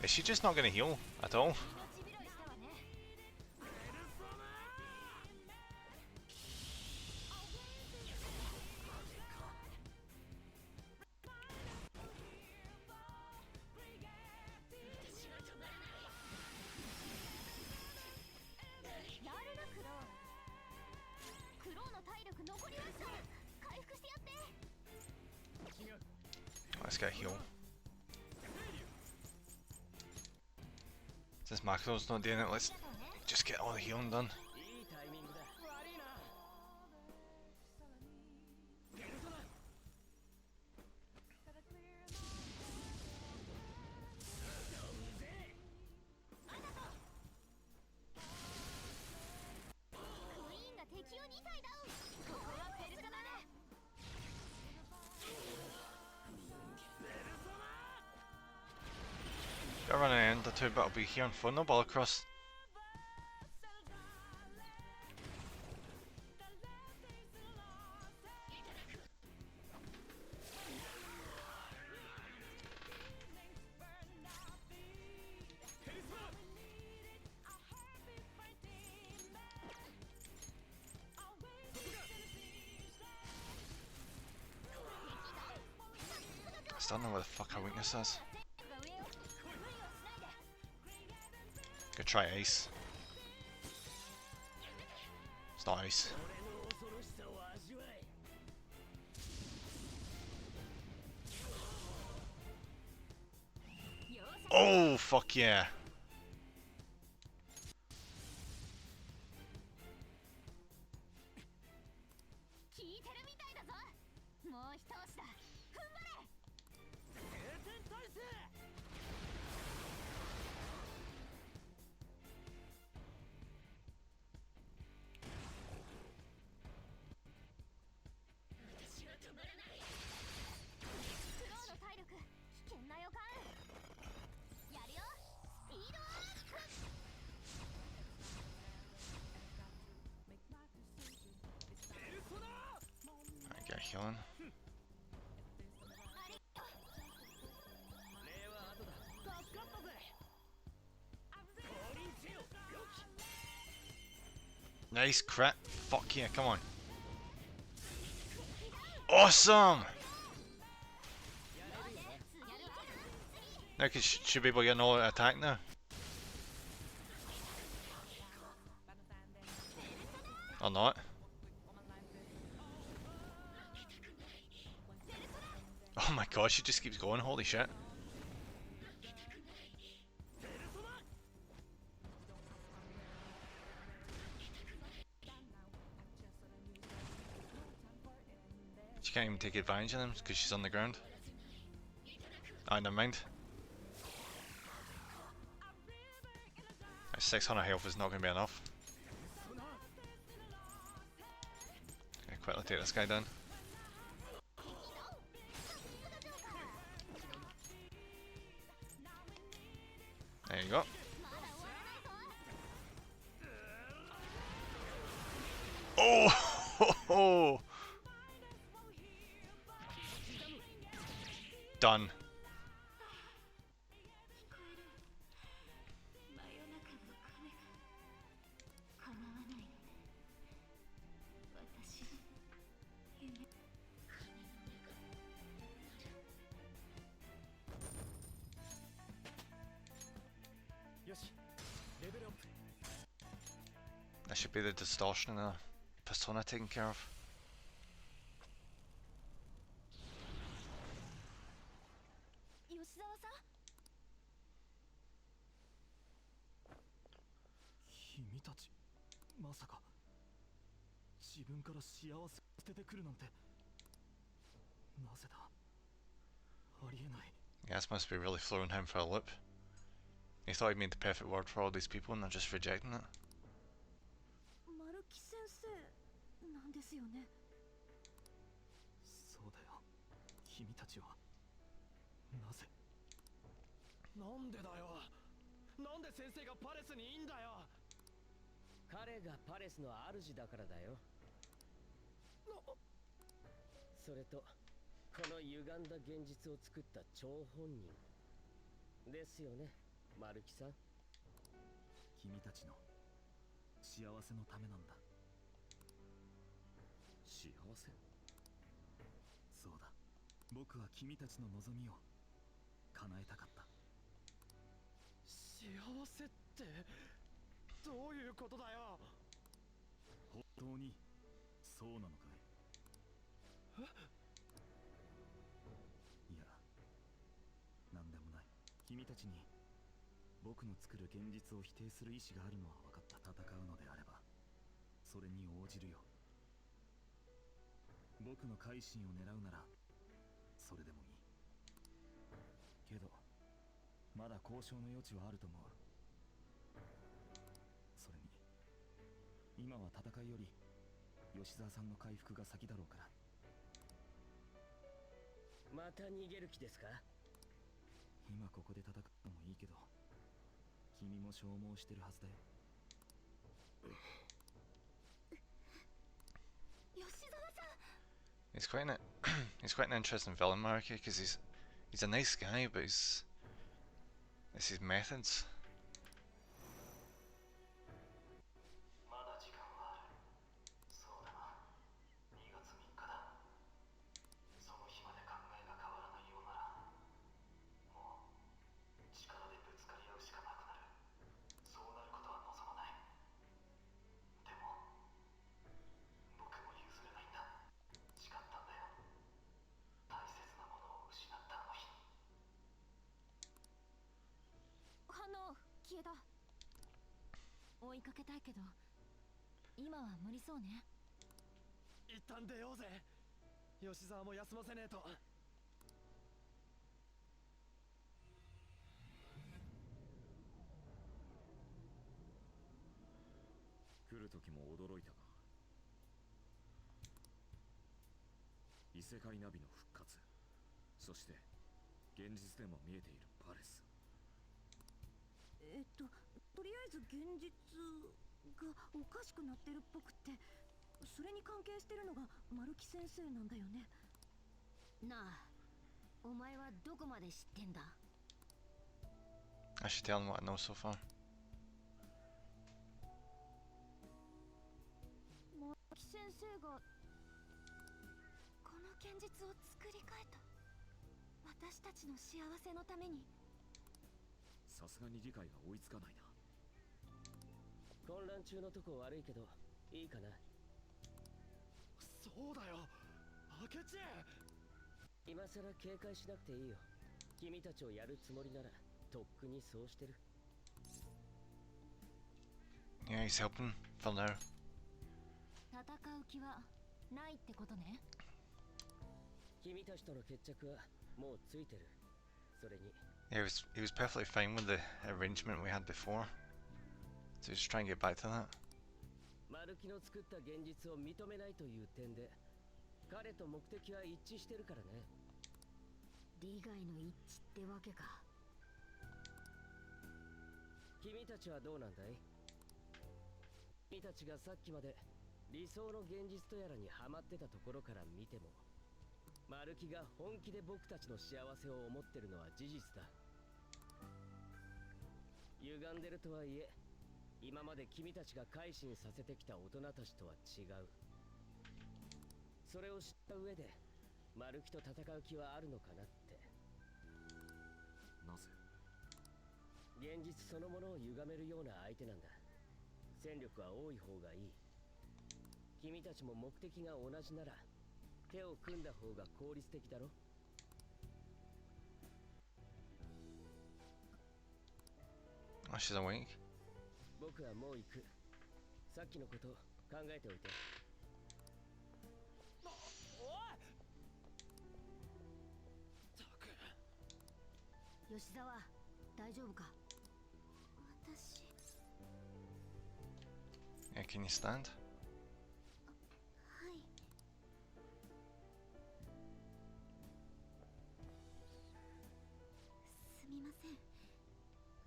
Is she just not gonna heal at all? Let's get a heal. Since Makoto's not doing it, let's just get all the healing done. Gotta run an end or two, but I'll be here on phone, no ball across. I still don't know where the fuck her weakness is. Go try ice. It's not ice. Oh fuck yeah. Nice crit. Fuck yeah, come on. Awesome! Now should be able to get an all-out attack now. Or not. Oh my god, she just keeps going, holy shit. She can't even take advantage of them because she's on the ground. Ah, never mind. 600 health is not going to be enough. Okay, quickly take this guy down. There you go. Oh! Done. That should be the distortion in the persona taken care of. Yeah, this must be really throwing him for a loop. He thought he made the perfect word for all these people and they're just rejecting it. He's quite an he's quite an interesting villain, Maruki, because he's a nice guy, but it's his methods. I should tell him what I know so far. 生がこの現実を作り変えた。私たちの幸せのために。さすがに理解が追いつかないな。混乱中のとこ悪いけどいいかな。そうだよ明智。今さら警戒しなくていいよ。君たちをやるつもりならとっくにそうしてる。 Yeah, he's helping for now. 戦う気はないってことね。君たちとの決着はもうついてる。それに Yeah, he was perfectly fine with the arrangement we had before. So just try and get back to that. マルキの作った現実を認めないという点で彼と目的は一致してるからね。利害の一致ってわけか。君たちはどうなんだい？君たちがさっきまで理想の現実とやらにハマってたところから見ても、マルキが本気で僕たちの幸せを思ってるのは事実だ。歪んでるとはいえ、今まで君たちが改心させてきた大人たちとは違う。それを知った上でマルキと戦う気はあるのかなって。なぜ？現実そのものを歪めるような相手なんだ。戦力は多い方がいい。君たちも目的が同じなら手を組んだ方が効率的だろ。Oh, she's awake. 僕はもう行く。さっきのこと考えておいて。おいったく。吉沢、大丈夫か？私 Yeah, can you stand? はい。すみません。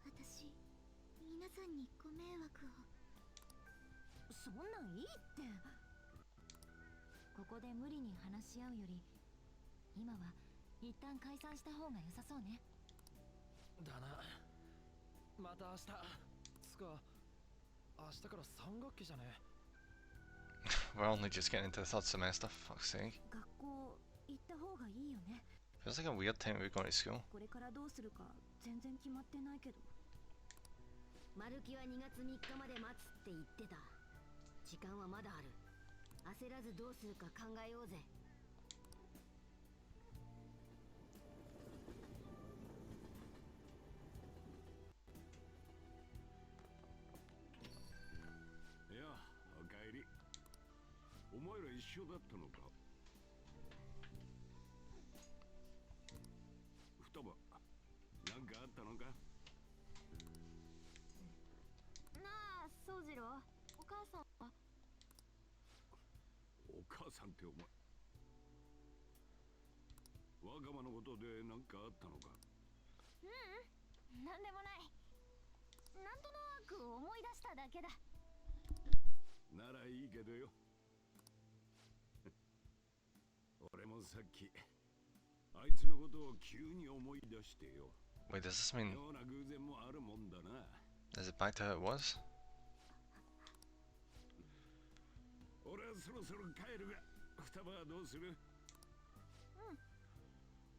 私皆さんにご迷惑を。そんなんいいって。ここで無理に話し合うより今は一旦解散した方が良さそうね。だな。また明日。つか明日から3学期じゃね。 We're only just getting into the third semester, for fuck's sake. 学校行った方がいいよね。 Feels like a weird time to be going to school. これからどうするか全然決まってないけど。マルキは2月3日まで待つって言ってた。時間はまだある。焦らずどうするか考えようぜ。いや、おかえり。お前ら一緒だったのか。双葉、なんかあったのか。なあ、宗次郎、お母さんは。お母さんってお前。若葉のことで何かあったのか。なんでもない。なんとなく思い出しただけだ。ならいいけどよ。俺もさっきあいつのことを急に思い出してよ。 Wait, does this mean 妙な偶然もあるもんだな。 is it back to how it was? 俺はそろそろ帰るが、双葉はどうする？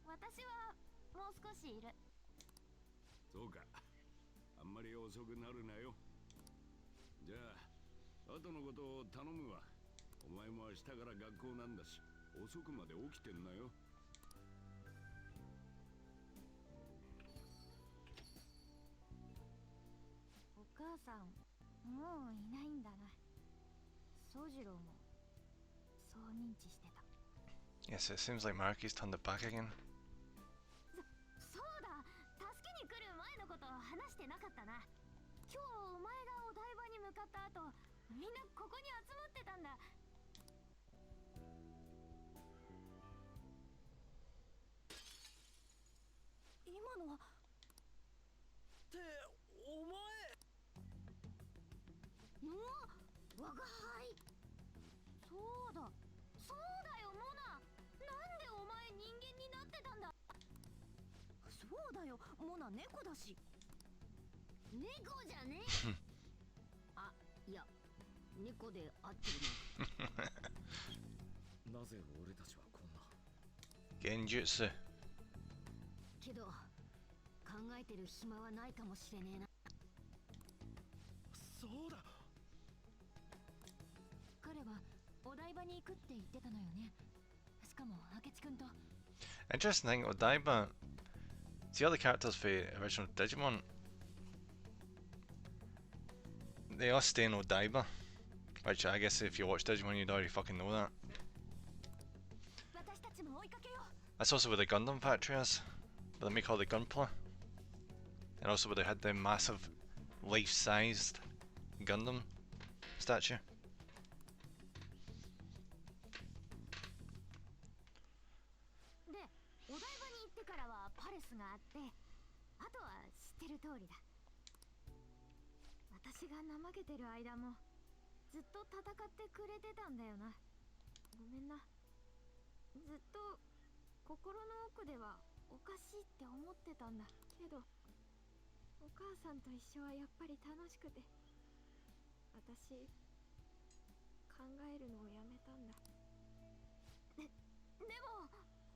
私はもう少しいる。そうか。あんまり遅くなるなよ。じゃあ、後のことを頼むわ。お前も明日から学校なんだし、遅くまで起きてんなよ。お母さん、もういないんだな。宗次郎もそう認知してた。 Yes, it seems like Marky's turned it back again. そうだ、助けに来る前のことを話してなかったな。今日お前がお台場に向かった後、みんなここに集まってたんだ。今のはってお前。我が輩。そうだ、そうだよモナ。なんでお前人間になってたんだ。そうだよ、モナ猫だし。猫じゃねえ。あ、いや、猫で合ってるな。なぜ俺たちはこんな。 Genjutsu. けど考えてる暇はないかもしれねえな。そうだ。彼はお台場に行くって言ってたのよね。しかも明智くんと。 Interesting thing, Odaiba. See all the characters for original Digimon. They all stay in Odaiba. Which I guess if you watch Digimon you'd already fucking know that. 私たちも追いかけよう。 That's also where the Gundam factory is. Where they make all the Gunpla. And also where they had the massive life-sized Gundam statue. で、お台場に行ってからはパレスがあって、あとは知ってる通りだ。私が怠けてる間もずっと戦ってくれてたんだよな。ごめんな。ずっと心の奥ではおかしいって思ってたんだけど、お母さんと一緒はやっぱり楽しくて、私考えるのをやめたんだ。でも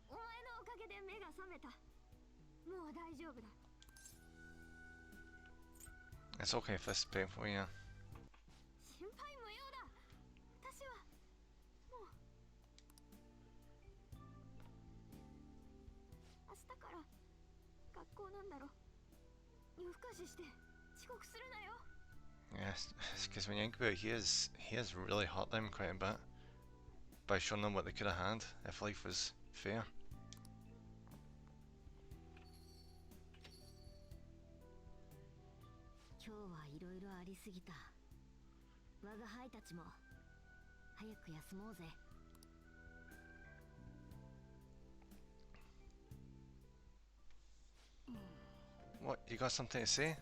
お前のおかげで目が覚めた。もう大丈夫だ。 It's okay if this is painful, yeah. 心配無用だ。私はもう明日から学校なんだろ。夜更かしして遅刻するなよ。 Yes, because when you think about it, he has really hurt them quite a bit by showing them what they could have had if life was fair. 今日はいろいろありすぎた。我が輩たちも早く休もうぜ。 What, you got something to say?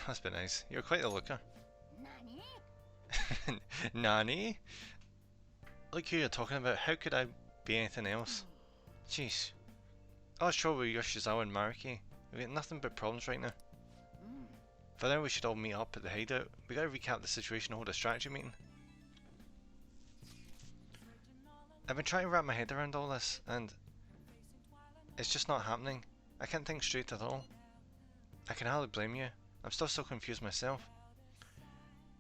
That's been nice. You're quite the looker. 何？ Nani? Look who you're talking about. How could I be anything else? Jeez. I was sure with Yoshizawa and Maruki. We've got nothing but problems right now. For now, we should all meet up at the hideout. We gotta recap the situation and hold a strategy meeting. I've been trying to wrap my head around all this, and it's just not happening. I can't think straight at all. I can hardly blame you. I'm still so confused myself.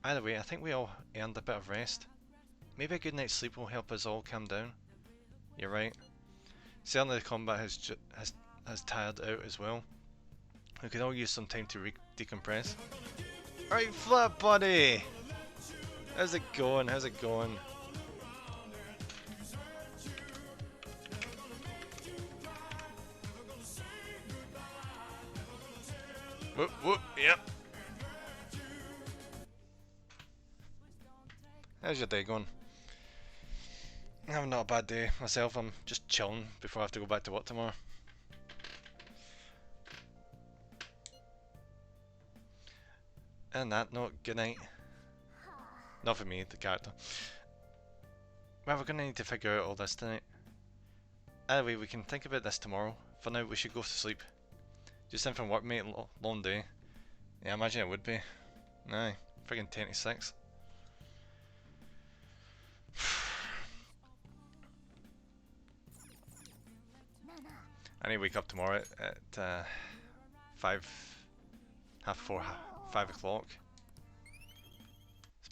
Either way, I think we all earned a bit of rest. Maybe a good night's sleep will help us all calm down. You're right. Certainly the combat has tired out as well. We could all use some time to decompress. Right, Flip Buddy! How's it going? How's it going? Whoop whoop, yep. How's your day going? I'm having not a bad day myself. I'm just chilling before I have to go back to work tomorrow. And that note, good night. Not for me, the character. Well, we're gonna need to figure out all this tonight. Anyway, we can think about this tomorrow. For now, we should go to sleep. Just in from work, mate. Long day. Yeah, I imagine it would be. Aye, friggin' 10 to 6. I need to wake up tomorrow at 5 o'clock.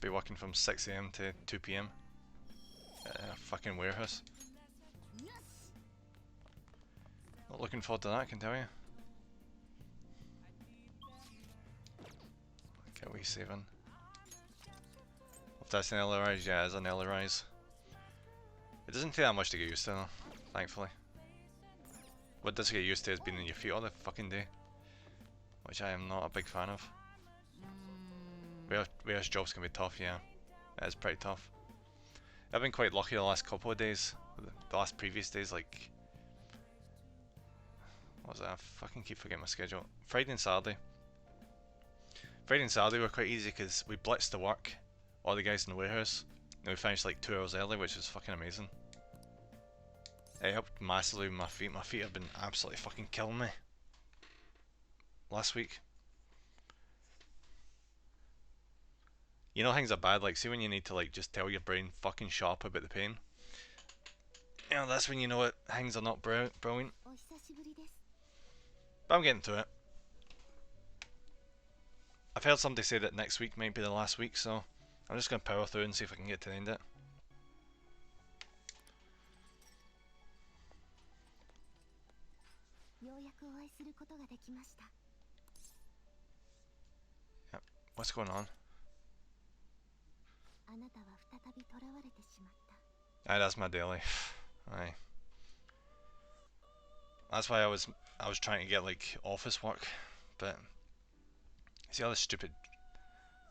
Be working from 6 AM to 2 PM at a fucking warehouse. Not looking forward to that, I can tell you. Okay, we saving. If that's an early rise, yeah, it's an early rise. It doesn't take that much to get used to though, thankfully. What does get used to is being on your feet all the fucking day, which I am not a big fan of. Warehouse jobs can be tough, yeah. It is pretty tough. I've been quite lucky the last couple of days. The last previous days, like... What was that? I fucking keep forgetting my schedule. Friday and Saturday. Friday and Saturday were quite easy because we blitzed to work, all the guys in the warehouse, and we finished like 2 hours early, which was fucking amazing. It helped massively with my feet. My feet have been absolutely fucking killing me last week. You know things are bad, like see when you need to like just tell your brain fucking shut up about the pain. You know, that's when you know it, things are not brilliant. お久しぶりです。 But I'm getting to it. I've heard somebody say that next week might be the last week, so I'm just going to power through and see if I can get to the end of it. ようやくお会いすることができました。 Yep. What's going on? あなたは再び囚われてしまった。 Aye, that's my daily. Aye. That's why I was trying to get like office work, but see all the stupid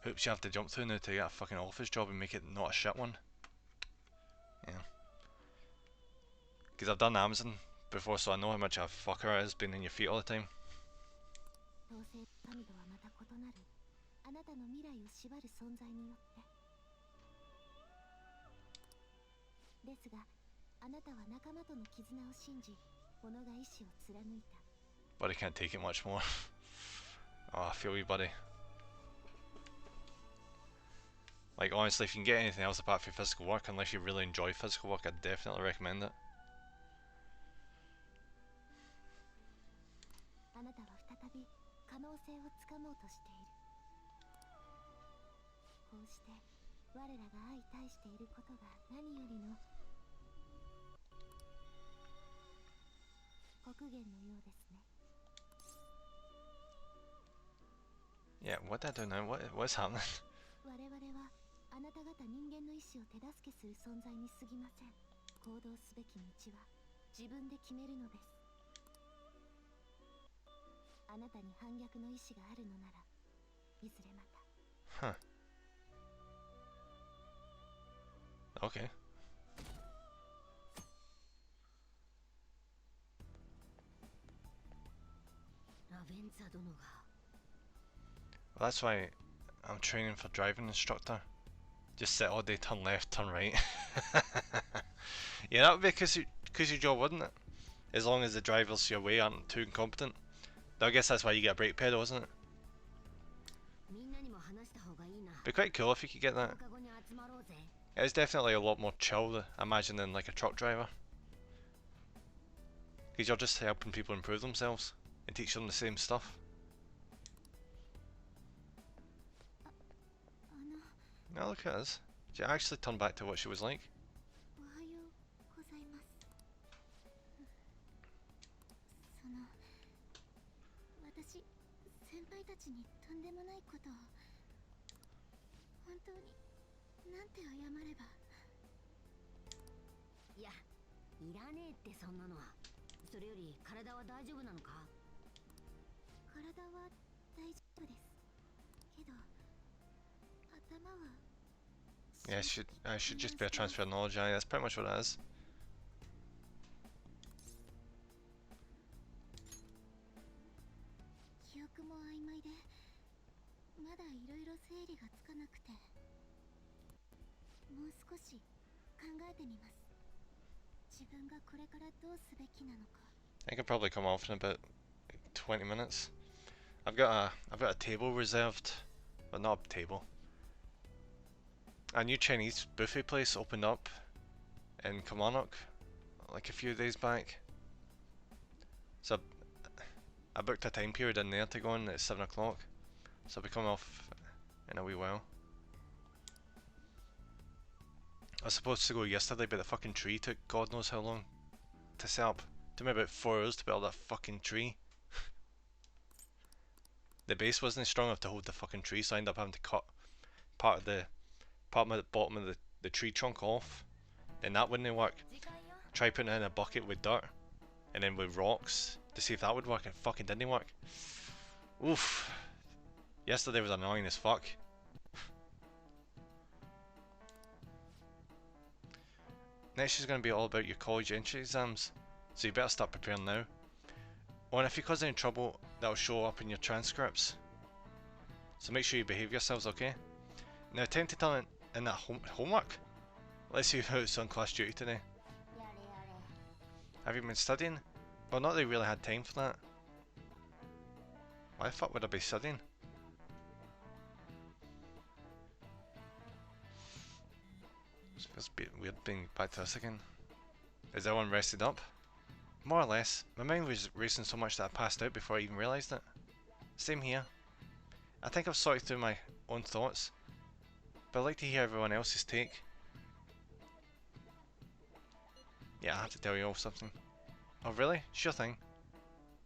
hoops you have to jump through now to get a fucking office job and make it not a shit one. Yeah. Because I've done Amazon before, so I know how much a fucker it is being in your feet all the time. どうせ神とはまた異なるあなたの未来を縛る存在によって。ですが、あなたは仲間との絆を信じ、己が意志を貫いた。 But I can't take it much more. Oh, I feel you, buddy. Like, honestly, if you can get anything else apart from physical work, unless you really enjoy physical work, I'd definitely recommend it. あなたは再び可能性をつかもうとしている。こうして我らが相対していることが何よりの国限のようですね。 Yeah, what did I do now? What's happening? 我々はあなた方人間の意志を手助けする存在に過ぎません。行動すべき道は自分で決めるのです。あなたに反逆の意志があるのならいずれまた。 Huh. Okay. Well, that's why I'm training for driving instructor. Just sit all day, turn left, turn right. Yeah, that would be because your job, wouldn't it? As long as the drivers your way aren't too incompetent. I guess that's why you get a brake pedal, isn't it? Be quite cool if you could get that. It's definitely a lot more chill, I imagine, than like a truck driver. Because you're just helping people improve themselves and teach them the same stuff. Now look at us. She actually turned back to what she was like. おはようございます。私、先輩たちにとんでもないことを本当になんて謝れば。いや、いらねえってそんなのは。それより体は大丈夫なのか？体は大丈夫です。けど、頭は。 Yeah, it should just be a transfer of knowledge. Aye, that's pretty much what it is. 記憶も曖昧で、まだいろいろ整理がつかなくて、もう少し考えてみます。自分がこれからどうすべきなのか。 I could probably come off in about 20 minutes. I've got a table reserved, but not a table. A new Chinese buffet place opened up in Kilmarnock like a few days back. So I booked a time period in there to go in at 7 o'clock. So I'll be coming off in a wee while. I was supposed to go yesterday, but the fucking tree took God knows how long to set up. It took me about 4 hours to build that fucking tree. The base wasn't strong enough to hold the fucking tree, so I ended up having to cut part of the bottom of the tree trunk off. Then that wouldn't work. Try putting it in a bucket with dirt and then with rocks to see if that would work, and it fucking didn't work. Oof. Yesterday was annoying as fuck. Next is going to be all about your college entry exams, so you better start preparing now. Oh, and if you cause any trouble, that'll show up in your transcripts. So make sure you behave yourselves, okay? Now attempt to turn in that homework. Let's see how it's on class duty today. Have you been studying? Well, not that you really had time for that. Why the fuck would I be studying? It feels a bit weird being back to this again. Is everyone rested up? More or less. My mind was racing so much that I passed out before I even realised it. Same here. I think I've sorted through my own thoughts, but I'd like to hear everyone else's take. Yeah, I have to tell you all something. Oh really? Sure thing.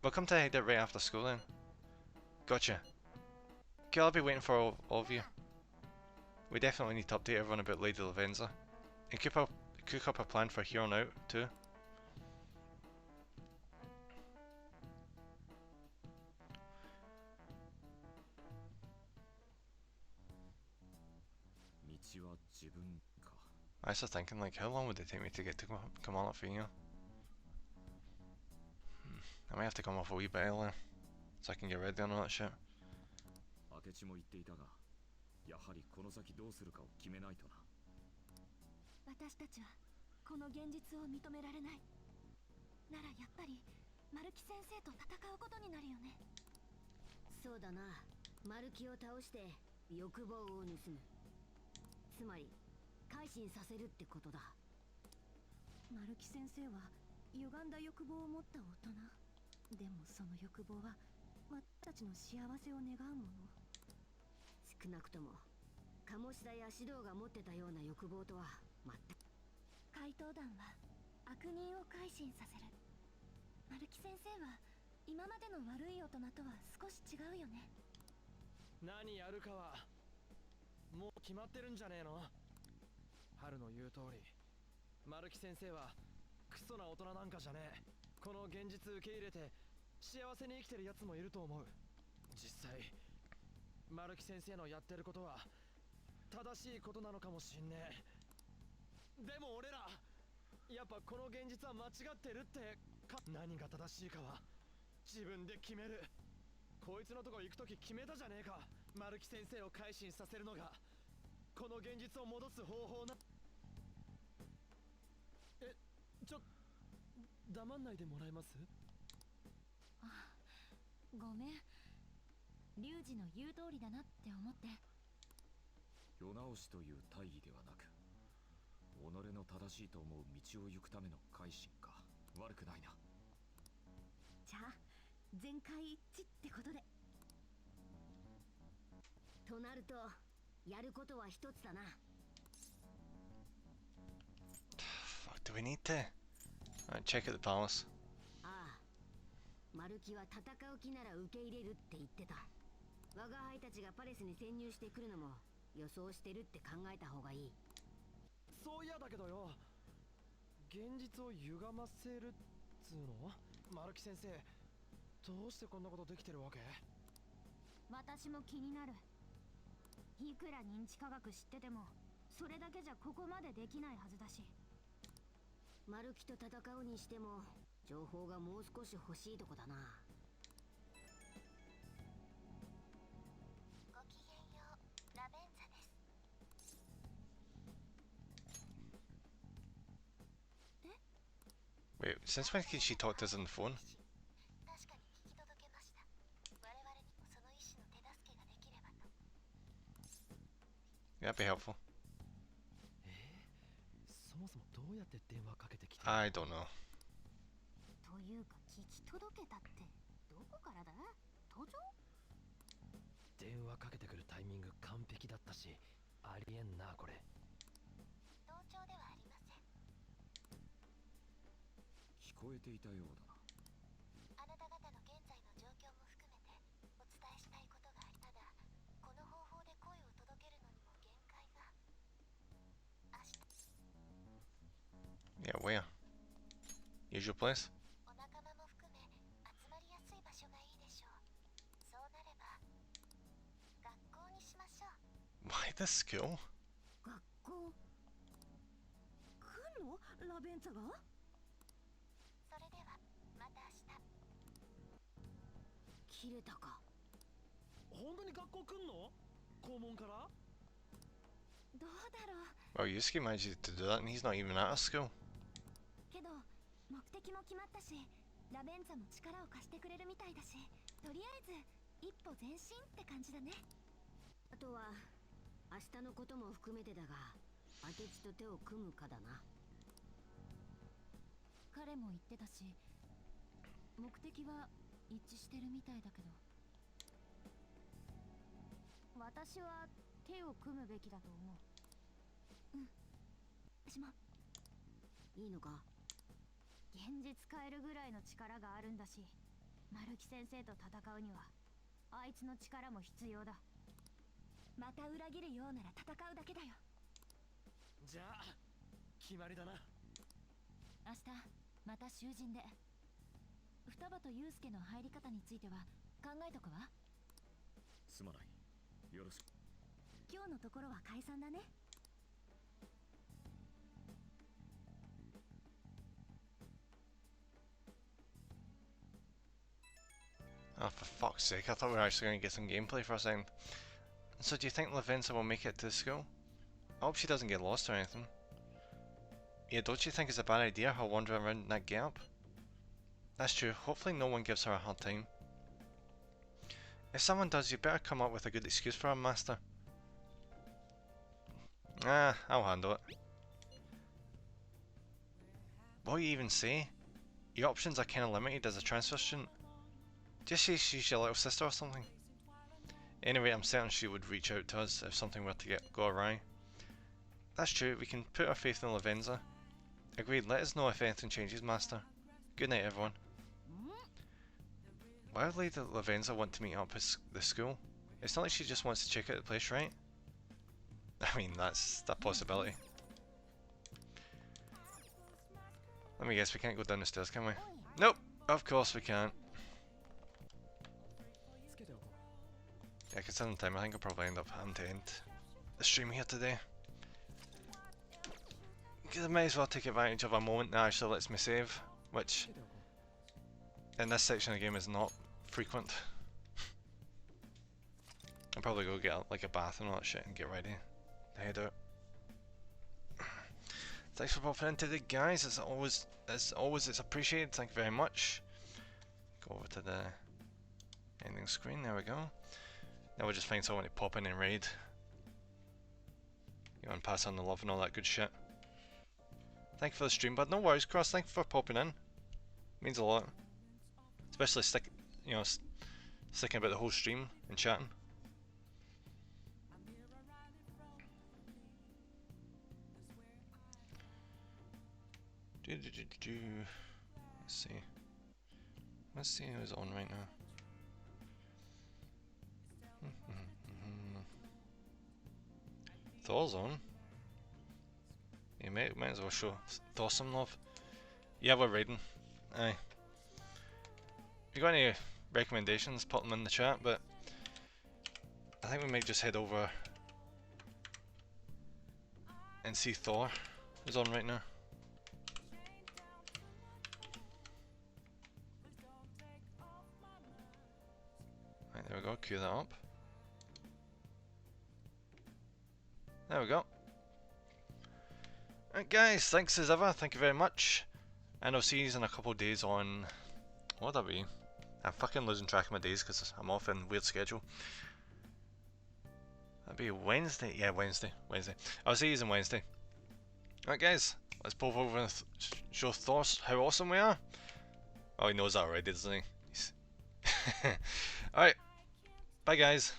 We'll come to head out right after school then. Gotcha. Okay, I'll be waiting for all of you. We definitely need to update everyone about Lady Lavenza, and cook up a plan for here on out too. I was just thinking, like, how long would it take me to get to Kamala for you? I might have to come off a wee bit earlier, so I can get ready and all that shit. 明智も言っていたが、やはりこの先どうするかを決めないとな。私たちはこの現実を認められない。ならやっぱりマルキ先生と戦うことになるよね。そうだな。マルキを倒して欲望を盗む。つまり改心させるってことだ。マルキ先生は歪んだ欲望を持った大人。でもその欲望は私たちの幸せを願うもの。少なくとも鴨志田や指導が持ってたような欲望とは全く。怪盗団は悪人を改心させる。マルキ先生は今までの悪い大人とは少し違うよね。何やるかはもう決まってるんじゃねえの。春の言う通り、マルキ先生はクソな大人なんかじゃねえ。この現実受け入れて幸せに生きてるやつもいると思う。実際マルキ先生のやってることは正しいことなのかもしんねえ。でも俺らやっぱこの現実は間違ってるって何が正しいかは自分で決める。こいつのとこ行くとき決めたじゃねえか。マルキ先生を改心させるのがこの現実を戻す方法な。黙んないでもらえます？あ、ごめん。リュウジの言う通りだなって思って。世直しという大義ではなく、己の正しいと思う道を行くための改心か。悪くないな。じゃあ全会一致ってことで。となるとやることは一つだな。Fuck, do we need to? Alright, check out the palace. ああ、マルキは戦う気なら受け入れるって言ってた。我が輩たちがパレスに潜入してくるのも予想してるって考えた方がいい。そういやだけどよ、現実を歪ませるっつうの？マルキ先生、どうしてこんなことできてるわけ？私も気になる。いくら認知科学知っててもそれだけじゃここまでできないはずだし。マルキと戦うにしても情報がもう少し欲しいとこだな。ごきげんよう、ラベンザです。Wait, since when can she talk to us on the phone? 確かに聞き届けました。我々にもその意志の手助けができればと。Yeah, that'd be helpful. そもそもどうやって電話かけてきて。 I don't know. というか聞き届けたってどこからだ？登場？電話かけてくるタイミング完璧だったし、ありえんなこれ。同調ではありません。聞こえていたようだな。あなた方の現在の状況も含めてお伝えしたいことがあり、ただこの方法で声を届けるのにも限界が。明日 Yeah, where? Usual place? お仲間も含め集まりやすい場所がいいでしょう。そうなれば学校にしましょう。 Why the school? 学校来んの？ラベンツァが？それではまた明日。切れたか。本当に学校来んの？校門から？どうだろう。 Well, Yusuke managed to do that and he's not even at a school. けど目的も決まったし、ラベンツァも力を貸してくれるみたいだし、とりあえず一歩前進って感じだね。あとは明日のことも含めてだが、明智と手を組むかだな。彼も言ってたし、目的は一致してるみたいだけど。私は手を組むべきだと思う。うん、私も。いいのか？現実変えるぐらいの力があるんだし、マルキ先生と戦うにはあいつの力も必要だ。また裏切るようなら戦うだけだよ。じゃあ決まりだな。明日また囚人で。双葉とユウスケの入り方については考えとくわ。すまない。よろしく。今日のところは解散だね。Oh, for fuck's sake, I thought we were actually going to get some gameplay for a second. So do you think Lavenza will make it to the school? I hope she doesn't get lost or anything. Yeah, don't you think it's a bad idea her wandering around in that gap? That's true, hopefully no one gives her a hard time. If someone does, you better come up with a good excuse for her, Master. Ah, I'll handle it. What do you even say? Your options are kinda limited as a transfer student. Just say she's your little sister or something. Anyway, I'm certain she would reach out to us if something were to go awry. That's true, we can put our faith in Lavenza. Agreed, let us know if anything changes, Master. Good night, everyone. Why would Lady Lavenza want to meet up with the school? It's not like she just wants to check out the place, right? I mean, that's a possibility. Let me guess, we can't go down the stairs, can we? Nope, of course we can't. Yeah, considering the time, I think I'll probably end up having to end the stream here today. Because I might as well take advantage of a moment that actually lets me save, which in this section of the game is not frequent. I'll probably go get like a bath and all that shit and get ready to head out. Thanks for popping in today, guys. As always, it's appreciated. Thank you very much. Go over to the ending screen. There we go. Now we'll just find someone to pop in and raid. You want to pass on the love and all that good shit. Thank you for the stream, bud. No worries, Cross. Thank you for popping in. Means a lot. Especially sticking about the whole stream and chatting. Let's see. Let's see who's on right now. Thor's on. You might as well show Thor some love. Yeah, we're raiding. Aye. If you got any recommendations, put them in the chat, but I think we might just head over and see Thor, who's on right now. Right, there we go, queue that up. There we go. Alright guys, thanks as ever, thank you very much. And I'll see you in a couple of days on... what would that be? I'm fucking losing track of my days because I'm off in weird schedule. That'd be Wednesday. Yeah, Wednesday. I'll see you on Wednesday. Alright guys, let's pop over and show Thor how awesome we are. Oh, he knows that already, doesn't he? Alright, bye guys.